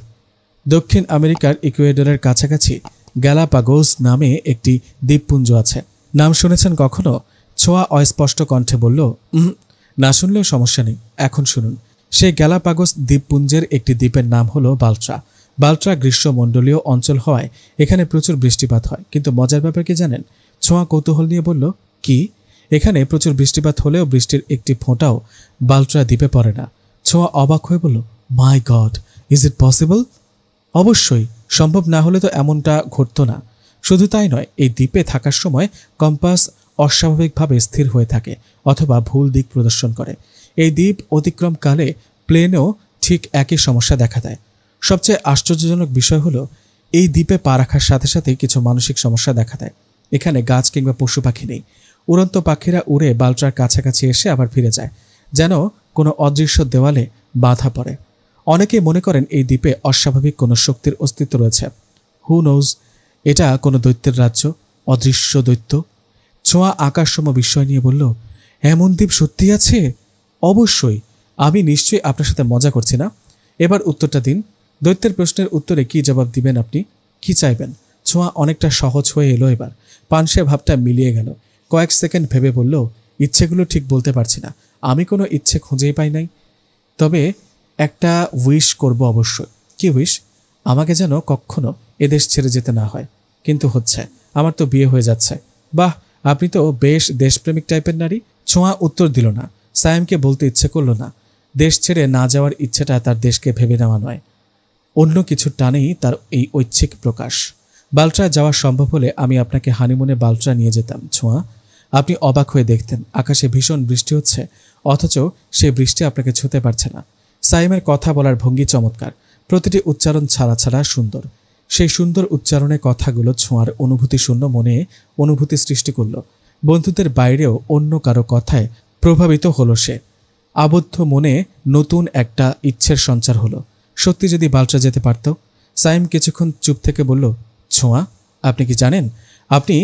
দক্ষিণ আমেরিকার ইকুয়েডরের কাছাকাছি গ্যালাপাগোস নামে একটি দ্বীপপুঞ্জ আছে। নাম শুনেছেন কখনো? ছোঁয়া অস্পষ্ট কণ্ঠে বলল, না শুনলেও সমস্যা নেই, এখন শুনুন। সেই গ্যালাপাগোস দ্বীপপুঞ্জের একটি দ্বীপের নাম হলো বাল্ট্রা। বাল্ট্রা গ্রীষ্মমণ্ডলীয় অঞ্চল হওয়ায় এখানে প্রচুর বৃষ্টিপাত হয়। কিন্তু মজার ব্যাপার কি জানেন? ছোঁয়া কৌতূহল নিয়ে বলল, কি? এখানে প্রচুর বৃষ্টিপাত হলেও বৃষ্টির একটি ফোঁটাও বাল্ট্রা দ্বীপে পড়ে না। ছোঁয়া অবাক হয়ে বলল, মাই গড, ইজ ইট পসিবল? অবশ্যই, সম্ভব না হলে তো এমনটা ঘটতো না। শুধু তাই নয়, এই দ্বীপে থাকার সময় কম্পাস অস্বাভাবিকভাবে স্থির হয়ে থাকে অথবা ভুল দিক প্রদর্শন করে। এই দ্বীপ অতিক্রমকালে প্লেনেও ঠিক একই সমস্যা দেখা দেয়। সবচেয়ে আশ্চর্যজনক বিষয় হলো, এই দ্বীপে পা রাখার সাথে সাথে কিছু মানসিক সমস্যা দেখা দেয়। এখানে গাছ কিংবা পশু পাখি নেই। উড়ন্ত পাখিরা উড়ে বাল্ট্রার কাছাকাছি এসে আবার ফিরে যায়, যেন কোনো অদৃশ্য দেওয়ালে বাধা পড়ে। অনেকেই মনে করেন এই দ্বীপে অস্বাভাবিক কোনো শক্তির অস্তিত্ব রয়েছে। হু নোজ, এটা কোনো দৈত্যের রাজ্য, অদৃশ্য দৈত্য। ছোঁয়া আকাশসম বিস্ময় নিয়ে বলল, এমন দ্বীপ সত্যি আছে? অবশ্যই, আমি নিশ্চয়ই আপনার সাথে মজা করছি না। এবার উত্তরটা দিন। দৈত্যের প্রশ্নের উত্তরে কি জবাব দিবেন আপনি? কি চাইবেন? ছোঁয়া অনেকটা সহজ হয়ে এলো এবার। পানসে ভাবটা মিলিয়ে গেল। কয়েক সেকেন্ড ভেবে বলল, ইচ্ছেগুলো ঠিক বলতে পারছি না, আমি কোনো ইচ্ছে খুঁজেই পাই নাই। তবে একটা উইশ করব অবশ্যই। কি উইশ? আমাকে যেন কখনো এদেশ ছেড়ে যেতে না হয়। কিন্তু হচ্ছে, আমার তো বিয়ে হয়ে যাচ্ছে। বাহ, আপনি তো বেশ দেশপ্রেমিক টাইপের নারী। ছোঁয়া উত্তর দিল না। সায়েমকে বলতে ইচ্ছে করল না। দেশ ছেড়ে না যাওয়ার ইচ্ছেটা তার দেশকে ভেবে নেওয়া নয়, অন্য কিছুর টানেই তার এই ঐচ্ছিক প্রকাশ। বাল্ট্রা যাওয়া সম্ভব হলে আমি আপনাকে হানিমুনে বাল্ট্রা নিয়ে যেতাম ছোঁয়া। আপনি অবাক হয়ে দেখতেন আকাশে ভীষণ বৃষ্টি হচ্ছে, অথচ সে বৃষ্টি আপনাকে ছুঁতে পারছে না। সাইমের কথা বলার ভঙ্গি চমৎকার, প্রতিটি উচ্চারণ ছাড়া ছাড়া সুন্দর। সেই সুন্দর উচ্চারণে কথাগুলো ছোঁয়ার অনুভূতি শূন্য মনে অনুভূতি সৃষ্টি করল। বন্ধুদের বাইরেও অন্য কারো কথায় প্রভাবিত হলো সে। আবদ্ধ মনে নতুন একটা ইচ্ছের সঞ্চার হলো। সত্যি যদি বাল্ট্রা যেতে পারত। সাইম কিছুক্ষণ চুপ থেকে বলল, ছোঁয়া, আপনি কি জানেন আপনি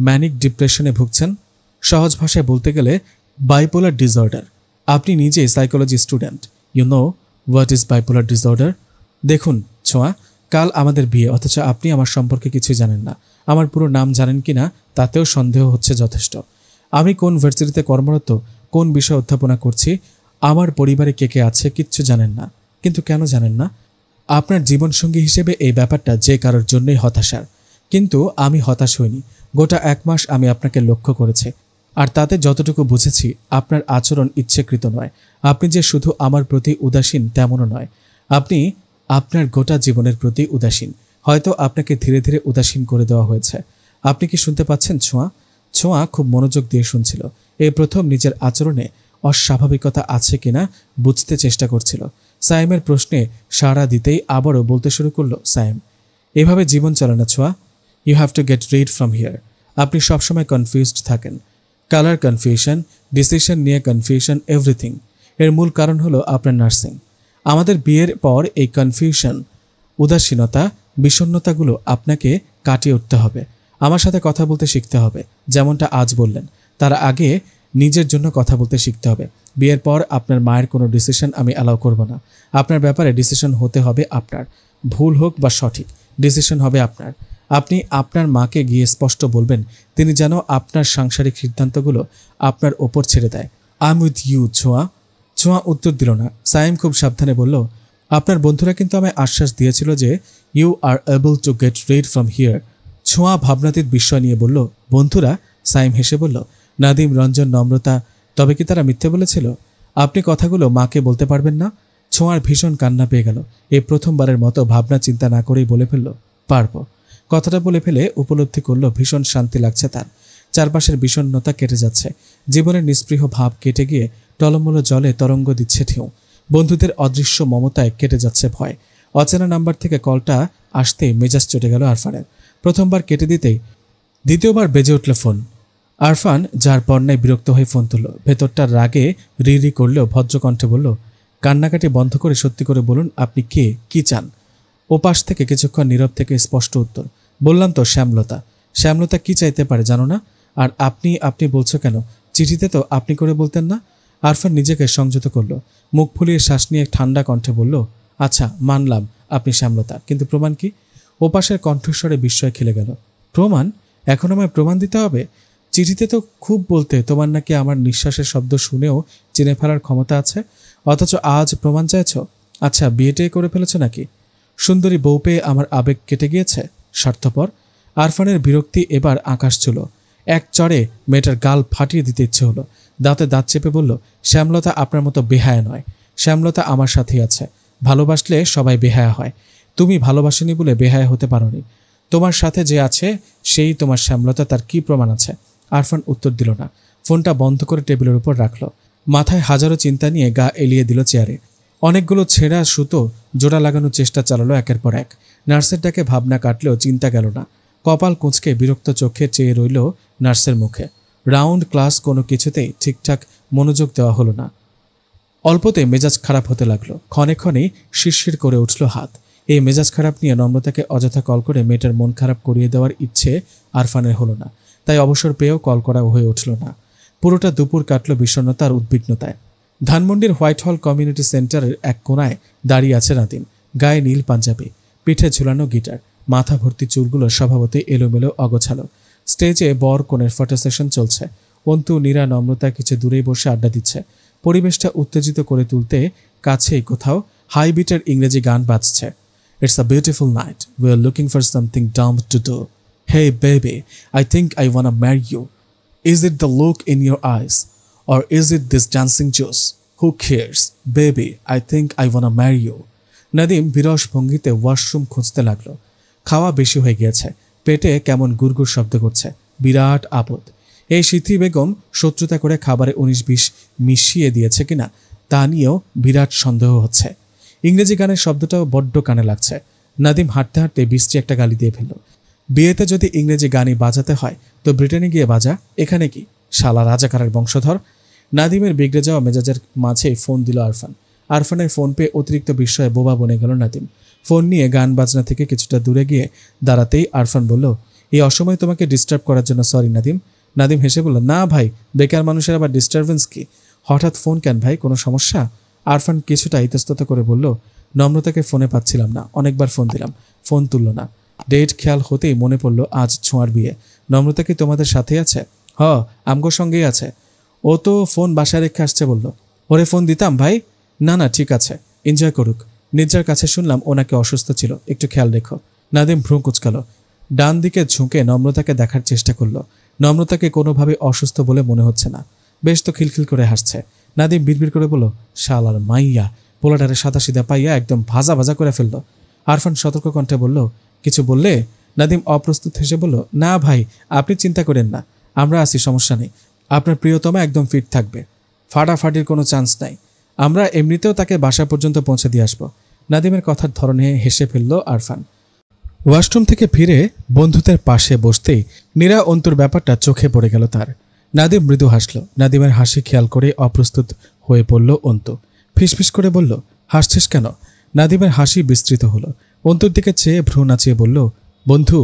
ম্যানিক ডিপ্রেশনে ভুগছেন? সহজ ভাষায় বলতে গেলে বাইপোলার ডিসঅর্ডার। আপনি নিজে psychology student. You know what is bipolar disorder? দেখুন ছোঁয়া, কাল আমাদের বিয়ে, অথচ আপনি আমার সম্পর্কে কিছুই জানেন না। আমার পুরো নাম জানেন কি না তাতেও সন্দেহ হচ্ছে যথেষ্ট। আমি কোন ভার্সিটিতে কর্মরত, কোন বিষয় অধ্যাপনা করছি, আমার পরিবারে কে কে আছে কিচ্ছু জানেন না। কিন্তু কেন জানেন না? আপনার জীবনসঙ্গী হিসেবে এই ব্যাপারটা যে কারোর জন্যই হতাশার। কিন্তু আমি হতাশ হইনি। গোটা 1 মাস আমি আপনাকে লক্ষ্য করেছি, আর তাতে যতটুকু বুঝেছি আপনার আচরণ ইচ্ছাকৃত নয়। আপনি যে শুধু আমার প্রতি উদাসীন তেমনও নয়, আপনি আপনার গোটা জীবনের প্রতি উদাসীন। হয়তো আপনাকে ধীরে ধীরে উদাসীন করে দেওয়া হয়েছে। আপনি কি শুনতে পাচ্ছেন ছোঁয়া? ছোঁয়া খুব মনোযোগ দিয়ে শুনছিল। এই প্রথম নিজের আচরণে অস্বাভাবিকতা আছে কিনা বুঝতে চেষ্টা করছিল। সাইমের প্রশ্নে সাড়া দিতেই আবারও বলতে শুরু করলো, সাইম, এভাবে জীবন চলে না ছোঁয়া। You have to get rid from here. আপনি সবসময় কনফিউজড থাকেন। কালার কনফিউশন, ডিসিশন নিয়ে কনফিউশন, এভরিথিং। এর মূল কারণ হলো আপনার নার্সিং। আমাদের বিয়ের পর এই কনফিউশন, উদাসীনতা, বিষণ্ণতাগুলো আপনাকে কাটিয়ে উঠতে হবে। আমার সাথে কথা বলতে শিখতে হবে, যেমনটা আজ বললেন। তার আগে নিজের জন্য কথা বলতে শিখতে হবে। বিয়ের পর আপনার মায়ের কোনো ডিসিশন আমি অ্যালাউ করব না। আপনার ব্যাপারে ডিসিশন হতে হবে আপনার। ভুল হোক বা সঠিক, ডিসিশন হবে আপনার। আপনি আপনার মাকে গিয়ে স্পষ্ট বলবেন, তিনি যেন আপনার সাংসারিক সিদ্ধান্তগুলো আপনার ওপর ছেড়ে দেয়। আই এম উইথ ইউ ছোঁয়া। ছোঁয়া উত্তর দিল না। সাইম খুব সাবধানে বলল, আপনার বন্ধুরা কিন্তু আমায় আশ্বাস দিয়েছিল যে you R able to get rid from here. ছোঁয়া ভাবনাতীত বিস্ময় নিয়ে বলল, বন্ধুরা? সাইম হেসে বলল, নাদিম, রঞ্জন, নম্রতা। তবে কি তারা মিথ্যে বলেছিল? আপনি কথাগুলো মাকে বলতে পারবেন না? ছোঁয়ার ভীষণ কান্না পেয়ে গেল। এই প্রথমবারের মতো ভাবনা চিন্তা না করেই বলে ফেলল, পারবো। কথাটা বলে ফেলে উপলব্ধি করল ভীষণ শান্তি লাগছে তার। চারপাশের বিষণ্ণতা কেটে যাচ্ছে। জীবনের নিস্পৃহ ভাব কেটে গিয়ে টলমলো জলে তরঙ্গ দিচ্ছে ঢেউ। বন্ধুদের অদৃশ্য মমতায় কেটে যাচ্ছে ভয়। অচেনা নাম্বার থেকে কলটা আসতেই মেজাজ চটে গেল আরফানের। প্রথমবার কেটে দিতেই দ্বিতীয়বার বেজে উঠল ফোন। আরফান যার পর্নায় বিরক্ত হয়ে ফোন তুলল। ভেতরটার রাগে রি রি করলেও ভদ্রকণ্ঠে বলল, কান্নাকাটি বন্ধ করে সত্যি করে বলুন, আপনি কে, কি চান? ওপাশ থেকে কিছুক্ষণ নীরব থেকে স্পষ্ট উত্তর, বললাম তো, শ্যামলতা। শ্যামলতা কি চাইতে পারে জানো না? আর আপনি আপনি বলছো কেন? চিঠিতে তো আপনি করে বলতেন না। আরফান নিজেকে সংযত করল। মুখ ফুলিয়ে শ্বাস নিয়ে ঠান্ডা কণ্ঠে বলল, আচ্ছা মানলাম আপনি শ্যামলতা, কিন্তু প্রমাণ কি? ওপাশের কণ্ঠস্বরে বিস্ময় খেলে গেল। প্রমাণ? এখন আমায় প্রমাণ দিতে হবে? চিঠিতে তো খুব বলতে তোমার নাকি আমার নিঃশ্বাসের শব্দ শুনেও চিনে ফেলার ক্ষমতা আছে, অথচ আজ প্রমাণ চাইছ? আচ্ছা বিয়েটাই করে ফেলেছ নাকি? সুন্দরী বউ পেয়ে আমার আবেগ কেটে গিয়েছে? স্বার্থপর। আরফানের বিরক্তি এবার আকাশ ছিল। এক চড়ে মেয়েটার গাল ফাটিয়ে দিতে ইচ্ছে হলো। দাঁতে দাঁত চেপে বলল, শ্যামলতা আপনার মতো বেহায়া নয়। শ্যামলতা আমার সাথেই আছে। ভালোবাসলে সবাই বেহায়া হয়। তুমি ভালোবাসেনি বলে বেহায়া হতে পারোনি। তোমার সাথে যে আছে সেই তোমার শ্যামলতা, তার কি প্রমাণ আছে? আরফান উত্তর দিল না। ফোনটা বন্ধ করে টেবিলের উপর রাখল। মাথায় হাজারো চিন্তা নিয়ে গা এলিয়ে দিল চেয়ারে। অনেকগুলো ছেঁড়া সুতো জোড়া লাগানোর চেষ্টা চালালো একের পর এক। নার্সের ডাকে ভাবনা কাটলেও চিন্তা গেল না। কপাল কুঁচকে বিরক্ত চোখে চেয়ে রইল নার্সের মুখে। রাউন্ড ক্লাস কোনো কিছুতেই ঠিকঠাক মনোযোগ দেওয়া হলো না। অল্পতে মেজাজ খারাপ হতে লাগলো। ক্ষণে ক্ষণেই শিরশির করে উঠল হাত। এই মেজাজ খারাপ নিয়ে নম্রতাকে অযথা কল করে মেয়েটার মন খারাপ করিয়ে দেওয়ার ইচ্ছে আরফানের হলো না। তাই অবসর পেয়েও কল করা হয়ে উঠল না। পুরোটা দুপুর কাটল বিষণ্ণতা আর উদ্বিগ্নতায়। ধানমন্ডির হোয়াইট হল কমিউনিটি সেন্টারের এক কোনায় দাঁড়িয়ে আছে নাদিম। গায়ে নীল পাঞ্জাবি, পিঠে ঝুলানো গিটার, মাথা ভর্তি চুলগুলো স্বভাবতই এলোমেলো অগোছালো। স্টেজে বর কনের ফটো সেশন চলছে। অন্তু, নীরা, নম্রতা কিছু দূরেই বসে আড্ডা দিচ্ছে। পরিবেশটা উত্তেজিত করে তুলতে কাছেই কোথাও হাই বিটের ইংরেজি গান বাজছে। It's a beautiful night, we are looking for something dumb to do. Hey baby, I think I ওয়ান্না marry you. Is it the look in your eyes or is it this dancing juice? Who cares? Baby, I think I wanna marry you. Nadim বিরস ভঙ্গিতে ওয়াশরুম খুঁজতে লাগলো। খাওয়া বেশি হয়ে গিয়েছে। পেটে কেমন গুড়গুড় শব্দ করছে। বিরাট আপদ। এই সিথি বেগম শত্রুতা করে খাবারে 19-20 মিশিয়ে দিয়েছে কিনা তা নিয়েও বিরাট সন্দেহ হচ্ছে। ইংরেজি গানের শব্দটাও বড্ড কানে লাগছে। নাদিম হাঁটতে হাঁটতে বৃষ্টি একটা গালি দিয়ে ফেলল। বিয়েতে যদি ইংরেজি গানই বাজাতে হয় তো ব্রিটেনে গিয়ে বাজা, এখানে কি শালা রাজাকারের বংশধর। নাদিমের বিগড়ে যাওয়া মেজাজের মাঝে ফোন দিল আরফান। আরফানের ফোন পেয়ে অতিরিক্ত বিস্ময়ে বোবা বনে গেল নাদিম। ফোন নিয়ে গান বাজনা থেকে কিছুটা দূরে গিয়ে দাঁড়াতেই আরফান বলল, এই অসময়ে তোমাকে ডিস্টার্ব করার জন্য সরি নাদিম। নাদিম হেসে বলল, না ভাই, বেকার মানুষের আবার ডিস্টারবেন্স কি? হঠাৎ ফোন কেন ভাই, কোনো সমস্যা? আরফান কিছুটা ইতস্তত করে বলল, নম্রতাকে ফোনে পাচ্ছিলাম না, অনেকবার ফোন দিলাম, ফোন তুলল না। ডেট খেয়াল হতেই মনে পড়ল আজ ছোঁয়ার বিয়ে। নম্রতা কি তোমাদের সাথেই আছে? হ, আমগোর সঙ্গেই আছে। ও তো ফোন বাসায় রেখে আসছে বলল। ওরে ফোন দিতাম ভাই? না না, ঠিক আছে, এনজয় করুক। নির্জার কাছে শুনলাম ওনাকে অসুস্থ ছিল, একটু খেয়াল রেখো। নাদিম ভ্রু কুচকাল। ডান দিকে ঝুঁকে নম্রতাকে দেখার চেষ্টা করলো। নম্রতাকে কোনোভাবে অসুস্থ বলে মনে হচ্ছে না, বেশ তো খিলখিল করে হাসছে। নাদিম বিড়বিড় করে বলল, শালার মাইয়া, পোলাটারে সাদা সিধা পাইয়া একদম ভাজা ভাজা করে ফেলল। আরফান সতর্ক কণ্ঠে বলল, কিছু বললে? নাদিম অপ্রস্তুত হেসে বলল, না ভাই, আপনি চিন্তা করেন না, আমরা আছি, সমস্যা নেই। আপনার প্রিয়তমা একদম ফিট থাকবে, ফাটাফাটির কোনো চান্স নাই। আমরা এমনিতেও তাকে বাসা পর্যন্ত পৌঁছে দিয়ে আসবো। নাদিমের কথার ধরনে হেসে ফেলল আরফান। ওয়াশরুম থেকে ফিরে বন্ধুদের পাশে বসতেই নীরা অন্তুর ব্যাপারটা চোখে পড়ে গেল তার। নাদিম মৃদু হাসল। নাদিমের হাসি খেয়াল করে অপ্রস্তুত হয়ে পড়ল অন্তু। ফিসফিস করে বলল, হাসছিস কেন? নাদিমের হাসি বিস্তৃত হলো। অন্তুর দিকে চেয়ে ভ্রু নাচিয়ে বলল, বন্ধু।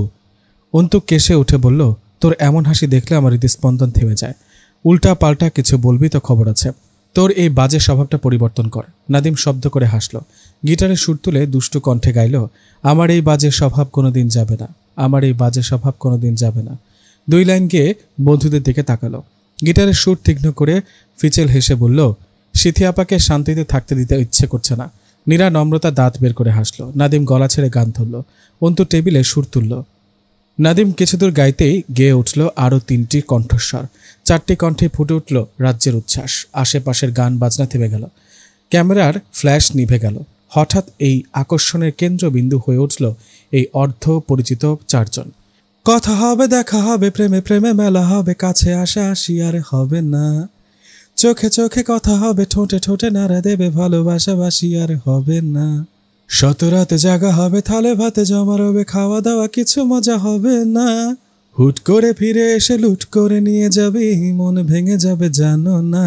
অন্তু কেশে উঠে বলল, তোর এমন হাসি দেখলে আমার হৃদস্পন্দন থেমে যায়। উল্টা পাল্টা কিছু বলবি তো খবর আছে। তোর এই বাজে স্বভাবটা পরিবর্তন কর। নাদিম শব্দ করে হাসল। গিটারে সুর তুলে দুষ্টু কণ্ঠে গাইল, আমার এই বাজে স্বভাব কোনোদিন যাবে না, আমার এই বাজে স্বভাব কোনোদিন যাবে না। 2 লাইন গিয়ে বন্ধুদের দিকে তাকালো। গিটারের সুর তীক্ষ্ণ করে ফিচেল হেসে বলল, সিথি আপাকে শান্তিতে থাকতে দিতে ইচ্ছে করছে না। নীরা নম্রতা দাঁত বের করে হাসল। নাদিম গলা ছেড়ে গান ধরল। অন্তু টেবিলে সুর তুলল। নাদিম কিছুদূর গাইতেই গেয়ে উঠল আরও 3টি কণ্ঠস্বর। 4টি কণ্ঠে ফুটে উঠল রাজ্যের উচ্ছ্বাস। আশেপাশের গান বাজনা থেমে গেল। ক্যামেরার ফ্ল্যাশ নিভে গেল। হঠাৎ এই আকর্ষণের কেন্দ্রবিন্দু হয়ে উঠল এই অর্ধ পরিচিত 4 জন। কথা হবে, দেখা হবে, প্রেমে প্রেমে মেলা হবে, কাছে আসা আসি আর হবে না, চোখে চোখে কথা হবে, ঠোঁটে ঠোঁটে নাড়া দেবে, ভালোবাসা বাসি আর হবে না, শত রাতে জাগা হবে, থালে ভাতে জমা রবে, খাওয়া দাওয়া কিছু মজা হবে না, হুট করে ফিরে এসে লুট করে নিয়ে যাবে, মন ভেঙে যাবে জানো না,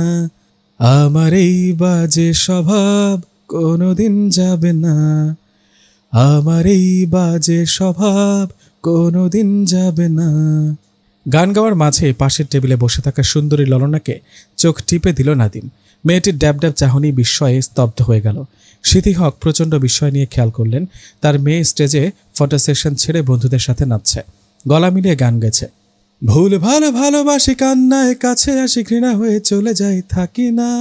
আমার এই বাজে স্বভাব কোনোদিন যাবে না, আমার এই বাজে স্বভাব কোনোদিন যাবে না। গান গাওয়ার মাঝে পাশের টেবিলে বসে থাকা সুন্দরী ললনাকে চোখ টিপে দিল নাদিম। মেয়েটির ড্যাব ড্যাব চাহনি বিস্ময়ে স্তব্ধ হয়ে গেল। সিথি হক প্রচণ্ড বিস্ময় নিয়ে খেয়াল করলেন তার মেয়ে স্টেজে ফটো সেশন ছেড়ে বন্ধুদের সাথে নাচছে, গলা মিলিয়ে গান গেছে। ভুল ভালো ভালোবাসি কান্নায়, কাছে আসি ঘৃণা হয়ে চলে যাই, থাকি না,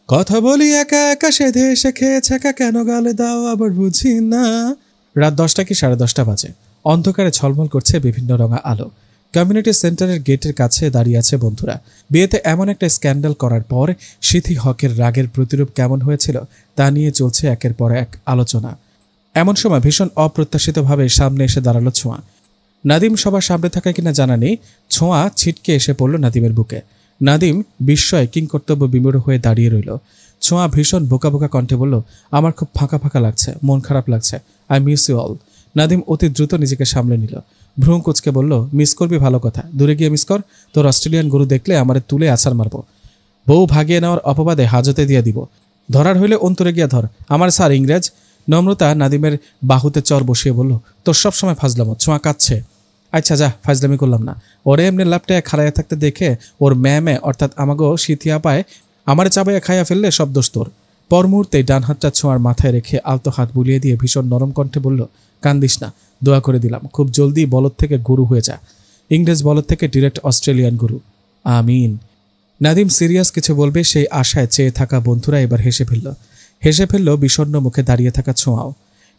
কথা বলি একা একা, সেধে এসে খেয়েছে একা, কেন গালে দাও আবার বুঝি না। রাত 10টা কি 10:30 বাজে। অন্ধকারে ঝলমল করছে বিভিন্ন রঙা আলো। কমিউনিটি সেন্টারের গেটের কাছে দাঁড়িয়ে আছে বন্ধুরা। বিয়েতে এমন একটা স্ক্যান্ডাল করার পর সিথি হকের রাগের প্রতিরূপ কেমন হয়েছিল তা নিয়ে চলছে একের পর এক আলোচনা। এমন সময় ভীষণ অপ্রত্যাশিতভাবে সামনে এসে দাঁড়ালো ছোঁয়া। নাদিম সবার সামনে থাকা কিনা জানা নেই, ছোঁয়া ছিটকে এসে পড়ল নাদিমের বুকে। নাদিম বিস্ময়ে কিংকর্তব্য বিমূঢ় হয়ে দাঁড়িয়ে রইল। ছোঁয়া ভীষণ বোকা বোকা কণ্ঠে বলল, আমার খুব ফাঁকা ফাঁকা লাগছে, মন খারাপ লাগছে, I miss you all. Nadim অতি দ্রুত নিজেকে সামলে নিল। ভ্রু কুচকে বলল, মিস করবি ভালো কথা, দূরে গিয়ে মিস কর, তোর অস্ট্রেলিয়ান গরু দেখলে আমারে তুলে আছাড় মারবো, বউ ভাগিয়ে নেওয়ার অপবাদে হাজতে দিয়ে দিব, ধরার হইলে অন্তরে গিয়া ধর, আমার স্যার ইংরেজ। নম্রতা নাদিমের বাহুতে চর বসিয়ে বলল, তোর সব সময় ফাজলামো। ছোঁয়া কাঁদছে। আচ্ছা যা, ফাজলামি করলাম না। ওরে এমনি ল্যাপটায় খাড়াইয়া থাকতে দেখে ওর ম্যামে অর্থাৎ আমাগো সিথিয়া পায় আমারে চাবাইয়া খাইয়া ফেললে সব দোষ তোর। পর মুহূর্তেই ডান হাতটা ছোঁয়ার মাথায় রেখে আলতো হাত বুলিয়ে দিয়ে ভীষণ নরম কণ্ঠে বলল, কান্দিস না, দোয়া করে দিলাম, খুব জলদি বলদ থেকে গরু হয়ে যা, ইংরেজ বলদ থেকে ডিরেক্ট অস্ট্রেলিয়ান গরু, আমিন। নাদিম সিরিয়াস কিছু বলবে সেই আশায় চেয়ে থাকা বন্ধুরা এবার হেসে ফেলল বিষণ্ণ মুখে দাঁড়িয়ে থাকা ছোঁয়াও।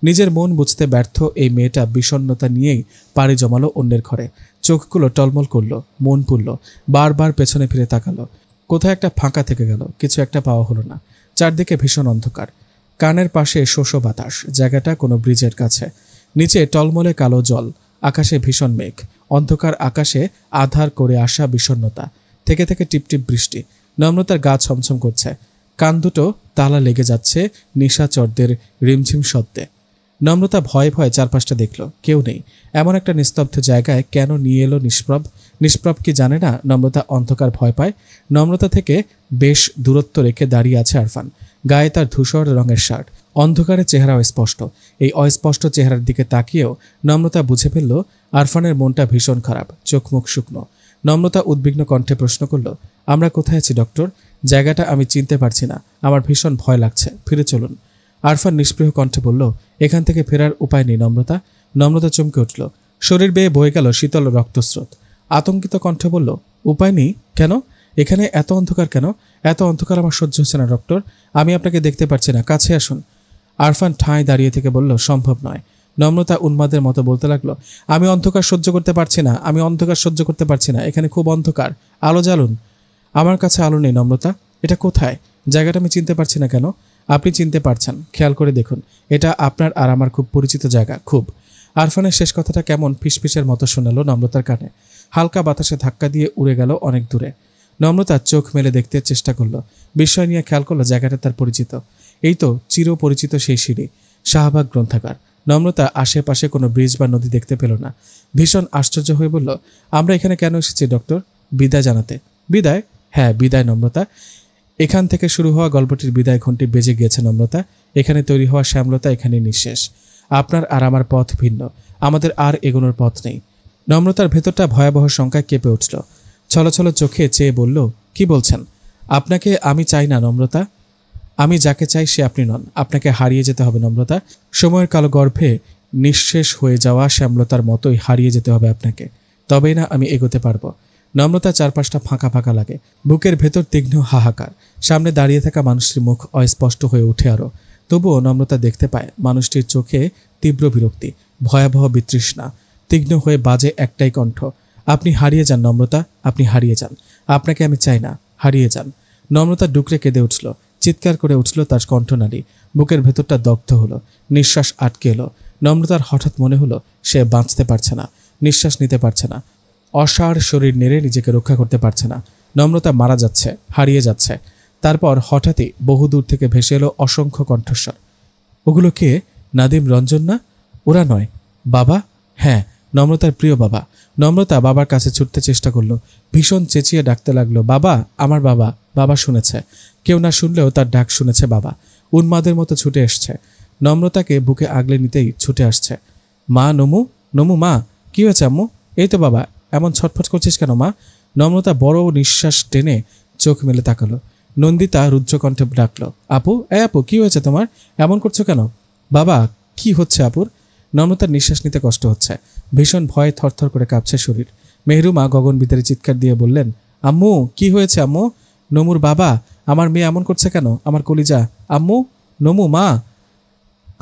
নিজের মন বুঝতে ব্যর্থ এই মেয়েটা বিষণ্ণতা নিয়েই পাড়ি জমালো অন্যের ঘরে। চোখগুলো টলমল করলো, মন পুড়ল, বারবার পেছনে ফিরে তাকালো। কোথাও একটা ফাঁকা থেকে গেল, কিছু একটা পাওয়া হলো না। চারদিকে ভীষণ অন্ধকার, কানের পাশে শোষো বাতাস, জায়গাটা কোনো ব্রিজের কাছে। নিচে টলমলে কালো জল, আকাশে ভীষণ মেঘ, অন্ধকার আকাশে আধার করে আসা বিষণ্ণতা, থেকে থেকে টিপটিপ বৃষ্টি। নম্রতার গা ছমছম করছে, কান দুটো তালা লেগে যাচ্ছে নিশাচরদের রিমঝিম শব্দে। নম্রতা ভয়ে ভয়ে চারপাশটা দেখল, কেউ নেই। এমন একটা নিস্তব্ধ জায়গায় কেন নিয়ে এলো নিষ্প্রভ? নিষ্প্রভ কি জানে না নম্রতা অন্ধকার ভয় পায়? নম্রতা থেকে বেশ দূরত্ব রেখে দাঁড়িয়ে আছে আরফান। গায়ে তার ধূসর রঙের শার্ট, অন্ধকারে চেহারা অস্পষ্ট। এই অস্পষ্ট চেহারার দিকে তাকিয়েও নম্রতা বুঝে ফেলল আরফানের মনটা ভীষণ খারাপ, চোখ মুখ শুকনো। নম্রতা উদ্বিগ্ন কণ্ঠে প্রশ্ন করল, আমরা কোথায় আছি ডক্টর? জায়গাটা আমি চিনতে পারছি না, আমার ভীষণ ভয় লাগছে, ফিরে চলুন। আরফান নিষ্পৃহ কণ্ঠে বলল, এখান থেকে ফেরার উপায় নেই নম্রতা। নম্রতা চমকে উঠল, শরীর বেয়ে বয়ে গেল শীতল রক্তস্রোত। আতঙ্কিত কণ্ঠে বলল, উপায় নেই কেন? এখানে এত অন্ধকার কেন? এত অন্ধকার আমার সহ্য হচ্ছে না ডক্টর, আমি আপনাকে দেখতে পাচ্ছি না, কাছে আসুন। আরফান ঠাঁই দাঁড়িয়ে থেকে বলল, সম্ভব নয়। নম্রতা উন্মাদের মতো বলতে লাগলো, আমি অন্ধকার সহ্য করতে পারছি না, আমি অন্ধকার সহ্য করতে পারছি না, এখানে খুব অন্ধকার, আলো জ্বালুন। আমার কাছে আলো নেই নম্রতা, এটা কোথায়? জায়গাটা আমি চিনতে পারছি না কেন? আপনি চিনতে পারছেন, খেয়াল করে দেখুন, এটা আপনার আর আমার খুব পরিচিত জায়গা, খুব। আরফানের শেষ কথাটা কেমন ফিসফিসের মতো শোনালো নম্রতার কানে। হালকা বাতাসে ধাক্কা দিয়ে উড়ে গেল অনেক দূরে। নম্রতা চোখ মেলে দেখতে চেষ্টা করলো, বিস্ময় নিয়ে খেয়াল করলো জায়গাটা তার পরিচিত। এই তো চিরপরিচিত সেই সিঁড়ি, শাহবাগ গ্রন্থাগার। নম্রতা আশেপাশে কোনো ব্রিজ বা নদী দেখতে পেল না। ভীষণ আশ্চর্য হয়ে বলল, আমরা এখানে কেন এসেছি ডক্টর? বিদায় জানাতে। বিদায়? হ্যাঁ বিদায় নম্রতা। এখান থেকে শুরু হওয়া গল্পটির বিদায় ঘণ্টি বেজে গিয়েছে নম্রতা। এখানে তৈরি হওয়া শ্যামলতা এখানে নিঃশেষ। আপনার আর আমার পথ ভিন্ন, আমাদের আর এগোনোর পথ নেই। নম্রতার ভেতরটা ভয়াবহ শঙ্কায় কেঁপে উঠল। ছলছল চোখে চেয়ে বলল, কি বলছেন? আপনাকে আমি চাই না নম্রতা। আমি যাকে চাই সে আপনি নন, আপনাকে হারিয়ে যেতে হবে নম্রতা। সময়ের কালো গর্ভে নিঃশেষ হয়ে যাওয়া শ্যামলতার মতোই হারিয়ে যেতে হবে আপনাকে, তবেই না আমি এগোতে পারবো। নম্রতা চারপাশটা ফাঁকা ফাঁকা লাগে, বুকের ভেতর তীক্ষ্ণ হাহাকার। সামনে দাঁড়িয়ে থাকা মানুষটির মুখ অস্পষ্ট হয়ে ওঠে আরও। তবুও নম্রতা দেখতে পায় মানুষটির চোখে তীব্র বিরক্তি, ভয়াবহ বিতৃষ্ণা। তীক্ষ্ণ হয়ে বাজে একটাই কণ্ঠ, আপনি হারিয়ে যান নম্রতা, আপনি হারিয়ে যান, আপনাকে আমি চাই না, হারিয়ে যান। নম্রতা ডুকরে কেঁদে উঠল, চিৎকার করে উঠল তার কণ্ঠনালী। বুকের ভেতরটা দগ্ধ হলো, নিঃশ্বাস আটকে এলো। নম্রতার হঠাৎ মনে হলো সে বাঁচতে পারছে না, নিঃশ্বাস নিতে পারছে না, অসাড় শরীর নেড়ে নিজেকে রক্ষা করতে পারছে না। নম্রতা মারা যাচ্ছে, হারিয়ে যাচ্ছে। তারপর হঠাৎই বহুদূর থেকে ভেসে এলো অসংখ্য কণ্ঠস্বর। ওগুলো কে? নাদিম, রঞ্জন না? ওরা নয়। বাবা? হ্যাঁ, নম্রতার প্রিয় বাবা। নম্রতা বাবার কাছে ছুটতে চেষ্টা করলো, ভীষণ চেঁচিয়ে ডাকতে লাগলো, বাবা, আমার বাবা। বাবা শুনেছে, কেউ না শুনলেও তার ডাক শুনেছে বাবা। উন্মাদের মতো ছুটে এসছে, নম্রতাকে বুকে আগলে নিতেই ছুটে আসছে। মা, নমু, নমু মা, কি হয়েছে আম্মু? এই তো বাবা, এমন ছটফট করছিস কেন মা? নম্রতা বড় নিঃশ্বাস টেনে চোখ মেলে তাকালো। নন্দিতা রুদ্রকণ্ঠে ডাকলো, আপু, আপু, কি হয়েছে তোমার? এমন করছো কেন? বাবা, কি হচ্ছে আপুর? নম্রতার নিঃশ্বাস নিতে কষ্ট হচ্ছে, ভীষণ ভয়ে থরথর করে কাঁপছে শরীর। মেহরুমা গগন ভিতরে চিৎকার দিয়ে বললেন, আম্মু, কি হয়েছে আম্মু? নমুর বাবা, আমার মেয়ে এমন করছে কেন? আমার কলিজা আম্মু। নমু, মা,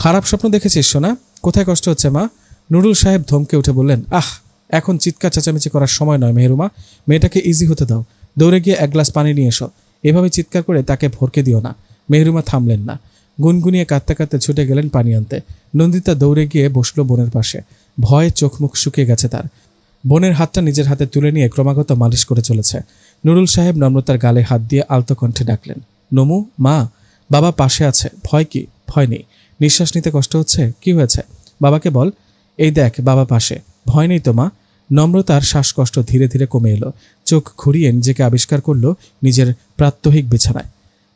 খারাপ স্বপ্ন দেখেছিস সোনা? কোথায় কষ্ট হচ্ছে মা? নুরুল সাহেব ধমকে উঠে বললেন, আহ, এখন চিৎকার চেঁচামেচি করার সময় নয় মেহরুমা, মেয়েটাকে ইজি হতে দাও। দৌড়ে গিয়ে এক গ্লাস পানি নিয়ে এসো। এভাবে চিৎকার করে তাকে ভরকে দিও না। মেহরুমা থামলেন না, গুনগুনিয়ে কাঁদতে কাঁদতে ছুটে গেলেন পানি আনতে। নন্দিতা দৌড়ে গিয়ে বসলো বোনের পাশে। ভয়ে চোখ মুখ শুকিয়ে গেছে তার। বোনের হাতটা নিজের হাতে তুলে নিয়ে ক্রমাগত মালিশ করে চলেছে। নুরুল সাহেব নম্রতার গালে হাত দিয়ে আলতো কণ্ঠে ডাকলেন, নমু, মা, বাবা পাশে আছে, ভয় কি? ভয় নেই। নিঃশ্বাস নিতে কষ্ট হচ্ছে? কি হয়েছে? বাবাকে বল, এই দেখ বাবা পাশে, ভয় নেই তো মা। নম্রতার শ্বাসকষ্ট ধীরে ধীরে কমে এলো। চোখ ঘুরিয়ে নিজেকে আবিষ্কার করলো নিজের প্রাত্যহিক বিছানায়,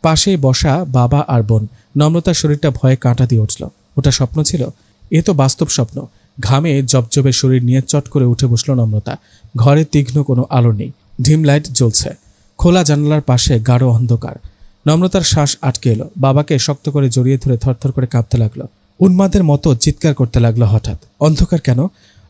পাশেই বসা বাবা আর বোন। নম্রতার শরীরটা ভয়ে কাঁটা দিয়ে উঠল। ওটা স্বপ্ন ছিল? এ তো বাস্তব স্বপ্ন। ঘামে জবজবে শরীর নিয়ে চট করে উঠে বসল নম্রতা। ঘরে তীক্ষ্ণ কোনো আলো নেই, ডিম লাইট জ্বলছে। খোলা জানালার পাশে গাঢ় অন্ধকার। নম্রতার শ্বাস আটকে এলো। বাবাকে শক্ত করে জড়িয়ে ধরে থরথর করে কাঁপতে লাগলো। উন্মাদের মতো চিৎকার করতে লাগলো হঠাৎ, অন্ধকার কেন?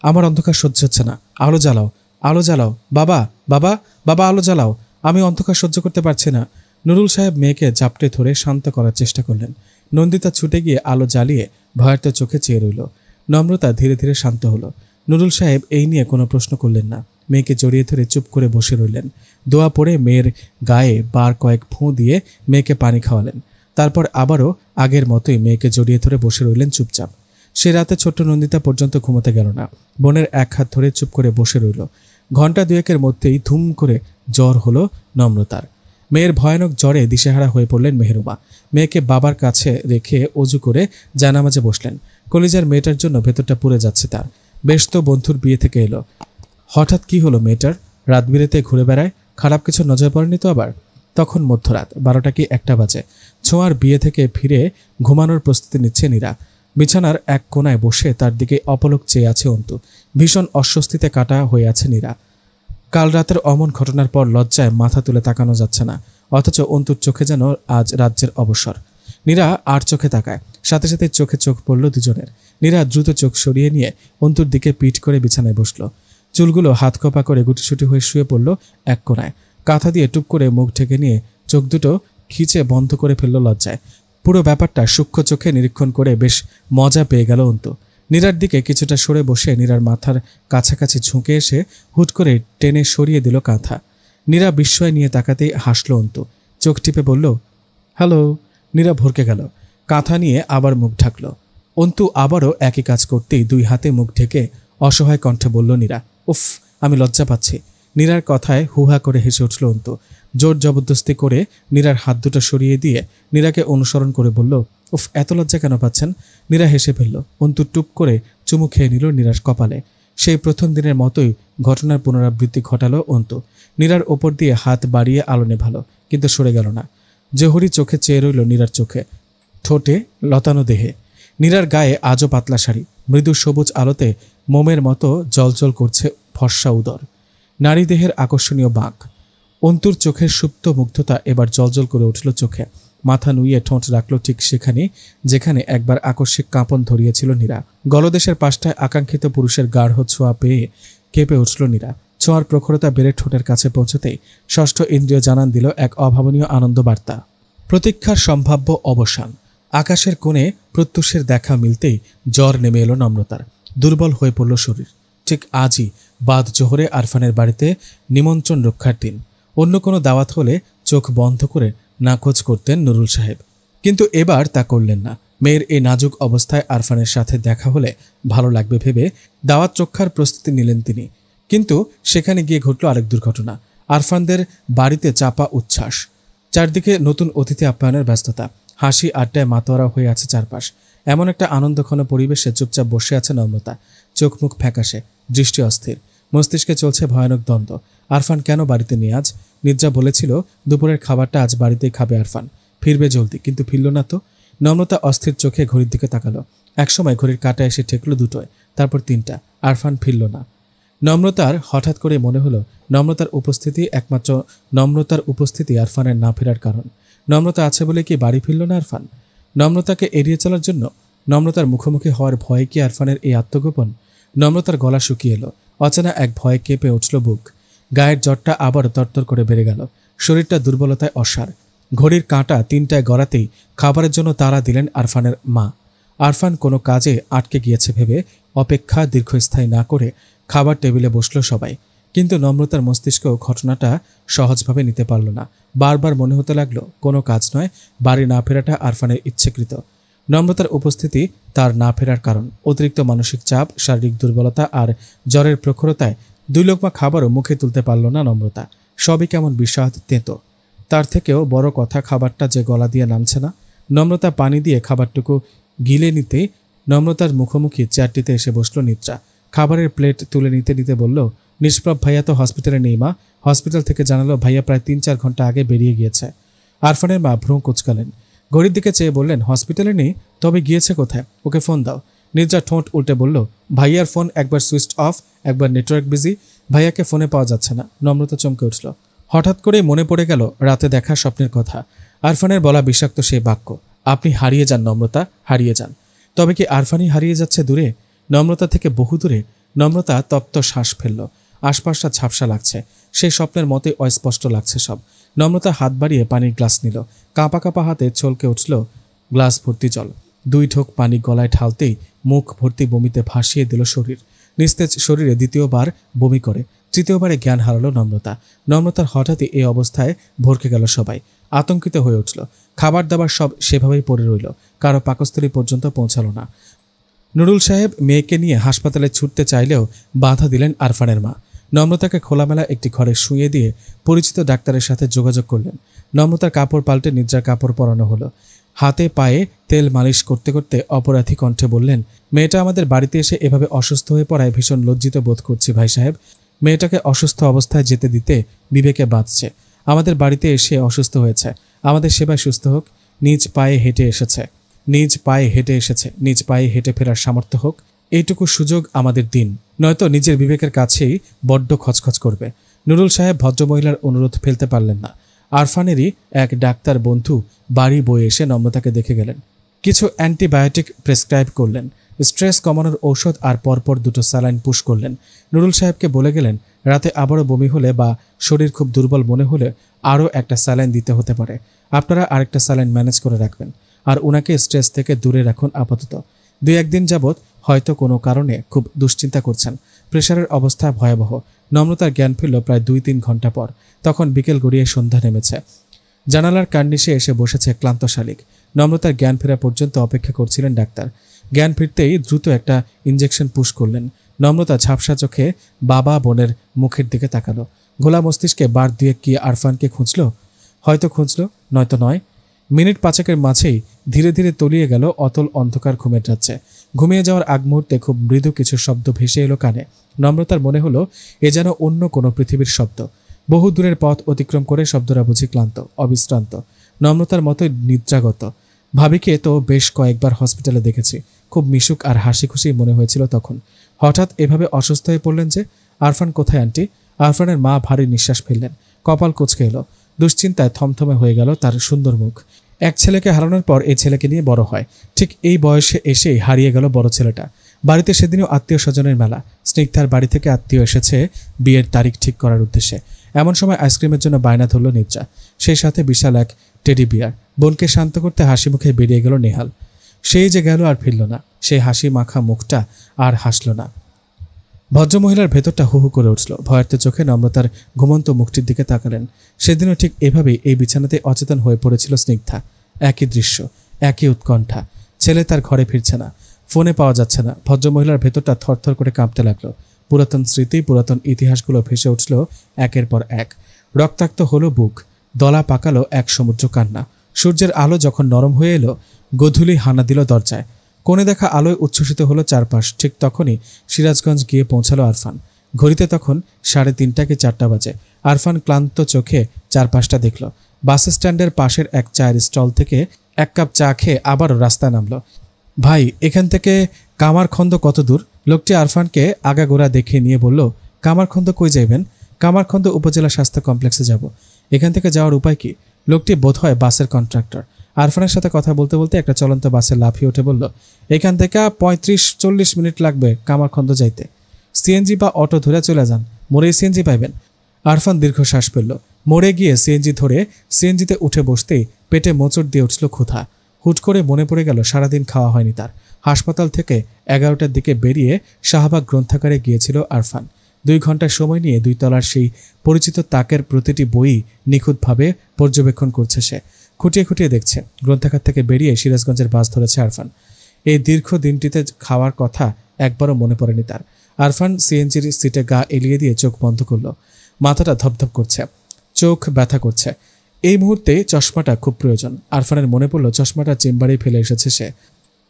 আমার অন্ধকার সহ্য হচ্ছে না, আলো জ্বালাও, আলো জ্বালাও, বাবা, বাবা, বাবা, আলো জ্বালাও, আমি অন্ধকার সহ্য করতে পারছি না। নুরুল সাহেব মেয়েকে জাপটে ধরে শান্ত করার চেষ্টা করলেন। নন্দিতা ছুটে গিয়ে আলো জ্বালিয়ে ভয়ার্ত চোখে চেয়ে রইল। নম্রতা ধীরে ধীরে শান্ত হলো। নুরুল সাহেব এই নিয়ে কোনো প্রশ্ন করলেন না, মেয়েকে জড়িয়ে ধরে চুপ করে বসে রইলেন। দোয়া পড়ে মেয়ের গায়ে বার কয়েক ফোঁ দিয়ে মেয়েকে পানি খাওয়ালেন। তারপর আবারও আগের মতোই মেয়েকে জড়িয়ে ধরে বসে রইলেন চুপচাপ। সে রাতে ছোট্ট নন্দিতা পর্যন্ত ঘুমোতে গেল না, বোনের এক হাত ধরে চুপ করে বসে রইল। ঘণ্টা দুয়েকের মধ্যেই ধুম করে জ্বর হলো নম্রতার। মেয়ের ভয়ানক জ্বরে দিশেহারা হয়ে পড়লেন মেহরুমা। মেয়েকে বাবার কাছে রেখে অজু করে জানামাজে বসলেন। কলিজার মেয়েটার জন্য ভেতরটা পুড়ে যাচ্ছে তার। বেশ তো বন্ধুর বিয়ে থেকে এলো, হঠাৎ কি হলো মেয়েটার? রাত বিরেতে ঘুরে বেড়ায়, খারাপ কিছু নজর পড়েনি তো আবার? তখন মধ্যরাত 12টা কি 1টা বাজে। ছোঁয়ার বিয়ে থেকে ফিরে ঘুমানোর প্রস্তুতি নিচ্ছে নীরা। বিছানার এক কোনায় বসে তার দিকে অপলক চেয়ে আছে অন্তু। ভীষণ অস্বস্তিতে কাটা হয়ে আছে নীরা। কাল রাতের অমন ঘটনার পর লজ্জায় মাথা তুলে তাকানো যাচ্ছে না, অথচ অন্তুর চোখে যেন আজ রাজ্যের অবসর। নীরা আর চোখে তাকায়, সাথে সাথে চোখে চোখ পড়ল দুজনের। নীরা দ্রুত চোখ সরিয়ে নিয়ে অন্তুর দিকে পিঠ করে বিছানায় বসল। চুলগুলো হাত খোপা করে গুটিসুটি হয়ে শুয়ে পড়ল এক কোনায়। কাঁথা দিয়ে টুপ করে মুখ ঢেকে নিয়ে চোখ দুটো খিচে বন্ধ করে ফেলল লজ্জায়। পুরো ব্যাপারটা সূক্ষ্ম চোখে নিরীক্ষণ করে বেশ মজা পেয়ে গেল অন্তু। নীরার দিকে কিছুটা সরে বসে নীরার মাথার কাছাকাছি ঝুঁকে এসে হুট করে টেনে সরিয়ে দিল কাঁথা। নীরা বিস্ময় নিয়ে তাকাতেই হাসল অন্তু। চোখ টিপে বলল, হ্যালো। নীরা ভরকে গেল, কাঁথা নিয়ে আবার মুখ ঢাকল। অন্তু আবারও একই কাজ করতেই 2 হাতে মুখ ঢেকে অসহায় কণ্ঠে বলল নীরা, উফ, আমি লজ্জা পাচ্ছি। নীরার কথায় হুহা করে হেসে উঠল অন্তু। জোর জবরদস্তি করে নীরার হাত দুটো সরিয়ে দিয়ে নীরাকে অনুসরণ করে বলল, উফ, এত লজ্জা কেন পাচ্ছেন? নীরা হেসে ফেলল। অন্তু টুপ করে চুমু খেয়ে নিল নীরার কপালে। সেই প্রথম দিনের মতোই ঘটনার পুনরাবৃত্তি ঘটালো অন্তু। নীরার ওপর দিয়ে হাত বাড়িয়ে আলো নেভালো, কিন্তু সরে গেল না। জহুরি চোখে চেয়ে রইল নীরার চোখে, ঠোঁটে লতানো দেহে। নীরার গায়ে আজও পাতলা শাড়ি, মৃদু সবুজ আলোতে মোমের মতো জলজল করছে ফর্সা উদর, নারী দেহের আকর্ষণীয় বাঁক। অন্তুর চোখের সুপ্ত মুগ্ধতা এবার জলজল করে উঠল চোখে। মাথা নুইয়ে ঠোঁট রাখল ঠিক সেখানে যেখানে একবার আকস্মিক কাঁপন ধরিয়েছিল নীরা। গলদেশের পাশটায় আকাঙ্ক্ষিত পুরুষের গাঢ় ছোঁয়া পেয়ে কেঁপে উঠল নীরা। ছোঁয়ার প্রখরতা বেড়ে ঠোঁটের কাছে পৌঁছতেই ষষ্ঠ ইন্দ্রিয় জানান দিল এক অভাবনীয় আনন্দ বার্তা। প্রতীক্ষার সম্ভাব্য অবসান। আকাশের কোণে প্রত্যুষের দেখা মিলতেই জ্বর নেমে এলো নম্রতার। দুর্বল হয়ে পড়ল শরীর। ঠিক আজই বাদ জোহরে আরফানের বাড়িতে নিমন্ত্রণ রক্ষার দিন। অন্য কোনো দাওয়াত হলে চোখ বন্ধ করে নাকচ করতেন নুরুল সাহেব, কিন্তু এবার তা করলেন না। মেয়ের এই নাজুক অবস্থায় আরফানের সাথে দেখা হলে ভালো লাগবে ভেবে দাওয়াত রক্ষার প্রস্তুতি নিলেন তিনি। কিন্তু সেখানে গিয়ে ঘটল আরেক দুর্ঘটনা। আরফানদের বাড়িতে চাপা উচ্ছ্বাস, চারদিকে নতুন অতিথি আপ্যায়নের ব্যস্ততা, হাসি আড্ডায় মাতোয়ারা হয়ে আছে চারপাশ। এমন একটা আনন্দঘন পরিবেশে চুপচাপ বসে আছে নম্রতা, চোখ মুখ ফ্যাকাশে, দৃষ্টি অস্থির, মস্তিষ্কে চলছে ভয়ানক দ্বন্দ্ব। আরফান কেন বাড়িতে নিয়ে আজ? নির্জা বলেছিল দুপুরের খাবারটা আজ বাড়িতেই খাবে আরফান, ফিরবে জলদি, কিন্তু ফিরল না তো। নম্রতা অস্থির চোখে ঘড়ির দিকে তাকালো। একসময় ঘড়ির কাঁটা এসে ঠেকল 2টোয়, তারপর 3টা। আরফান ফিরল না। নম্রতার হঠাৎ করে মনে হলো নম্রতার উপস্থিতি আরফানের না ফেরার কারণ। নম্রতা আছে বলে কি বাড়ি ফিরল না আরফান? নম্রতাকে এড়িয়ে চলার জন্য? নম্রতার মুখোমুখি হওয়ার ভয়ে কি আরফানের এই আত্মগোপন? নম্রতার গলা শুকিয়ে এলো, অচেনা এক ভয়ে কেঁপে উঠল বুক। গায়ের জ্বরটা আবার তরতর করে বেড়ে গেল, শরীরটা দুর্বলতায় অসাড়। ঘড়ির কাঁটা 3টায় গড়াতেই খাবারের জন্য তাড়া দিলেন আরফানের মা। আরফান কোনো কাজে আটকে গিয়েছে ভেবে অপেক্ষা দীর্ঘস্থায়ী না করে খাবার টেবিলে বসল সবাই। কিন্তু নম্রতার মস্তিষ্কেও ঘটনাটা সহজভাবে নিতে পারল না। বারবার মনে হতে লাগলো কোনো কাজ নয়, বাড়ি না ফেরাটা আরফানের ইচ্ছেকৃত। নম্রতার উপস্থিতি তার না ফেরার কারণ। অতিরিক্ত মানসিক চাপ, শারীরিক দুর্বলতা আর জ্বরের প্রখরতায় 2 লোকমা খাবারও মুখে তুলতে পারল না নম্রতা। সবই কেমন বিষাদ তেঁতো। তার থেকেও বড় কথা, খাবারটা যে গলা দিয়ে নামছে না। নম্রতা পানি দিয়ে খাবারটুকু গিলে নিতে নম্রতার মুখোমুখি চেয়ারটিতে এসে বসল নিদ্রা। খাবারের প্লেট তুলে নিতে নিতে বলল, নিষ্প্রভ ভাইয়া তো হসপিটালে নেই মা। হসপিটাল থেকে জানালো ভাইয়া প্রায় 3-4 ঘন্টা আগে বেরিয়ে গিয়েছে। আরফানের মা ভ্রু কুঁচকালেন, ঘড়ির দিকে চেয়ে বললেন, হসপিটালে নেই? তবে গিয়েছে কোথায়? ওকে ফোন দাও। নিদ্রা ঠোঁট উল্টে বলল, ভাইয়ার ফোন একবার সুইচ অফ, একবার নেটওয়ার্ক বিজি, ভাইয়াকে ফোনে পাওয়া যাচ্ছে না। নম্রতা চমকে উঠল। হঠাৎ করেই মনে পড়ে গেল রাতে দেখা স্বপ্নের কথা। আরফানের বলা বিষাক্ত সেই বাক্য, আপনি হারিয়ে যান নম্রতা, হারিয়ে যান। তবে কি আরফানই হারিয়ে যাচ্ছে দূরে, নম্রতা থেকে বহু দূরে? নম্রতা তপ্ত শ্বাস ফেলল। আশপাশটা ঝাপসা লাগছে, সেই স্বপ্নের মতোই অস্পষ্ট লাগছে সব। নম্রতা হাত বাড়িয়ে পানির গ্লাস নিল। কাঁপা কাঁপা হাতে চলকে উঠল গ্লাস ভর্তি জল। 2 ঢোক পানি গলায় ঢালতেই মুখ ভর্তি বমিতে ভাসিয়ে দিল শরীর। নিস্তেজ শরীরে দ্বিতীয়বার বমি করে, তৃতীয়বারে জ্ঞান হারালো নম্রতা। নম্রতার হঠাৎই এই অবস্থায় ভরকে গেল সবাই, আতঙ্কিত হয়ে উঠল। খাবার দাবার সব সেভাবেই পড়ে রইল, কারো পাকস্থলী পর্যন্ত পৌঁছালো না। নুরুল সাহেব মেয়েকে নিয়ে হাসপাতালে ছুটতে চাইলেও বাধা দিলেন আরফানের মা। নম্রতাকে খোলামেলা একটি ঘরে শুইয়ে দিয়ে পরিচিত ডাক্তারের সাথে যোগাযোগ করলেন। নম্রতার কাপড় পাল্টে নিদ্রার কাপড় পরানো হলো। হাতে পায়ে তেল মালিশ করতে করতে অপরাধী কণ্ঠে বললেন, মেয়েটা আমাদের বাড়িতে এসে এভাবে অসুস্থ হয়ে পড়ায় ভীষণ লজ্জিত বোধ করছি ভাই সাহেব। মেয়েটাকে অসুস্থ অবস্থায় যেতে দিতে বিবেকে বাঁধছে। আমাদের বাড়িতে এসে অসুস্থ হয়েছে, আমাদের সেবায় সুস্থ হোক। নিজ পায়ে হেঁটে এসেছে, নিজ পায়ে হেঁটে ফেরার সামর্থ্য হোক। এইটুকু সুযোগ আমাদের দিন, নয়তো নিজের বিবেকের কাছেই বড্ড খচখচ করবে। নুরুল সাহেব ভদ্রমহিলার অনুরোধ ফেলতে পারলেন না। আরফানেরই এক ডাক্তার বন্ধু বাড়ি বয়ে এসে নম্রতাকে দেখে গেলেন। কিছু অ্যান্টিবায়োটিক প্রেসক্রাইব করলেন, স্ট্রেস কমানোর ঔষধ আর পরপর 2টো স্যালাইন পুশ করলেন। নুরুল সাহেবকে বলে গেলেন, রাতে আবারও বমি হলে বা শরীর খুব দুর্বল মনে হলে আরও একটা স্যালাইন দিতে হতে পারে। আপনারা আরেকটা স্যালাইন ম্যানেজ করে রাখবেন, আর উনাকে স্ট্রেস থেকে দূরে রাখুন আপাতত। 2-1 দিন যাবৎ হয়তো কোনো কারণে খুব দুশ্চিন্তা করছেন। প্রেশারের অবস্থা ভয়াবহ। নম্রতার জ্ঞান ফিরল প্রায় 2-3 ঘন্টা পর। তখন বিকেল গড়িয়ে সন্ধ্যা নেমেছে। জানালার কার্নিশে এসে বসেছে ক্লান্ত শালিক। নম্রতার জ্ঞান ফেরা পর্যন্ত অপেক্ষা করছিলেন ডাক্তার। জ্ঞান ফিরতেই দ্রুত একটা ইঞ্জেকশন পুশ করলেন। নম্রতা ঝাপসা চোখে বাবা বোনের মুখের দিকে তাকালো। ঘোলা মস্তিষ্কে বার দিয়ে কি আরফানকে খুঁজল? হয়তো খুঁজল, নয়তো নয়। মিনিট 5-এর মাঝেই ধীরে ধীরে তলিয়ে গেল অতল অন্ধকার ঘুমের রাজ্যে। ঘুমিয়ে যাওয়ার আগ মুহূর্তে খুব মৃদু কিছু শব্দ ভেসে এলো কানে। নম্রতার মনে হলো এ যেন অন্য কোনো পৃথিবীর শব্দ। বহু দূরের পথ অতিক্রম করে শব্দরা বুঝি ক্লান্ত, অবিশ্রান্ত, নম্রতার মতোই নিদ্রাগত। ভাবিকে তো বেশ কয়েকবার হসপিটালে দেখেছি, খুব মিশুক আর হাসি খুশি মনে হয়েছিল তখন। হঠাৎ এভাবে অসুস্থ হয়ে পড়লেন যে। আরফান কোথায় আন্টি? আরফানের মা ভারী নিঃশ্বাস ফেললেন, কপাল কুঁচকে এলো। দুশ্চিন্তায় থমথমে হয়ে গেল তার সুন্দর মুখ। এক ছেলেকে হারানোর পর এই ছেলেকে নিয়ে বড় হয়, ঠিক এই বয়সে এসেই হারিয়ে গেল বড় ছেলেটা। বাড়িতে সেদিনও আত্মীয় স্বজনের মেলা। স্নিগ্ধার বাড়ি থেকে আত্মীয় এসেছে বিয়ের তারিখ ঠিক করার উদ্দেশ্যে। এমন সময় আইসক্রিমের জন্য বায়না ধরল নিদ্রা, সেই সাথে বিশাল এক টেডি বিয়ার। বোনকে শান্ত করতে হাসি মুখে বেরিয়ে গেল নেহাল। সেই যে গেল আর ফিরল না। সেই হাসি মাখা মুখটা আর হাসল না। ভদ্রমহিলার ভেতরটা হু হু করে উঠল। ভয়ার্থ চোখে নম্রতার ঘুমন্ত মুখটির দিকে তাকালেন। সেদিনও ঠিক এভাবেই এই বিছানাতে অচেতন হয়ে পড়েছিল স্নিগ্ধা। একই দৃশ্য, একই উৎকণ্ঠা। ছেলে তার ঘরে ফিরছে না, ফোনে পাওয়া যাচ্ছে না। ভদ্রমহিলার ভেতরটা থরথর করে কাঁপতে লাগলো। পুরাতন স্মৃতি, পুরাতন ইতিহাসগুলো ভেসে উঠল একের পর এক। রক্তাক্ত হলো বুক, দলা পাকালো এক সমুদ্র কান্না। সূর্যের আলো যখন নরম হয়ে এলো, গোধূলি হানা দিল দরজায়। কোণে দেখা আলোয় উচ্ছ্বসিত হলো চারপাশ। ঠিক তখনই সিরাজগঞ্জ গিয়ে পৌঁছালো আরফান। ঘড়িতে তখন 3:30 কি 4টা বাজে। আরফান ক্লান্ত চোখে চারপাশটা দেখল। বাস স্ট্যান্ডের পাশের এক চায়ের স্টল থেকে 1 কাপ চা খেয়ে আবারও রাস্তায় নামলো। ভাই, এখান থেকে কামারখন্দ কত দূর? লোকটি আরফানকে আগাগোড়া দেখিয়ে নিয়ে বলল, কামারখন্দ কই যাইবেন? কামারখন্দ উপজেলা স্বাস্থ্য কমপ্লেক্সে যাব। এখান থেকে যাওয়ার উপায় কি? লোকটি বোধহয় বাসের কন্ট্রাক্টর। আরফানের সাথে কথা বলতে বলতে একটা চলন্ত বাসে লাফিয়ে উঠে বলল, এখান থেকে 35-40 মিনিট লাগবে কামারখন্দ যাইতে। সিএনজি বা অটো ধরে চলে যান, মোড়ে সিএনজি পাইবেন। আরফান দীর্ঘশ্বাস ফেলল। মোড়ে গিয়ে সিএনজি ধরে সিএনজিতে উঠে বসতেই পেটে মোচড় দিয়ে উঠল ক্ষুধা। হুট করে মনে পড়ে গেল সারাদিন খাওয়া হয়নি তার। হাসপাতাল থেকে 11টার দিকে বেরিয়ে শাহবাগ গ্রন্থাগারে গিয়েছিল আরফান। 2 ঘন্টা সময় নিয়ে 2 তলার সেই পরিচিত তাকের প্রতিটি বই নিখুঁতভাবে পর্যবেক্ষণ করছে সে। খুঁটিয়ে খুঁটিয়ে দেখছে। গ্রন্থাগার থেকে বেরিয়ে সিরাজগঞ্জের বাস ধরেছে আরফান। এই দীর্ঘ দিনটিতে খাওয়ার কথা একবারও মনে পড়েনি তার। আরফান সিএনজির সিটে গা এলিয়ে দিয়ে চোখ বন্ধ করল। মাথাটা ধপধপ করছে, চোখ ব্যথা করছে। এই মুহূর্তে চশমাটা খুব প্রয়োজন। আরফানের মনে পড়ল চশমাটা চেম্বারেই ফেলে এসেছে সে।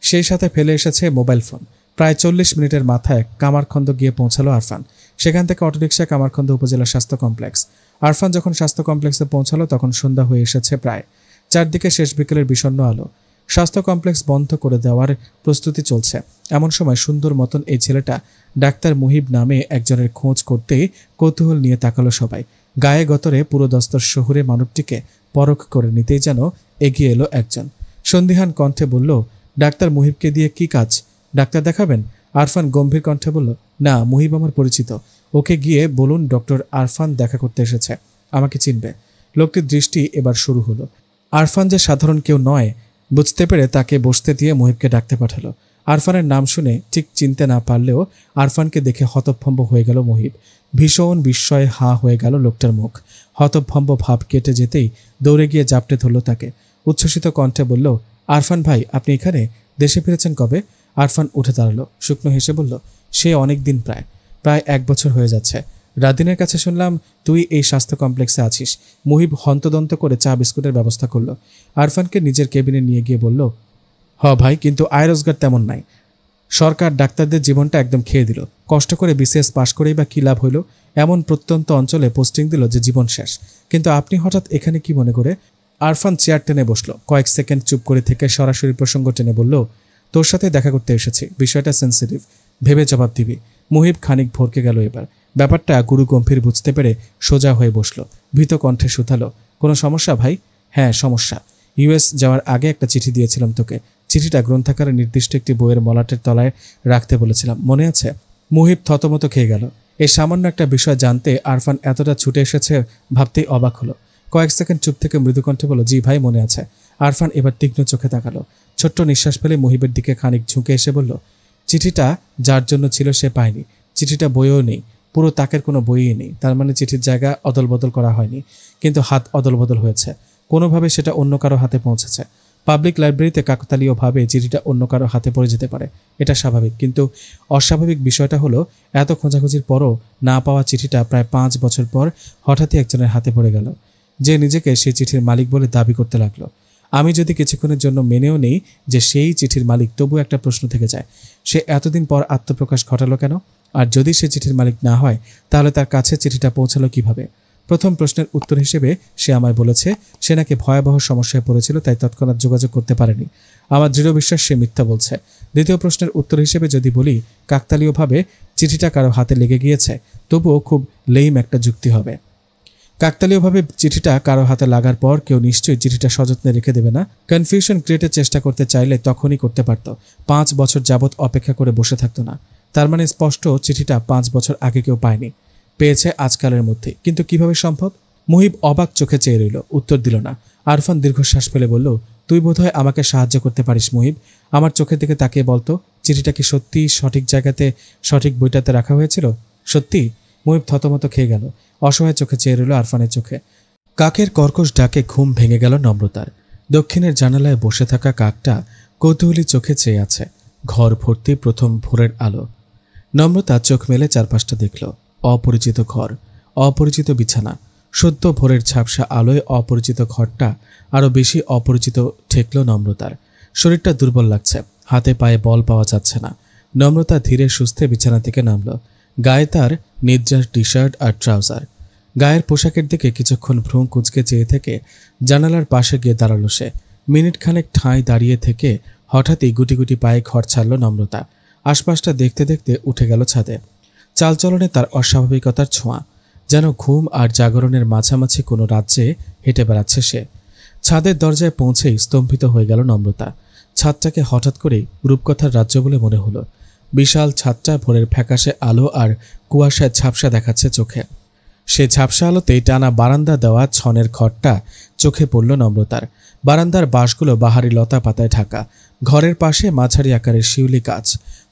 সেই সাথে ফেলে এসেছে মোবাইল ফোন। প্রায় 40 মিনিটের মাথায় কামারখন্দ গিয়ে পৌঁছালো আরফান। সেখান থেকে অটোরিকশায় কামারখন্দ উপজেলা স্বাস্থ্য কমপ্লেক্স। আরফান যখন স্বাস্থ্য কমপ্লেক্সে পৌঁছালো তখন সন্ধ্যা হয়ে এসেছে প্রায়। চারদিকে শেষ বিকেলের বিষণ্ণ আলো। স্বাস্থ্য কমপ্লেক্স বন্ধ করে দেওয়ার প্রস্তুতি চলছে। এমন সময় সুন্দর মতন এই ছেলেটা ডাক্তার মুহিব নামে একজনের খোঁজ করতেই কৌতূহল নিয়ে তাকালো সবাই। গায়ে গতরে পুরো দস্তর শহুরে মানবটিকে পরখ করে নিতেই যেন এগিয়ে এলো একজন। সন্দিহান কণ্ঠে বলল, ডাক্তার মুহিবকে দিয়ে কি কাজ? ডাক্তার দেখাবেন? আরফান গম্ভীর কণ্ঠে বলল, না, মুহিব আমার পরিচিত। ওকে গিয়ে বলুন ডক্টর আরফান দেখা করতে এসেছে, আমাকে চিনবে। লোকটির দৃষ্টি এবার শুরু হলো। আরফান যে সাধারণ কেউ নয় বুঝতে পেরে তাকে বসতে দিয়ে মুহিবকে ডাকতে পাঠালো। আরফানের নাম শুনে ঠিক চিনতে না পারলেও আরফানকে দেখে হতভম্ব হয়ে গেল মুহিব। ভীষণ বিস্ময়ে হাঁ হয়ে গেল লোকটার মুখ। হতভম্ব ভাব কেটে যেতেই দৌড়ে গিয়ে জাপটে ধরল তাকে। উচ্ছ্বসিত কণ্ঠে বলল, আরফান ভাই, আপনি এখানে? দেশে ফিরেছেন কবে? আরফান উঠে দাঁড়ালো, শুকনো হেসে বলল, সে অনেক দিন, প্রায় 1 বছর হয়ে যাচ্ছে। রাদিনের কাছে শুনলাম তুই এই স্বাস্থ্য কমপ্লেক্সে আছিস। মুহিব হন্তদন্ত করে চা বিস্কুটের ব্যবস্থা করলো। আরফানকে নিজের কেবিনে নিয়ে গিয়ে বলল, হ ভাই, কিন্তু আয় রোজগার তেমন নাই। সরকার ডাক্তারদের জীবনটা একদম খেয়ে দিল। কষ্ট করে বিসিএস পাশ করেই বা কী লাভ হইল? এমন প্রত্যন্ত অঞ্চলে পোস্টিং দিল যে জীবন শেষ। কিন্তু আপনি হঠাৎ এখানে কি মনে করে? আরফান চেয়ার টেনে বসলো। কয়েক সেকেন্ড চুপ করে থেকে সরাসরি প্রসঙ্গ টেনে বলল, তোর সাথে দেখা করতে এসেছি, বিষয়টা সেন্সিটিভ, ভেবে জবাব দিবি। মুহিব খানিক ভরকে গেল। এবার ব্যাপারটা গুরু গম্ভীর বুঝতে পেরে সোজা হয়ে বসলো। ভীত কণ্ঠে শুধালো, কোনো সমস্যা ভাই? হ্যাঁ সমস্যা। ইউএস যাওয়ার আগে একটা চিঠি দিয়েছিলাম তোকে। চিঠিটা গ্রন্থাগারে নির্দিষ্ট একটি বইয়ের মলাটের তলায় রাখতে বলেছিলাম, মনে আছে? মুহিব থতমত খেয়ে গেল। এই সামান্য একটা বিষয় জানতে আরফান এতটা ছুটে এসেছে ভাবতেই অবাক হলো। কয়েক সেকেন্ড চুপ থেকে মৃদুকণ্ঠে বলল, জি ভাই, মনে আছে। আরফান এবার তীক্ষ্ণ চোখে তাকালো। ছোট্ট নিঃশ্বাস ফেলে মুহিবের দিকে খানিক ঝুঁকে এসে বলল, চিঠিটা যার জন্য ছিল সে পায়নি। চিঠিটা বইও নেই, পুরো তাকের কোনো বইই নেই। তার মানে চিঠির জায়গা অদল বদল করা হয়নি, কিন্তু হাত অদল বদল হয়েছে। কোনোভাবে সেটা অন্য কারো হাতে পৌঁছেছে। পাবলিক লাইব্রেরিতে কাকতালীয়ভাবে চিঠিটা অন্য কারো হাতে পড়ে যেতে পারে, এটা স্বাভাবিক। কিন্তু অস্বাভাবিক বিষয়টা হলো এত খোঁজাখুঁজির পরও না পাওয়া চিঠিটা প্রায় 5 বছর পর হঠাৎই একজনের হাতে পড়ে গেল, যে নিজেকে সেই চিঠির মালিক বলে দাবি করতে লাগলো। আমি যদি কিছুক্ষণের জন্য মেনেও নেই যে সেই চিঠির মালিক, তবু একটা প্রশ্ন থেকে যায়, সে এতদিন পর আত্মপ্রকাশ ঘটালো কেন? আর যদি সে চিঠির মালিক না হয়, তাহলে তার কাছে চিঠিটা পৌঁছালো কিভাবে? প্রথম প্রশ্নের উত্তর হিসেবে সে আমায় বলেছে সে নাকি ভয়াবহ সমস্যায় পড়েছিল, তাই তৎক্ষণাৎ যোগাযোগ করতে পারেনি। আমার দৃঢ় বিশ্বাস সে মিথ্যা বলছে। দ্বিতীয় প্রশ্নের উত্তর হিসেবে যদি বলি কাকতালীয়ভাবে চিঠিটা কারো হাতে লেগে গিয়েছে, তবুও খুব লেইম একটা যুক্তি হবে। কাকতালীয়ভাবে চিঠিটা কারো হাতে লাগার পর কেউ নিশ্চয়ই চিঠিটা সযত্নে রেখে দেবে না। কনফিউশন ক্রিয়েটের চেষ্টা করতে চাইলে তখনই করতে পারত। 5 বছর যাবৎ অপেক্ষা করে বসে থাকতো না। তার মানে স্পষ্ট চিঠিটা 5 বছর আগে কেউ পায়নি, পেয়েছে আজকালের মধ্যে। কিন্তু কিভাবে সম্ভব? মুহিব অবাক চোখে চেয়ে রইল, উত্তর দিল না। আরফান দীর্ঘশ্বাস ফেলে বলল, তুই বোধহয় আমাকে সাহায্য করতে পারিস মুহিব। আমার চোখের দিকে তাকিয়ে বলতো, চিঠিটা কি সত্যি সঠিক জায়গাতে, সঠিক বইটাতে রাখা হয়েছিল? সত্যি? মুহিব থতমত খেয়ে গেল। অসহায় চোখে চেয়ে রইল আরফানের চোখে। কাকের কর্কশ ডাকে ঘুম ভেঙে গেল নম্রতার। দক্ষিণের জানালায় বসে থাকা কাকটা কৌতূহলী চোখে চেয়ে আছে। ঘর ভর্তি প্রথম ভোরের আলো। নম্রতা চোখ মেলে চারপাশটা দেখল। অপরিচিত ঘর, অপরিচিত বিছানা। সদ্য ভোরের ঝাপসা আলোয় অপরিচিত ঘরটা আরও বেশি অপরিচিত ঠেকল নম্রতার। শরীরটা দুর্বল লাগছে, হাতে পায়ে বল পাওয়া যাচ্ছে না। নম্রতা ধীরে সুস্থে বিছানা থেকে নামল। গায়ে তার নিদ্রার টি শার্ট আর ট্রাউজার। গায়ের পোশাকের দিকে কিছুক্ষণ ভ্রু কুঁচকে চেয়ে থেকে জানালার পাশে গিয়ে দাঁড়ালো সে। মিনিট খানেক ঠাঁই দাঁড়িয়ে থেকে হঠাৎই গুটি গুটি পায়ে ঘর ছাড়ল নম্রতা। আশপাশটা দেখতে দেখতে উঠে গেল ছাদে। চালচলনে তার অস্বাভাবিকতার ছোঁয়া, যেন ঘুম আর জাগরণের মাঝামাঝি কোনো রাজ্যে হেঁটে বেড়াচ্ছে সে। ছাদের দরজায় পৌঁছেই স্তম্ভিত হয়ে গেল নম্রতা। ছাদটাকে হঠাৎ করেই রূপকথার রাজ্য বলে মনে হলো। বিশাল ছাদটা ভোরের ফ্যাকাশে আলো আর কুয়াশায় ঝাপসা দেখাচ্ছে চোখে। সে ঝাপসা আলোতেই টানা বারান্দা দেওয়া ছনের ঘরটা চোখে পড়ল নম্রতার। বারান্দার বাঁশগুলো বাহারি লতা পাতায় ঢাকা। ঘরের পাশে মাঝারি আকারের শিউলি গাছ,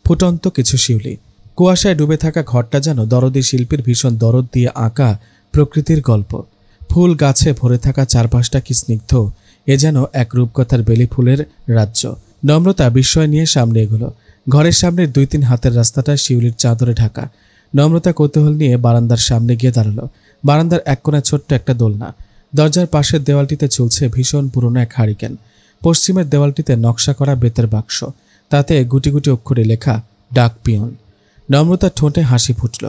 ফুটন্ত কিছু শিউলি। কুয়াশায় ডুবে থাকা ঘরটা যেন দরদি শিল্পীর ভীষণ দরদ দিয়ে আঁকা প্রকৃতির গল্প। ফুল গাছে ভরে থাকা চারপাশটা কি স্নিগ্ধ! এ যেন এক রূপকথার বেলি ফুলের রাজ্য। নম্রতা বিস্ময় নিয়ে সামনে এগোলো। ঘরের সামনের 2-3 হাতের রাস্তাটা শিউলির চাদরে ঢাকা। নম্রতা কৌতূহল নিয়ে বারান্দার সামনে গিয়ে দাঁড়ালো। বারান্দার এক কোণায় ছোট্ট একটা দোলনা। দরজার পাশের দেওয়ালটিতে ঝুলছে ভীষণ পুরনো এক হারিকেন। পশ্চিমের দেওয়ালটিতে নকশা করা বেতের বাক্স, তাতে গুটি গুটি অক্ষরে লেখা ডাক পিয়ন। নম্রতার ঠোঁটে হাসি ফুটল,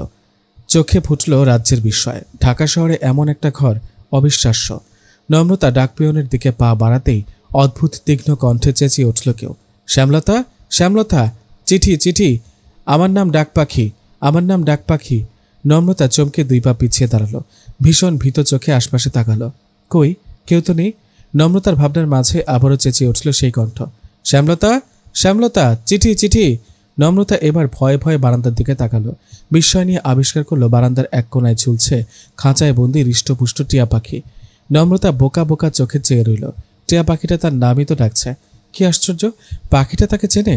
চোখে ফুটল রাজ্যের বিস্ময়। ঢাকা শহরে এমন একটা ঘর, অবিশ্বাস্য। নম্রতা ডাক পিয়নের দিকে পা বাড়াতেই অদ্ভুত তীক্ষ্ণ কণ্ঠে চেঁচিয়ে উঠল কেউ, শ্যামলতা, শ্যামলতা, চিঠি, চিঠি, আমার নাম ডাক পাখি, আমার নাম ডাক পাখি। নম্রতা চমকে 2 পা পিছিয়ে দাঁড়ালো। ভীষণ ভীত চোখে আশপাশে তাকালো। কই, কেউ তো নেই। নম্রতার ভাবনার মাঝে আবারও চেঁচিয়ে উঠল সেই কণ্ঠ, শ্যামলতা, শ্যামলতা, চিঠি, চিঠি। নম্রতা এবার ভয়ে ভয়ে বারান্দার দিকে তাকালো। বিস্ময় নিয়ে আবিষ্কার করলো বারান্দার এক কোণায় ঝুলছে খাঁচায় বন্দি হৃষ্টপুষ্ট টিয়া পাখি। নম্রতা বোকা বোকা চোখে চেয়ে রইল। টিয়া পাখিটা তার নামই তো ডাকছে। কি আশ্চর্য, পাখিটা তাকে চেনে।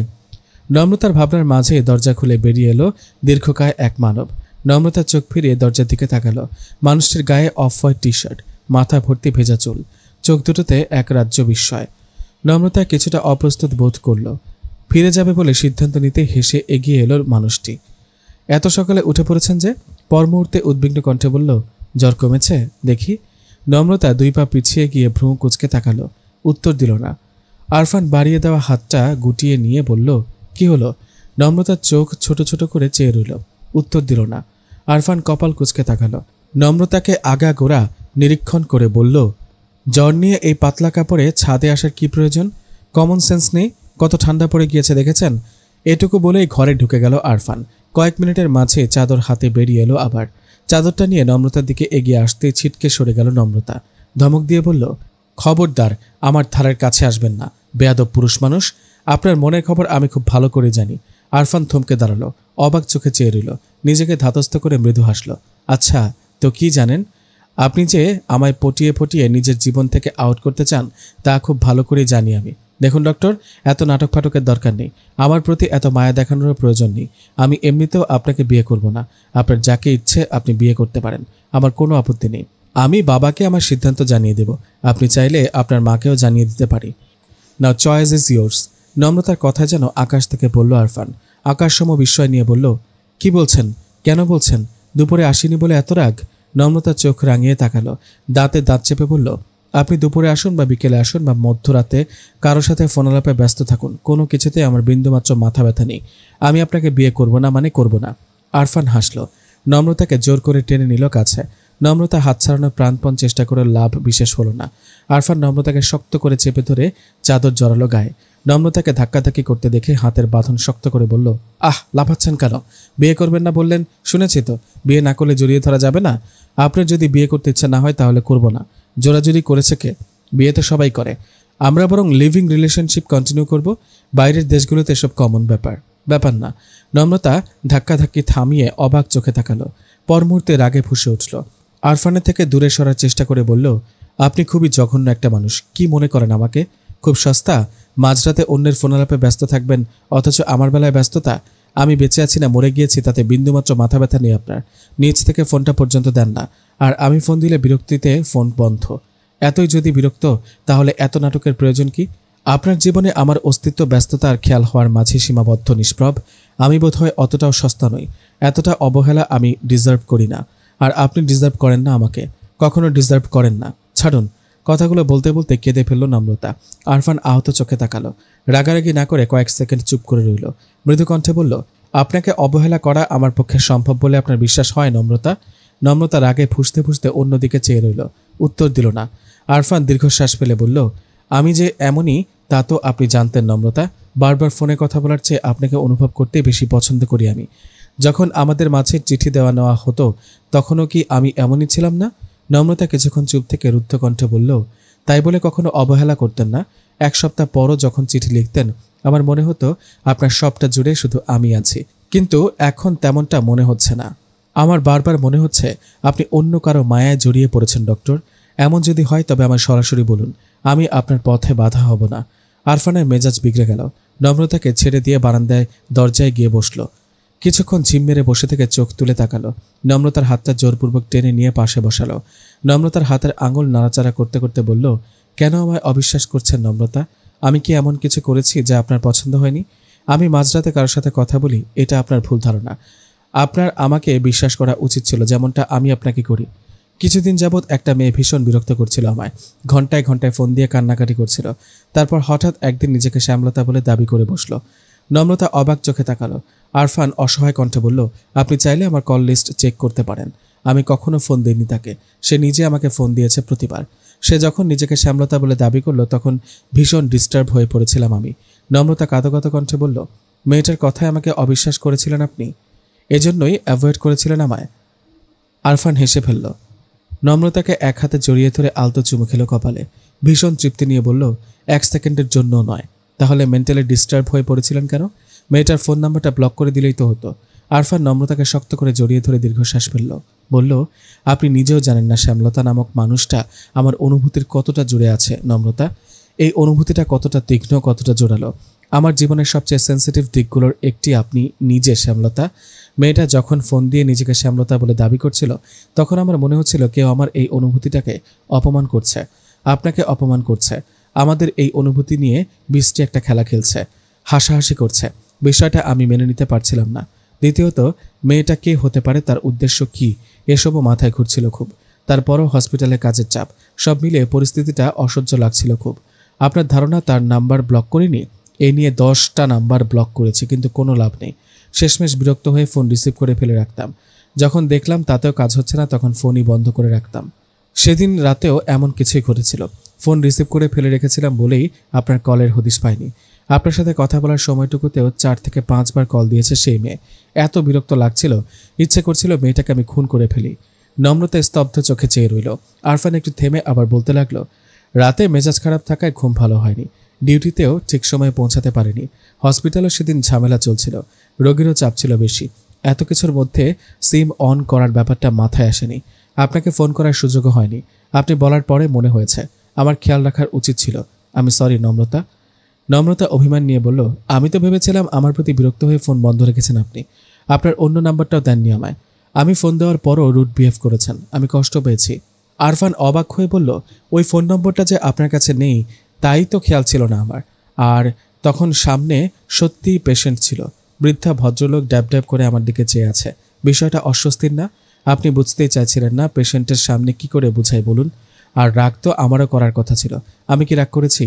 নম্রতার ভাবনার মাঝে দরজা খুলে বেরিয়ে এলো দীর্ঘকায় এক মানব। নম্রতা চোখ ফিরিয়ে দরজার দিকে তাকালো। মানুষটির গায়ে অফ হোয়াইট টি শার্ট, মাথা ভর্তি ভেজা চুল, চোখ দুটোতে এক রাজ্য বিস্ময়। নম্রতা কিছুটা অপ্রস্তুত বোধ করল। ফিরে যাবে বলে সিদ্ধান্ত নিতে হেসে এগিয়ে এলো মানুষটি। এত সকালে উঠে পড়েছেন যে? পর মুহূর্তে উদ্বিগ্ন কণ্ঠে বলল, জ্বর কমেছে দেখি। নম্রতা 2 পা পিছিয়ে গিয়ে ভ্রু কুঁচকে তাকালো, উত্তর দিল না। আরফান বাড়িয়ে দেওয়া হাতটা গুটিয়ে নিয়ে বলল, কি হলো? নম্রতার চোখ ছোট ছোট করে চেয়ে রইল, উত্তর দিল না। আরফান কপাল কুঁচকে তাকালো, নম্রতাকে আগাগোড়া নিরীক্ষণ করে বলল, জ্বর নিয়ে এই পাতলা কাপড়ে ছাদে আসার কি প্রয়োজন? কমন সেন্স নেই? কত ঠান্ডা পড়ে গিয়েছে দেখেছেন? এটুকু বলেই ঘরে ঢুকে গেল আরফান। কয়েক মিনিটের মাঝে চাদর হাতে বেরিয়ে এলো আবার। চাদরটা নিয়ে নম্রতার দিকে এগিয়ে আসতেই ছিটকে সরে গেল নম্রতা। ধমক দিয়ে বলল, খবরদার আমার ধারের কাছে আসবেন না, বেয়াদব পুরুষ মানুষ। আপনার মনের খবর আমি খুব ভালো করে জানি। আরফান থমকে দাঁড়ালো, অবাক চোখে চেয়ে রইল, নিজেকে ধাতস্থ করে মৃদু হাসল। আচ্ছা, তো কি জানেন? আপনি যে আমায় পটিয়ে পটিয়ে নিজের জীবন থেকে আউট করতে চান তা খুব ভালো করেই জানি আমি। দেখুন ডক্টর, এত নাটক ফাটকের দরকার নেই। আমার প্রতি এত মায়া দেখানোর প্রয়োজন নেই। আমি এমনিতেও আপনাকে বিয়ে করব না। আপনার যাকে ইচ্ছে আপনি বিয়ে করতে পারেন, আমার কোনো আপত্তি নেই। আমি বাবাকে আমার সিদ্ধান্ত জানিয়ে দেব। আপনি চাইলে আপনার মাকেও জানিয়ে দিতে পারি। নাও চয়েস ইজ ইয়োর্স। নম্রতার কথা যেন আকাশ থেকে বলল আরফান। আকাশসম বিস্ময় নিয়ে বলল, কি বলছেন? কেন বলছেন? দুপুরে আসেনি বলে এত রাগ? নম্রতার চোখ রাঙিয়ে তাকালো, দাঁতে দাঁত চেপে বলল, আপনি দুপুরে আসুন বা বিকেলে আসুন বা মধ্যরাতে কারোর সাথে ফোনালাপে ব্যস্ত থাকুন, কোনো কিছুতে আমার বিন্দুমাত্র মাথা ব্যথা নেই। আমি আপনাকে বিয়ে করব না মানে করব না। আরফান হাসল, নম্রতাকে জোর করে টেনে নিল কাছে। নম্রতা হাত ছাড়ানোর প্রাণপণ চেষ্টা করে লাভ বিশেষ হলো না। আরফান নম্রতাকে শক্ত করে চেপে ধরে চাদর জড়ালো গায়ে। নম্রতাকে ধাক্কাধাক্কি করতে দেখে হাতের বাঁধন শক্ত করে বলল, লাফাচ্ছেন কেন? বিয়ে করবেন না বললেন, শুনেছি তো। বিয়ে না করলে জড়িয়ে ধরা যাবে না? আপনার যদি বিয়ে করতে ইচ্ছা না হয় তাহলে করব না। জোরাজুরি করেছে কে? বিয়ে তো সবাই করে। আমরা বরং লিভিং রিলেশনশিপ কন্টিনিউ করব। বাইরের দেশগুলোতে এসব কমন ব্যাপার না। নম্রতা ধাক্কাধাক্কি থামিয়ে অবাক চোখে তাকালো, পর মুহূর্তে রাগে ফুঁসে উঠল। আরফানের থেকে দূরে সরার চেষ্টা করে বলল, আপনি খুবই জঘন্য একটা মানুষ। কি মনে করেন আমাকে খুব সস্তা? মাঝরাতে অন্যের ফোনালাপে ব্যস্ত থাকবেন, অথচ আমার বেলায় ব্যস্ততা? আমি বেঁচে আছি না মরে গিয়েছি তাতে বিন্দুমাত্র মাথা ব্যথা নেই আপনার। নিজ থেকে ফোনটা পর্যন্ত দেন না, আর আমি ফোন দিলে বিরক্তিতে ফোন বন্ধ। এতই যদি বিরক্ত তাহলে এত নাটকের প্রয়োজন কি? আপনার জীবনে আমার অস্তিত্ব ব্যস্ততা আর খেয়াল হওয়ার মাঝে সীমাবদ্ধ নিষ্প্রভ। আমি বোধহয় অতটাও সস্তা নই। এতটা অবহেলা আমি ডিজার্ভ করি না, আর আপনি ডিজার্ভ করেন না আমাকে, কখনো ডিজার্ভ করেন না। ছাড়ুন। কথাগুলো বলতে বলতে কেঁদে ফেলল নম্রতা। আরফান আহত চোখে তাকালো, রাগারাগি না করে কয়েক সেকেন্ড চুপ করে রইল। মৃদু কণ্ঠে বলল, আপনাকে অবহেলা করা আমার পক্ষে সম্ভব বলে আপনার বিশ্বাস হয় নম্রতা? নম্রতা রাগে ফুঁসতে ফুঁসতে অন্যদিকে চেয়ে রইল, উত্তর দিল না। আরফান দীর্ঘশ্বাস ফেলে বলল, আমি যে এমনই তা তো আপনি জানতেন নম্রতা। বারবার ফোনে কথা বলার চেয়ে আপনাকে অনুভব করতেই বেশি পছন্দ করি আমি। যখন আমাদের মাঝে চিঠি দেওয়া নেওয়া হতো তখনও কি আমি এমনই ছিলাম না? নম্রতা কিছুক্ষণ চুপ থেকে রুদ্ধ কণ্ঠে বলল, তাই বলে কখনো অবহেলা করতেন না? 1 সপ্তাহ পরও যখন চিঠি লিখতেন আমার মনে হতো আপনার সবটা জুড়ে শুধু আমি আছি, কিন্তু এখন তেমনটা মনে হচ্ছে না। আমার বারবার মনে হচ্ছে আপনি অন্য কারো মায়ায় জড়িয়ে পড়েছেন ডক্টর। এমন যদি হয় তবে আমার সরাসরি বলুন, আমি আপনার পথে বাধা হব না। আরফানের মেজাজ বিগড়ে গেল। নম্রতাকে ছেড়ে দিয়ে বারান্দায় দরজায় গিয়ে বসল। কিছুক্ষণ ঝিম মেরে বসে থেকে চোখ তুলে তাকালো। নম্রতার হাতটা জোরপূর্বক টেনে নিয়ে পাশে বসালো। নম্রতার হাতের আঙুল নাড়াচাড়া করতে করতে বলল, কেন আমায় অবিশ্বাস করছেন নম্রতা? আমি কি এমন কিছু করেছি যা আপনার পছন্দ হয়নি? আমি মাঝরাতে কারোর সাথে কথা বলি এটা আপনার ভুল ধারণা। আপনার আমাকে বিশ্বাস করা উচিত ছিল, যেমনটা আমি আপনাকে করি। কিছুদিন যাবৎ একটা মেয়ে ভীষণ বিরক্ত করছিল আমায়। ঘন্টায় ঘন্টায় ফোন দিয়ে কান্নাকাটি করছিল। তারপর হঠাৎ একদিন নিজেকে শ্যামলতা বলে দাবি করে বসল। নম্রতা অবাক চোখে তাকালো। আরফান অসহায় কণ্ঠে বলল, আপনি চাইলে আমার কল লিস্ট চেক করতে পারেন। আমি কখনো ফোন দিইনি তাকে। সে নিজে আমাকে ফোন দিয়েছে প্রতিবার। সে যখন নিজেকে শ্যামলতা বলে দাবি করলো তখন ভীষণ ডিস্টার্ব হয়ে পড়েছিলাম আমি। নম্রতা কাঁদো কণ্ঠে বলল, মেয়েটার কথায় আমাকে অবিশ্বাস করেছিলেন আপনি? এজন্যই অ্যাভয়েড করেছিলেন আমায়? আরফান হেসে ফেলল। নম্রতাকে এক হাতে জড়িয়ে ধরে আলতো চুমু খেলো কপালে। ভীষণ তৃপ্তি নিয়ে বলল, 1 সেকেন্ডের জন্য নয়। তাহলে মেন্টালি ডিস্টার্ব হয়ে পড়েছিলেন কেন? মেয়েটার ফোন নাম্বারটা ব্লক করে দিলেই তো হতো। আরফান নম্রতাকে শক্ত করে জড়িয়ে ধরে দীর্ঘশ্বাস ফেলল। বলল, আপনি নিজেও জানেন না শ্যামলতা নামক মানুষটা আমার অনুভূতির কতটা জুড়ে আছে নম্রতা। এই অনুভূতিটা কতটা তীক্ষ্ণ, কতটা জোরালো। আমার জীবনের সবচেয়ে সেন্সিটিভ দিকগুলোর একটি আপনি নিজে শ্যামলতা। মেয়েটা যখন ফোন দিয়ে নিজেকে শ্যামলতা বলে দাবি করছিল তখন আমার মনে হচ্ছিল কেউ আমার এই অনুভূতিটাকে অপমান করছে, আপনাকে অপমান করছে। আমাদের এই অনুভূতি নিয়ে বৃষ্টি একটা খেলা খেলছে, হাসাহাসি করছে। বিষয়টা আমি মেনে নিতে পারছিলাম না। দ্বিতীয়ত, মেয়েটা কে হতে পারে, তার উদ্দেশ্য কি, এসবও মাথায় ঘুরছিল খুব। তারপরও হসপিটালে কাজের চাপ, সব মিলিয়ে পরিস্থিতিটা অসহ্য লাগছিল খুব। আপনার ধারণা তার নাম্বার ব্লক করিনি? এই নিয়ে 10টা নাম্বার ব্লক করেছি, কিন্তু কোনো লাভ নেই। শেষমেশ বিরক্ত হয়ে ফোন রিসিভ করে ফেলে রাখতাম। যখন দেখলাম তাতেও কাজ হচ্ছে না, তখন ফোনই বন্ধ করে রাখতাম। সেদিন রাতেও এমন কিছুই ঘটেছিল। ফোন রিসিভ করে ফেলে রেখেছিলাম বলেই আপনার কলের হদিশ পাইনি। আপনার সাথে কথা বলার সময়টুকুতেও 4 থেকে 5 বার কল দিয়েছে সেই মেয়ে। এত বিরক্ত লাগছিল, ইচ্ছে করছিল মেয়েটাকে আমি খুন করে ফেলি। নম্রতা স্তব্ধ চোখে চেয়ে রইল। আরফান একটু থেমে আবার বলতে লাগলো, রাতে মেজাজ খারাপ থাকায় ঘুম ভালো হয়নি, ডিউটিতেও ঠিক সময়ে পৌঁছাতে পারিনি, হসপিটালও সেদিন ঝামেলা চলছিল, রোগীরও চাপ ছিল বেশি। এত কিছুর মধ্যে সিম অন করার ব্যাপারটা মাথায় আসেনি। আপনাকে ফোন করার সুযোগও হয়নি। আপনি বলার পরে মনে হয়েছে আমার খেয়াল রাখার উচিত ছিল। আমি সরি নম্রতা। নম্রতা অভিমান নিয়ে বলল, আমি তো ভেবেছিলাম আমার প্রতি বিরক্ত হয়ে ফোন বন্ধ রেখেছেন আপনি। আপনার অন্য নাম্বারটাও দেননি আমায়। আমি ফোন দেওয়ার পরও রুট বিহেভ করেছেন, আমি কষ্ট পেয়েছি। আরফান অবাক হয়ে বলল, ওই ফোন নম্বরটা যে আপনার কাছে নেই তাই তো খেয়াল ছিল না আমার। আর তখন সামনে সত্যিই পেশেন্ট ছিল। বৃদ্ধা ভদ্রলোক ড্যাব ড্যাব করে আমার দিকে চেয়ে আছে। বিষয়টা অস্বস্তির না? আপনি বুঝতেই চাইছিলেন না, পেশেন্টের সামনে কি করে বুঝাই বলুন? আর রাগ তো আমারও করার কথা ছিল। আমি কি রাগ করেছি?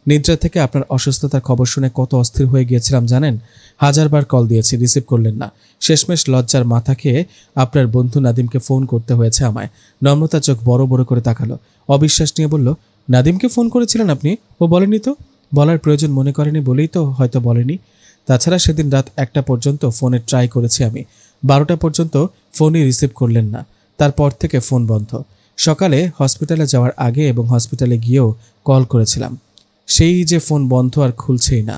নিদ্রা থেকে আপনার অসুস্থতার খবর শুনে কত অস্থির হয়ে গিয়েছিলাম জানেন? 1000 বার কল দিয়েছি, রিসিভ করলেন না। শেষমেশ লজ্জার মাথা খেয়ে আপনার বন্ধু নাদিমকে ফোন করতে হয়েছে আমায়। নম্রতা চোখ বড় বড় করে তাকালো, অবিশ্বাস নিয়ে বলল, নাদিমকে ফোন করেছিলেন আপনি? ও বলেনি তো। বলার প্রয়োজন মনে করেনি বলেই তো হয়তো বলেনি। তাছাড়া সেদিন রাত 1টা পর্যন্ত ফোনে ট্রাই করেছি আমি, 12টা পর্যন্ত ফোনই রিসিভ করলেন না। তারপর থেকে ফোন বন্ধ। সকালে হসপিটালে যাওয়ার আগে এবং হসপিটালে গিয়েও কল করেছিলাম, সেই যে ফোন বন্ধ আর খুলছেই না।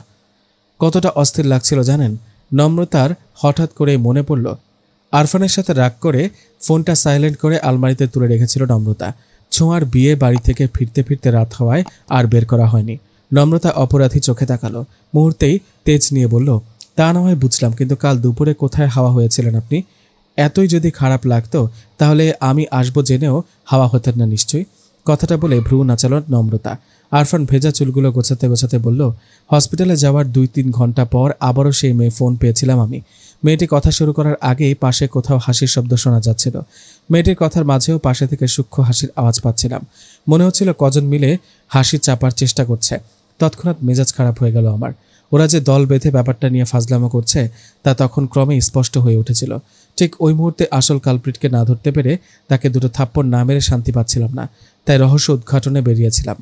কতটা অস্থির লাগছিল জানেন? নম্রতার হঠাৎ করে মনে পড়ল আরফানের সাথে রাগ করে ফোনটা সাইলেন্ট করে আলমারিতে তুলে রেখেছিল নম্রতা। ছোঁয়ার বিয়ে বাড়ি থেকে ফিরতে ফিরতে রাত হওয়ায় আর বের করা হয়নি। নম্রতা অপরাধী চোখে তাকালো, মুহূর্তেই তেজ নিয়ে বলল, তা না হয় বুঝলাম, কিন্তু কাল দুপুরে কোথায় হাওয়া হয়েছিলেন আপনি? এতই যদি খারাপ লাগতো তাহলে আমি আসবো জেনেও হাওয়া হতেন না নিশ্চয়ই। কথাটা বলে ভ্রু নাচালো নম্রতা। আরফান ভেজা চুলগুলো গোছাতে গোছাতে বলল, হসপিটালে যাওয়ার 2-3 ঘন্টা পর আবারও সেই মেয়ে ফোন পেয়েছিলাম আমি। মেয়েটি কথা শুরু করার আগেই পাশে কোথাও হাসির শব্দ শোনা যাচ্ছিল। মেয়েটির কথার মাঝেও পাশে থেকে সূক্ষ্ম হাসির আওয়াজ পাচ্ছিলাম। মনে হচ্ছিল কজন মিলে হাসি চাপার চেষ্টা করছে। তৎক্ষণাৎ মেজাজ খারাপ হয়ে গেল আমার। ওরা যে দল বেঁধে ব্যাপারটা নিয়ে ফাজলামো করছে তা তখন ক্রমে স্পষ্ট হয়ে উঠেছিল। ঠিক ওই মুহূর্তে আসল কালপ্রিটকে না ধরতে পেরে তাকে দুটো থাপ্পড় না মেরে শান্তি পাচ্ছিলাম না, তাই রহস্য উদ্ঘাটনে বেরিয়েছিলাম।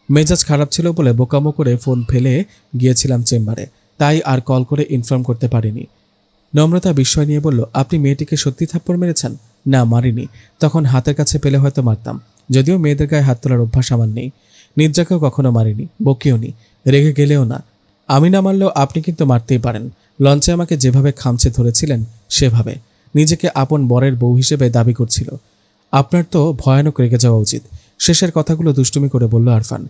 মেজাজ খারাপ ছিল বলে বোকামো করে ফোন ফেলে গিয়েছিলাম চেম্বারে, তাই আর কল করে ইনফর্ম করতে পারিনি। নম্রতা বিস্ময় নিয়ে বলল, আপনি মেয়েটিকে সত্যি থাপ্পড় মেরেছেন? না, মারিনি। তখন হাতের কাছে পেলে হয়তো মারতাম, যদিও মেয়েদের গায়ে হাত তোলার অভ্যাস আমার নেই। নির্জাকেও কখনো মারিনি, বকিও নি, রেগে গেলেও না। আমি না মারলেও আপনি কিন্তু মারতেই পারেন। লঞ্চে আমাকে যেভাবে খামচে ধরেছিলেন সেভাবে নিজেকে আপন বরের বউ হিসেবে দাবি করছিল। আপনার তো ভয়ানক রেগে যাওয়া উচিত। শেষের কথাগুলো দুষ্টুমি করে বলল আরফান।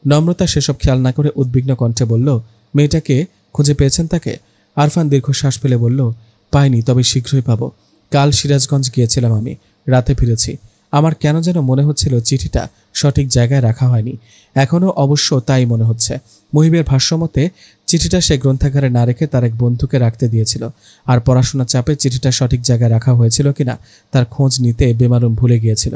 নম্রতা সেসব খেয়াল না করে উদ্বিগ্ন কণ্ঠে বলল, মেয়েটাকে খুঁজে পেয়েছেন তাকে? আরফান দীর্ঘশ্বাস ফেলে বলল, পাইনি, তবে শীঘ্রই পাবো। কাল সিরাজগঞ্জ গিয়েছিলাম আমি, রাতে ফিরেছি। আমার কেন যেন মনে হচ্ছিল চিঠিটা সঠিক জায়গায় রাখা হয়নি। এখনও অবশ্য তাই মনে হচ্ছে। মুহিবের ভাষ্যমতে চিঠিটা সে গ্রন্থাগারে না রেখে তার এক বন্ধুকে রাখতে দিয়েছিল। আর পড়াশোনার চাপে চিঠিটা সঠিক জায়গায় রাখা হয়েছিল কিনা তার খোঁজ নিতে বেমালুম ভুলে গিয়েছিল।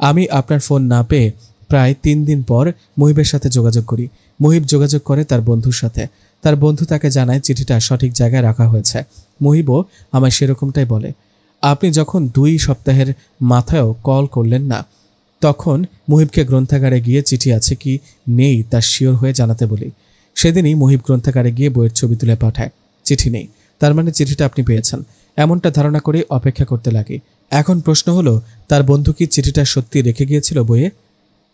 আমি আপনার ফোন না পেয়ে প্রায় 3 দিন পর মুহিবের সাথে যোগাযোগ করি। মুহিব যোগাযোগ করে তার বন্ধুর সাথে। তার বন্ধু তাকে জানায় চিঠিটা সঠিক জায়গায় রাখা হয়েছে। মুহিবও আমায় সেরকমটাই বলে। আপনি যখন 2 সপ্তাহের মাথায়ও কল করলেন না, তখন মুহিবকে গ্রন্থাগারে গিয়ে চিঠি আছে কি নেই তা শিওর হয়ে জানাতে বলি। সেদিনই মুহিব গ্রন্থাগারে গিয়ে বইয়ের ছবি তুলে পাঠায়। চিঠি নেই, তার মানে চিঠিটা আপনি পেয়েছেন, এমনটা ধারণা করে অপেক্ষা করতে লাগে। এখন প্রশ্ন হলো, তার বন্ধু কি চিঠিটা সত্যি রেখে গিয়েছিল বইয়ে?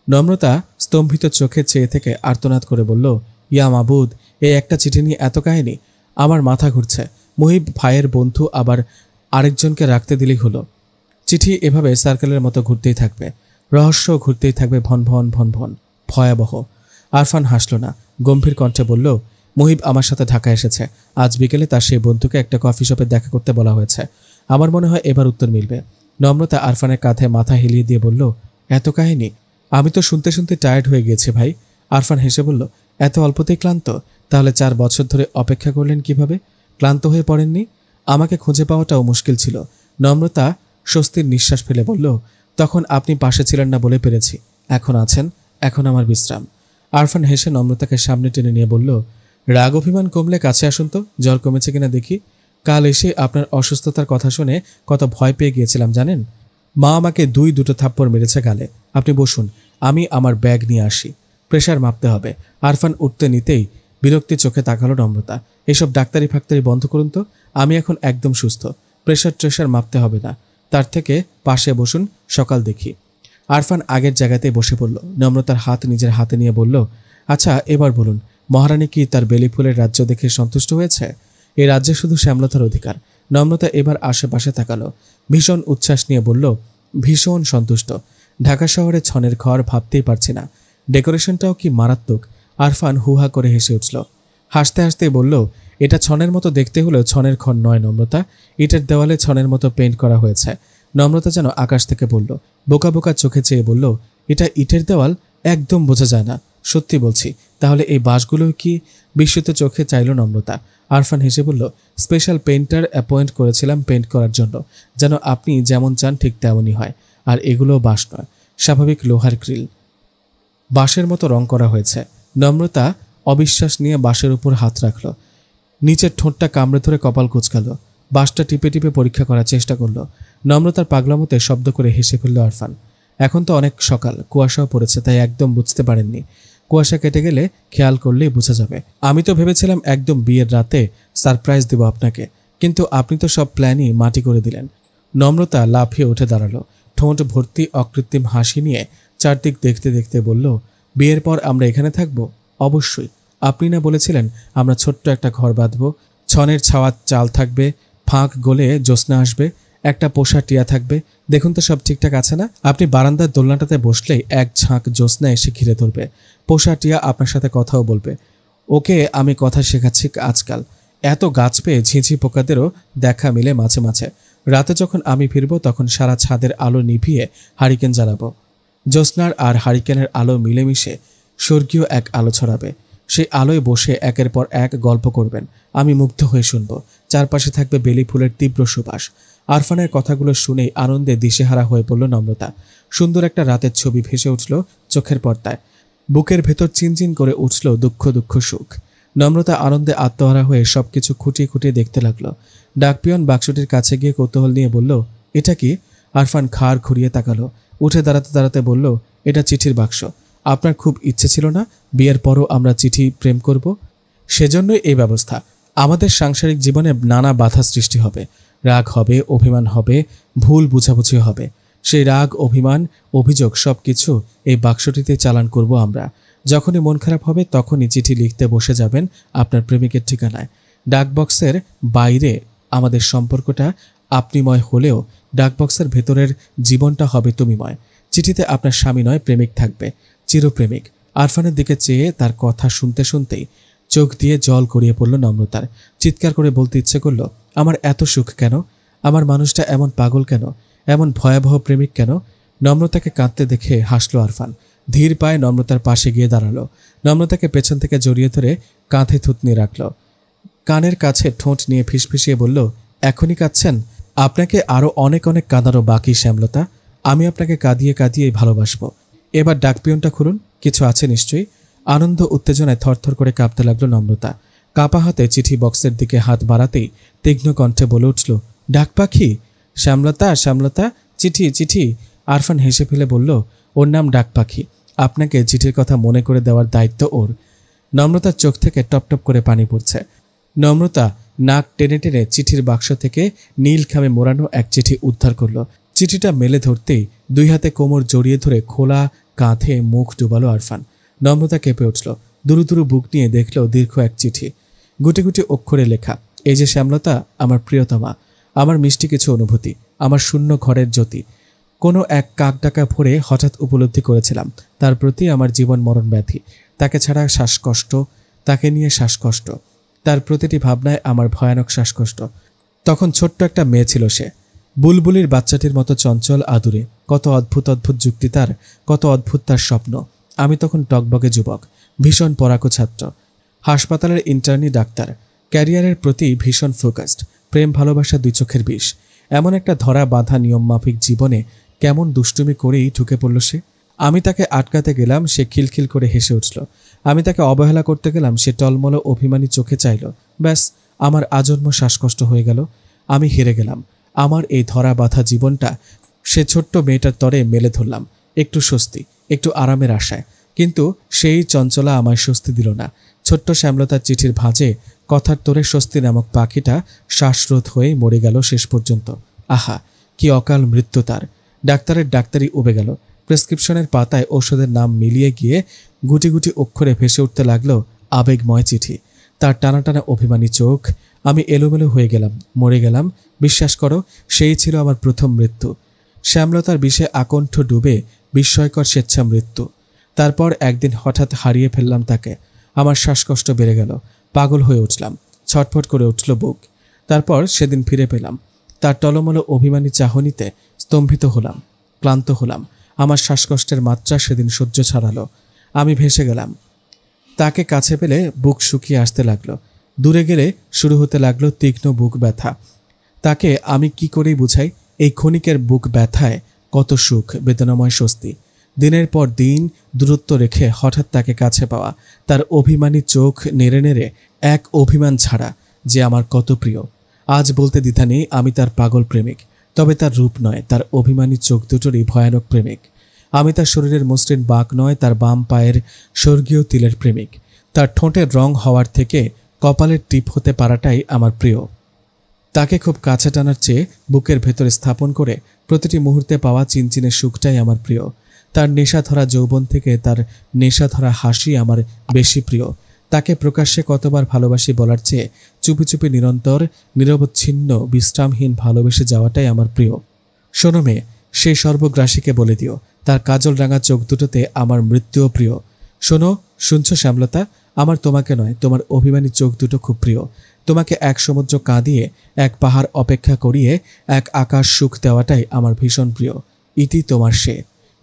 নম্রতা স্তম্ভিত চোখে চেয়ে থেকে আর্তনাদ করে বলল, ইয়া মাবুদ, এই একটা চিঠি নিয়ে এত কাহিনী! আমার মাথা ঘুরছে। মুহিব ভাইয়ের বন্ধু আবার আরেকজনকে রাখতে দিলেই হলো। চিঠি এভাবে সার্কেলের মতো ঘুরতেই থাকবে, রহস্য ঘুরতেই থাকবে, ভন ভন ভন ভন, ভয়াবহ। আরফান হাসল না, গম্ভীর কণ্ঠে বলল, মুহিব আমার সাথে ঢাকা এসেছে। আজ বিকেলে তার সেই বন্ধুকে একটা কফি শপে দেখা করতে বলা হয়েছে। আমার মনে হয় এবার উত্তর মিলবে। নম্রতা আরফানের কাঁধে মাথা হেলিয়ে দিয়ে বলল, এত কাহিনী! আমি তো শুনতে শুনতে টায়ার্ড হয়ে গেছি ভাই। আরফান হেসে বলল, এত অল্পতেই ক্লান্ত? তাহলে 4 বছর ধরে অপেক্ষা করলেন কিভাবে? ক্লান্ত হয়ে পড়েননি? আমাকে খুঁজে পাওয়াটাও মুশকিল ছিল। নম্রতা স্বস্তির নিঃশ্বাস ফেলে বলল, তখন আপনি পাশে ছিলেন না বলে পেরেছি, এখন আছেন, এখন আমার বিশ্রাম। আরফান হেসে নম্রতাকে সামনে টেনে নিয়ে বলল, রাগ অভিমান কমলে কাছে আসুন তো, জ্বর কমেছে কিনা দেখি। কাল এসে আপনার অসুস্থতার কথা শুনে কত ভয় পেয়ে গিয়েছিলাম জানেন। মা আমাকে দুটো থাপ্পড় মেরেছে গালে। আপনি বসুন, আমি আমার ব্যাগ নিয়ে আসি, প্রেশার মাপতে হবে। আরফান উঠতে নিতেই বিরক্তি চোখে তাকালো নম্রতা। এসব ডাক্তারি ফাক্তারি বন্ধ করুন তো, আমি এখন একদম সুস্থ, প্রেশার মাপতে হবে না। তার থেকে পাশে বসুন, সকাল দেখি। আরফান আগের জায়গাতেই বসে পড়ল। নম্রতার হাত নিজের হাতে নিয়ে বলল, আচ্ছা এবার বলুন, মহারানী কি তার বেলি ফুলের রাজ্য দেখে সন্তুষ্ট হয়েছে? এই রাজ্যে শুধু শ্যামলতার অধিকার। নম্রতা এবার আশেপাশে তাকালো, ভীষণ উচ্ছ্বাস নিয়ে বলল, ভীষণ সন্তুষ্ট। ঢাকা শহরে ছনের ঘর ভাবতেই পারছি না, ডেকোরেশনটাও কি মারাত্মক। আরফান হুহা করে হেসে উঠল। হাসতে হাসতেই বলল, এটা ছনের মতো দেখতে হলেও ছনের ঘর নয় নম্রতা, ইটের দেওয়ালে ছনের মতো পেইন্ট করা হয়েছে। নম্রতা যেন আকাশ থেকে বলল, বোকা বোকা চোখে চেয়ে বলল, এটা ইটের দেওয়াল? একদম বোঝা যায় না। সত্যি বলছি, তাহলে এই বাঁশগুলো কি? বিস্মিত চোখে চাইল নম্রতা। আরফান হেসে বলল, স্পেশাল পেইন্টার অ্যাপয়েন্ট করেছিলাম পেইন্ট করার জন্য, যেন আপনি যেমন চান ঠিক তেমনই হয়। আর এগুলো বাঁশ নয়, স্বাভাবিক লোহার গ্রিল, বাঁশের মতো রং করা হয়েছে। নম্রতা অবিশ্বাস নিয়ে বাঁশের উপর হাত রাখল, নিচের ঠোঁটটা কামড়ে ধরে কপাল কুঁচকাল, বাঁশটা টিপে টিপে পরীক্ষা করার চেষ্টা করল। নম্রতার পাগলামতে শব্দ করে হেসে ফেলল আরফান। এখন তো অনেক সকাল, কুয়াশাও পড়েছে, তাই একদম বুঝতে পারেননি। কুয়াশা কেটে গেলে খেয়াল করলেই বোঝা যাবে। আমি তো ভেবেছিলাম একদম বিয়ের রাতে সারপ্রাইজ দেব আপনাকে, কিন্তু আপনি তো সব প্ল্যানই মাটি করে দিলেন। নম্রতা লাফিয়ে উঠে দাঁড়ালো, ঠোঁট ভর্তি অকৃত্রিম হাসি নিয়ে চারদিক দেখতে দেখতে বলল, বিয়ের পর আমরা এখানে থাকব? অবশ্যই। আপনি না বলেছিলেন আমরা ছোট্ট একটা ঘর বাঁধব, ছনের ছাওয়া চাল থাকবে, ফাঁক গলে জ্যোৎস্না আসবে, একটা পোষা টিয়া থাকবে। দেখুন তো সব ঠিকঠাক আছে না? আপনি বারান্দার দোলনাটাতে বসলেই এক ঝাঁক জ্যোৎস্না এসে ঘিরে ধরবে, পোষা টিয়া আপনার সাথে কথাও বলবে। ওকে আমি কথা শেখাচ্ছি আজকাল। এত গাছ পেয়ে ঝিঁঝি পোকাদেরও দেখা মিলে মাঝে মাঝে। রাতে যখন আমি ফিরব তখন সারা ছাদের আলো নিভিয়ে হারিকেন জ্বালাবো। জ্যোৎস্নার আর হারিকেনের আলো মিলেমিশে স্বর্গীয় এক আলো ছড়াবে। সেই আলোয় বসে একের পর এক গল্প করবেন, আমি মুগ্ধ হয়ে শুনব। চারপাশে থাকবে বেলি ফুলের তীব্র সুবাস। আরফানের কথাগুলো শুনেই আনন্দে দিশেহারা হয়ে পড়ল নম্রতা। সুন্দর একটা রাতের ছবি ভেসে উঠল চোখের পর্দায়। বুকের ভেতর চিনচিন করে উঠল দুঃখ দুঃখ সুখ। নম্রতা আনন্দে আত্মহারা হয়ে সবকিছু খুঁটিয়ে খুঁটিয়ে দেখতে লাগলো। ডাকপিয়ন বাক্সটির কাছে গিয়ে কৌতূহল নিয়ে বলল, এটা কি? আরফান ঘাড় ঘুরিয়ে তাকালো, উঠে দাঁড়াতে দাঁড়াতে বলল, এটা চিঠির বাক্স। আপনার খুব ইচ্ছে ছিল না বিয়ের পরও আমরা চিঠি প্রেম করব? সেজন্যই এই ব্যবস্থা। আমাদের সাংসারিক জীবনে নানা বাধা সৃষ্টি হবে, রাগ হবে, অভিমান হবে, ভুল বুঝাবুঝি হবে। সেই রাগ, অভিমান, অভিযোগ সব কিছু এই বাক্সটিতে চালান করব আমরা। যখনই মন খারাপ হবে তখনই চিঠি লিখতে বসে যাবেন আপনার প্রেমিকের ঠিকানায়। ডাকবক্সের বাইরে আমাদের সম্পর্কটা আপনিময় হলেও ডাকবক্সের ভেতরের জীবনটা হবে তুমিময়। চিঠিতে আপনার স্বামী নয়, প্রেমিক থাকবে, চিরপ্রেমিক। আরফানের দিকে চেয়ে তার কথা শুনতে শুনতেই চোখ দিয়ে জল গড়িয়ে পড়ল নম্রতার। চিৎকার করে বলতে ইচ্ছে করল, আমার এত সুখ কেন? আমার মানুষটা এমন পাগল কেন? এমন ভয়াবহ প্রেমিক কেন? নম্রতাকে কাঁদতে দেখে হাসল আরফান। ধীর পায়ে নম্রতার পাশে গিয়ে দাঁড়ালো। নম্রতাকে পেছন থেকে জড়িয়ে ধরে কাঁধে থুতনি রাখল। কানের কাছে ঠোঁট নিয়ে ফিসফিসিয়ে বলল, এখনই কাঁদছেন? আপনাকে আরও অনেক অনেক কাঁদানো বাকি শ্যামলতা। আমি আপনাকে কাঁদিয়ে কাঁদিয়েই ভালোবাসবো। এবার ডাকপিয়নটা খুলুন, কিছু আছে নিশ্চয়ই। আনন্দ উত্তেজনায় থরথর করে কাঁপতে লাগলো নম্রতা। কাঁপা হাতে চিঠি বক্সের দিকে হাত বাড়াতেই তীক্ষ্ণ কণ্ঠে বলে উঠল, ডাক পাখি? শ্যামলতা, শ্যামলতা, চিঠি চিঠি। আরফান হেসে ফেলে বলল, ওর নাম ডাক পাখি, আপনাকে চিঠির কথা মনে করে দেওয়ার দায়িত্ব ওর। নম্রতার চোখ থেকে টপটপ করে পানি পড়ছে। নম্রতা নাক টেনে টেনে চিঠির বাক্স থেকে নীল খামে মোড়ানো এক চিঠি উদ্ধার করল। চিঠিটা মেলে ধরতেই দুই হাতে কোমর জড়িয়ে ধরে খোলা কাঁধে মুখ ডুবালো আরফান। নম্রতা কেঁপে উঠল, দুরু দুরু বুক নিয়ে দেখল দীর্ঘ এক চিঠি, গুটি গুটি অক্ষরে লেখা, এই যে শ্যামলতা, আমার প্রিয়তমা, আমার মিষ্টি কিছু অনুভূতি, আমার শূন্য ঘরের জ্যোতি। কোনো এক কাক ডাকা ভোরে হঠাৎ উপলব্ধি করেছিলাম তার প্রতি আমার জীবন মরণ ব্যাধি। তাকে ছাড়া শ্বাসকষ্ট, তাকে নিয়ে শ্বাসকষ্ট, তার প্রতিটি ভাবনায় আমার ভয়ানক শ্বাসকষ্ট। তখন ছোট্ট একটা মেয়ে ছিল সে, বুলবুলির বাচ্চাটির মতো চঞ্চল আদুরে। কত অদ্ভুত অদ্ভুত যুক্তি তার, কত অদ্ভুত তার স্বপ্ন। আমি তখন টকবগে যুবক, ভীষণ পড়াকো ছাত্র, হাসপাতালের ইন্টার্নি ডাক্তার। ক্যারিয়ারের প্রতি ভীষণ ফোকাসড, প্রেম ভালোবাসা দুই চোখের বিষ। এমন একটা ধরা বাঁধা নিয়মমাফিক জীবনে কেমন দুষ্টুমি করেই ঢুকে পড়ল সে। আমি তাকে আটকাতে গেলাম, সে খিলখিল করে হেসে উঠল। আমি তাকে অবহেলা করতে গেলাম, সে টলমল অভিমানী চোখে চাইল। ব্যাস, আমার আজন্ম শ্বাসকষ্ট হয়ে গেল। আমি হেরে গেলাম। আমার এই ধরা বাঁধা জীবনটা সে ছোট্ট মেয়েটার তরে মেলে ধরলাম, একটু স্বস্তি, একটু আরামের আশায়। কিন্তু সেই চঞ্চলা আমায় স্বস্তি দিল না। ছোট্ট শ্যামলতার চিঠির ভাঁজে কথার তোরে স্বস্তি নামক পাখিটা শ্বাসরোধ হয়ে মরে গেল শেষ পর্যন্ত। আহা, কি অকাল মৃত্যু তার! ডাক্তারের ডাক্তারি উবে গেল। প্রেসক্রিপশনের পাতায় ঔষধের নাম মিলিয়ে গিয়ে গুটি গুটি অক্ষরে ভেসে উঠতে লাগলো আবেগময় চিঠি। তার টানা টানা অভিমানী চোখ। আমি এলোমেলো হয়ে গেলাম, মরে গেলাম। বিশ্বাস করো, সেই ছিল আমার প্রথম মৃত্যু। শ্যামলতার বিষে আকণ্ঠ ডুবে বিস্ময়কর স্বেচ্ছা মৃত্যু। তারপর একদিন হঠাৎ হারিয়ে ফেললাম তাকে। আমার শ্বাসকষ্ট বেড়ে গেল, পাগল হয়ে উঠলাম, ছটফট করে উঠল বুক। তারপর সেদিন ফিরে পেলাম। তার টলমল অভিমানী চাহনিতে স্তম্ভিত হলাম, ক্লান্ত হলাম। আমার শ্বাসকষ্টের মাত্রা সেদিন সহ্য ছাড়ালো। আমি ভেসে গেলাম। তাকে কাছে পেলে বুক শুকিয়ে আসতে লাগলো। দূরে গেলে শুরু হতে লাগলো তীক্ষ্ণ বুক ব্যথা। তাকে আমি কি করেই বুঝাই এই ক্ষণিকের বুক ব্যথায় কত সুখ, বেদনাময় স্বস্তি। দিনের পর দিন দূরত্ব রেখে হঠাৎ তাকে কাছে পাওয়া, তার অভিমানী চোখ নেড়ে নেড়ে এক অভিমান ছাড়া যে আমার কত প্রিয়। আজ বলতে দ্বিধা নেই, আমি তার পাগল প্রেমিক। তবে তার রূপ নয়, তার অভিমানী চোখ দুটোরই ভয়ানক প্রেমিক। আমি তার শরীরের মসৃণ বাঁক নয়, তার বাম পায়ের স্বর্গীয় তিলের প্রেমিক। তার ঠোঁটের রং হওয়ার থেকে কপালের টিপ হতে পারাটাই আমার প্রিয়। তাকে খুব কাছে টানার চেয়ে বুকের ভেতরে স্থাপন করে প্রতিটি মুহূর্তে পাওয়া চিনচিনে সুখটাই আমার প্রিয়। তার নেশাধরা যৌবন থেকে তার নেশাধরা হাসি আমার বেশি প্রিয়। তাকে প্রকাশ্যে কতবার ভালোবাসি বলার চেয়ে চুপি চুপি নিরন্তর নিরবচ্ছিন্ন বিশ্রামহীন ভালোবেসে যাওয়াটাই আমার প্রিয়। শোনো মেয়ে, সেই সর্বগ্রাসীকে বলে দিও, তার কাজল রাঙা চোখ দুটোতে আমার মৃত্যুও প্রিয়। শোনো, শুনছো শ্যামলতা, আমার তোমাকে নয়, তোমার অভিমানী চোখ দুটো খুব প্রিয়। তোমাকে এক সমুদ্র কাঁদিয়ে, এক পাহাড় অপেক্ষা করিয়ে, এক আকাশ সুখ দেওয়াটাই আমার ভীষণ প্রিয়। ইতি তোমার সে।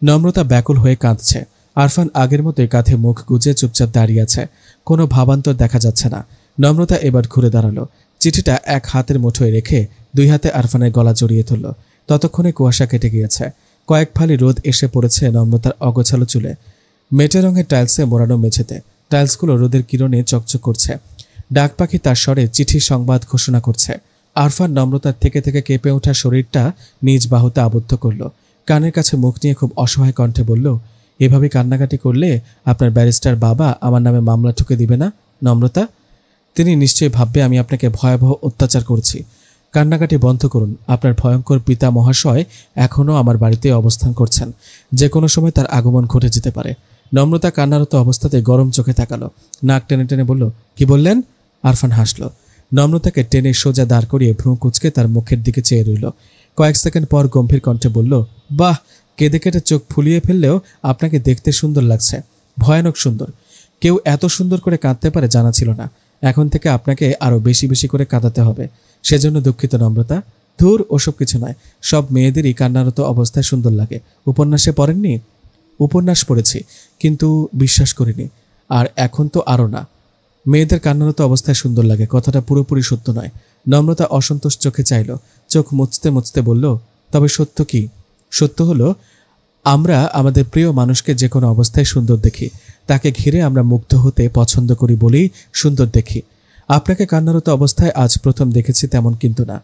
নম্রতা ব্যাকুল হয়ে কাঁদছে। আরফান আগের মতোই কাঁধে মুখ গুজে চুপচাপ দাঁড়িয়ে আছে। কোনো ভাবান্তর দেখা যাচ্ছে না। নম্রতা এবার ঘুরে দাঁড়ালো। চিঠিটা এক হাতের মুঠোয় রেখে দুই হাতে আরফানের গলা জড়িয়ে ধরল। ততক্ষণে কুয়াশা কেটে গিয়েছে। কয়েক ফালি রোদ এসে পড়েছে নম্রতার অগোছালো চুলে। মেটে রঙের টাইলসে মোড়ানো মেঝেতে টাইলসগুলো রোদের কিরণে চকচক করছে। ডাক পাখি তার স্বরে চিঠির সংবাদ ঘোষণা করছে। আরফান নম্রতার থেকে থেকে কেঁপে ওঠা শরীরটা নিজ বাহুতে আবদ্ধ করল। কানের কাছে মুখ নিয়ে খুব অসহায় কণ্ঠে বলল, এভাবে কান্নাকাটি করলে আপনার ব্যারিস্টার বাবা আমার নামে মামলা ঠুকে দিবে না নম্রতা? তিনি নিশ্চয়ই ভাববে আমি আপনাকে ভয়াবহ অত্যাচার করছি। কান্নাকাটি বন্ধ করুন। আপনার ভয়ঙ্কর পিতা মহাশয় এখনও আমার বাড়িতে অবস্থান করছেন। যে কোনো সময় তার আগমন ঘটে যেতে পারে। নম্রতা কান্নারত অবস্থাতে গরম চোখে তাকালো। নাক টেনে টেনে বলল, কি বললেন? আরফান হাসল। নম্রতাকে টেনে সোজা দাঁড় করিয়ে ভ্রু কুঁচকে তার মুখের দিকে চেয়ে রইল। কয়েক সেকেন্ড পর গম্ভীর কণ্ঠে বলল, বাহ, কেঁদে কেটে চোখ ফুলিয়ে ফেললেও আপনাকে দেখতে সুন্দর লাগছে, ভয়ানক সুন্দর। কেউ এত সুন্দর করে কাঁদতে পারে জানা ছিল না। এখন থেকে আপনাকে আরও বেশি বেশি করে কাঁদাতে হবে। সেজন্য দুঃখিত নম্রতা। ধুর, ওসব কিছু নয়। সব মেয়েদেরই কান্নারত অবস্থায় সুন্দর লাগে। উপন্যাসে পড়েননি? উপন্যাস পড়েছি, কিন্তু বিশ্বাস করিনি। আর এখন তো আরও না। মেয়েদের কান্নারত অবস্থায় সুন্দর লাগে, কথাটা পুরোপুরি সত্য নয়। নম্রতা অসন্তোষ চোখে চাইল। চোখ মুছতে মুছতে বলল, তবে সত্য কি? সত্য হলো আমরা আমাদের প্রিয় মানুষকে যে কোনো অবস্থায় সুন্দর দেখি। তাকে ঘিরে আমরা মুগ্ধ হতে পছন্দ করি বলেই সুন্দর দেখি। আপনাকে কান্নারত অবস্থায় আজ প্রথম দেখেছি তেমন কিন্তু না।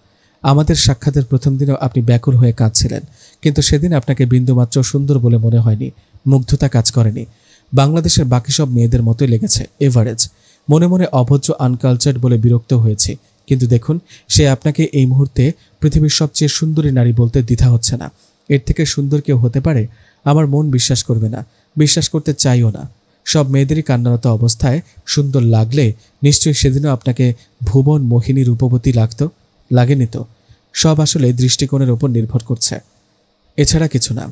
আমাদের সাক্ষাতের প্রথম দিনেও আপনি ব্যাকুল হয়ে কাঁদছিলেন, কিন্তু সেদিন আপনাকে বিন্দুমাত্র সুন্দর বলে মনে হয়নি। মুগ্ধতা কাজ করেনি। বাংলাদেশের বাকি সব মেয়েদের মতোই লেগেছে, এভারেজ। মনে মনে অভদ্র আনকালচার্ড বলে বিরক্ত হয়েছি। কিন্তু দেখুন, সে আপনাকে এই মুহূর্তে পৃথিবীর সবচেয়ে সুন্দরী নারী বলতে দ্বিধা হচ্ছে না। এর থেকে সুন্দর কেউ হতে পারে? আমার মন বিশ্বাস করবে না, বিশ্বাস করতে চাইও না। সব মেয়েদেরই কান্নারত অবস্থায় সুন্দর লাগলে নিশ্চয়ই সেদিনও আপনাকে ভুবন মোহিনী রূপবতী লাগেনি তো? সব আসলে দৃষ্টিকোণের ওপর নির্ভর করছে, এছাড়া কিছু না।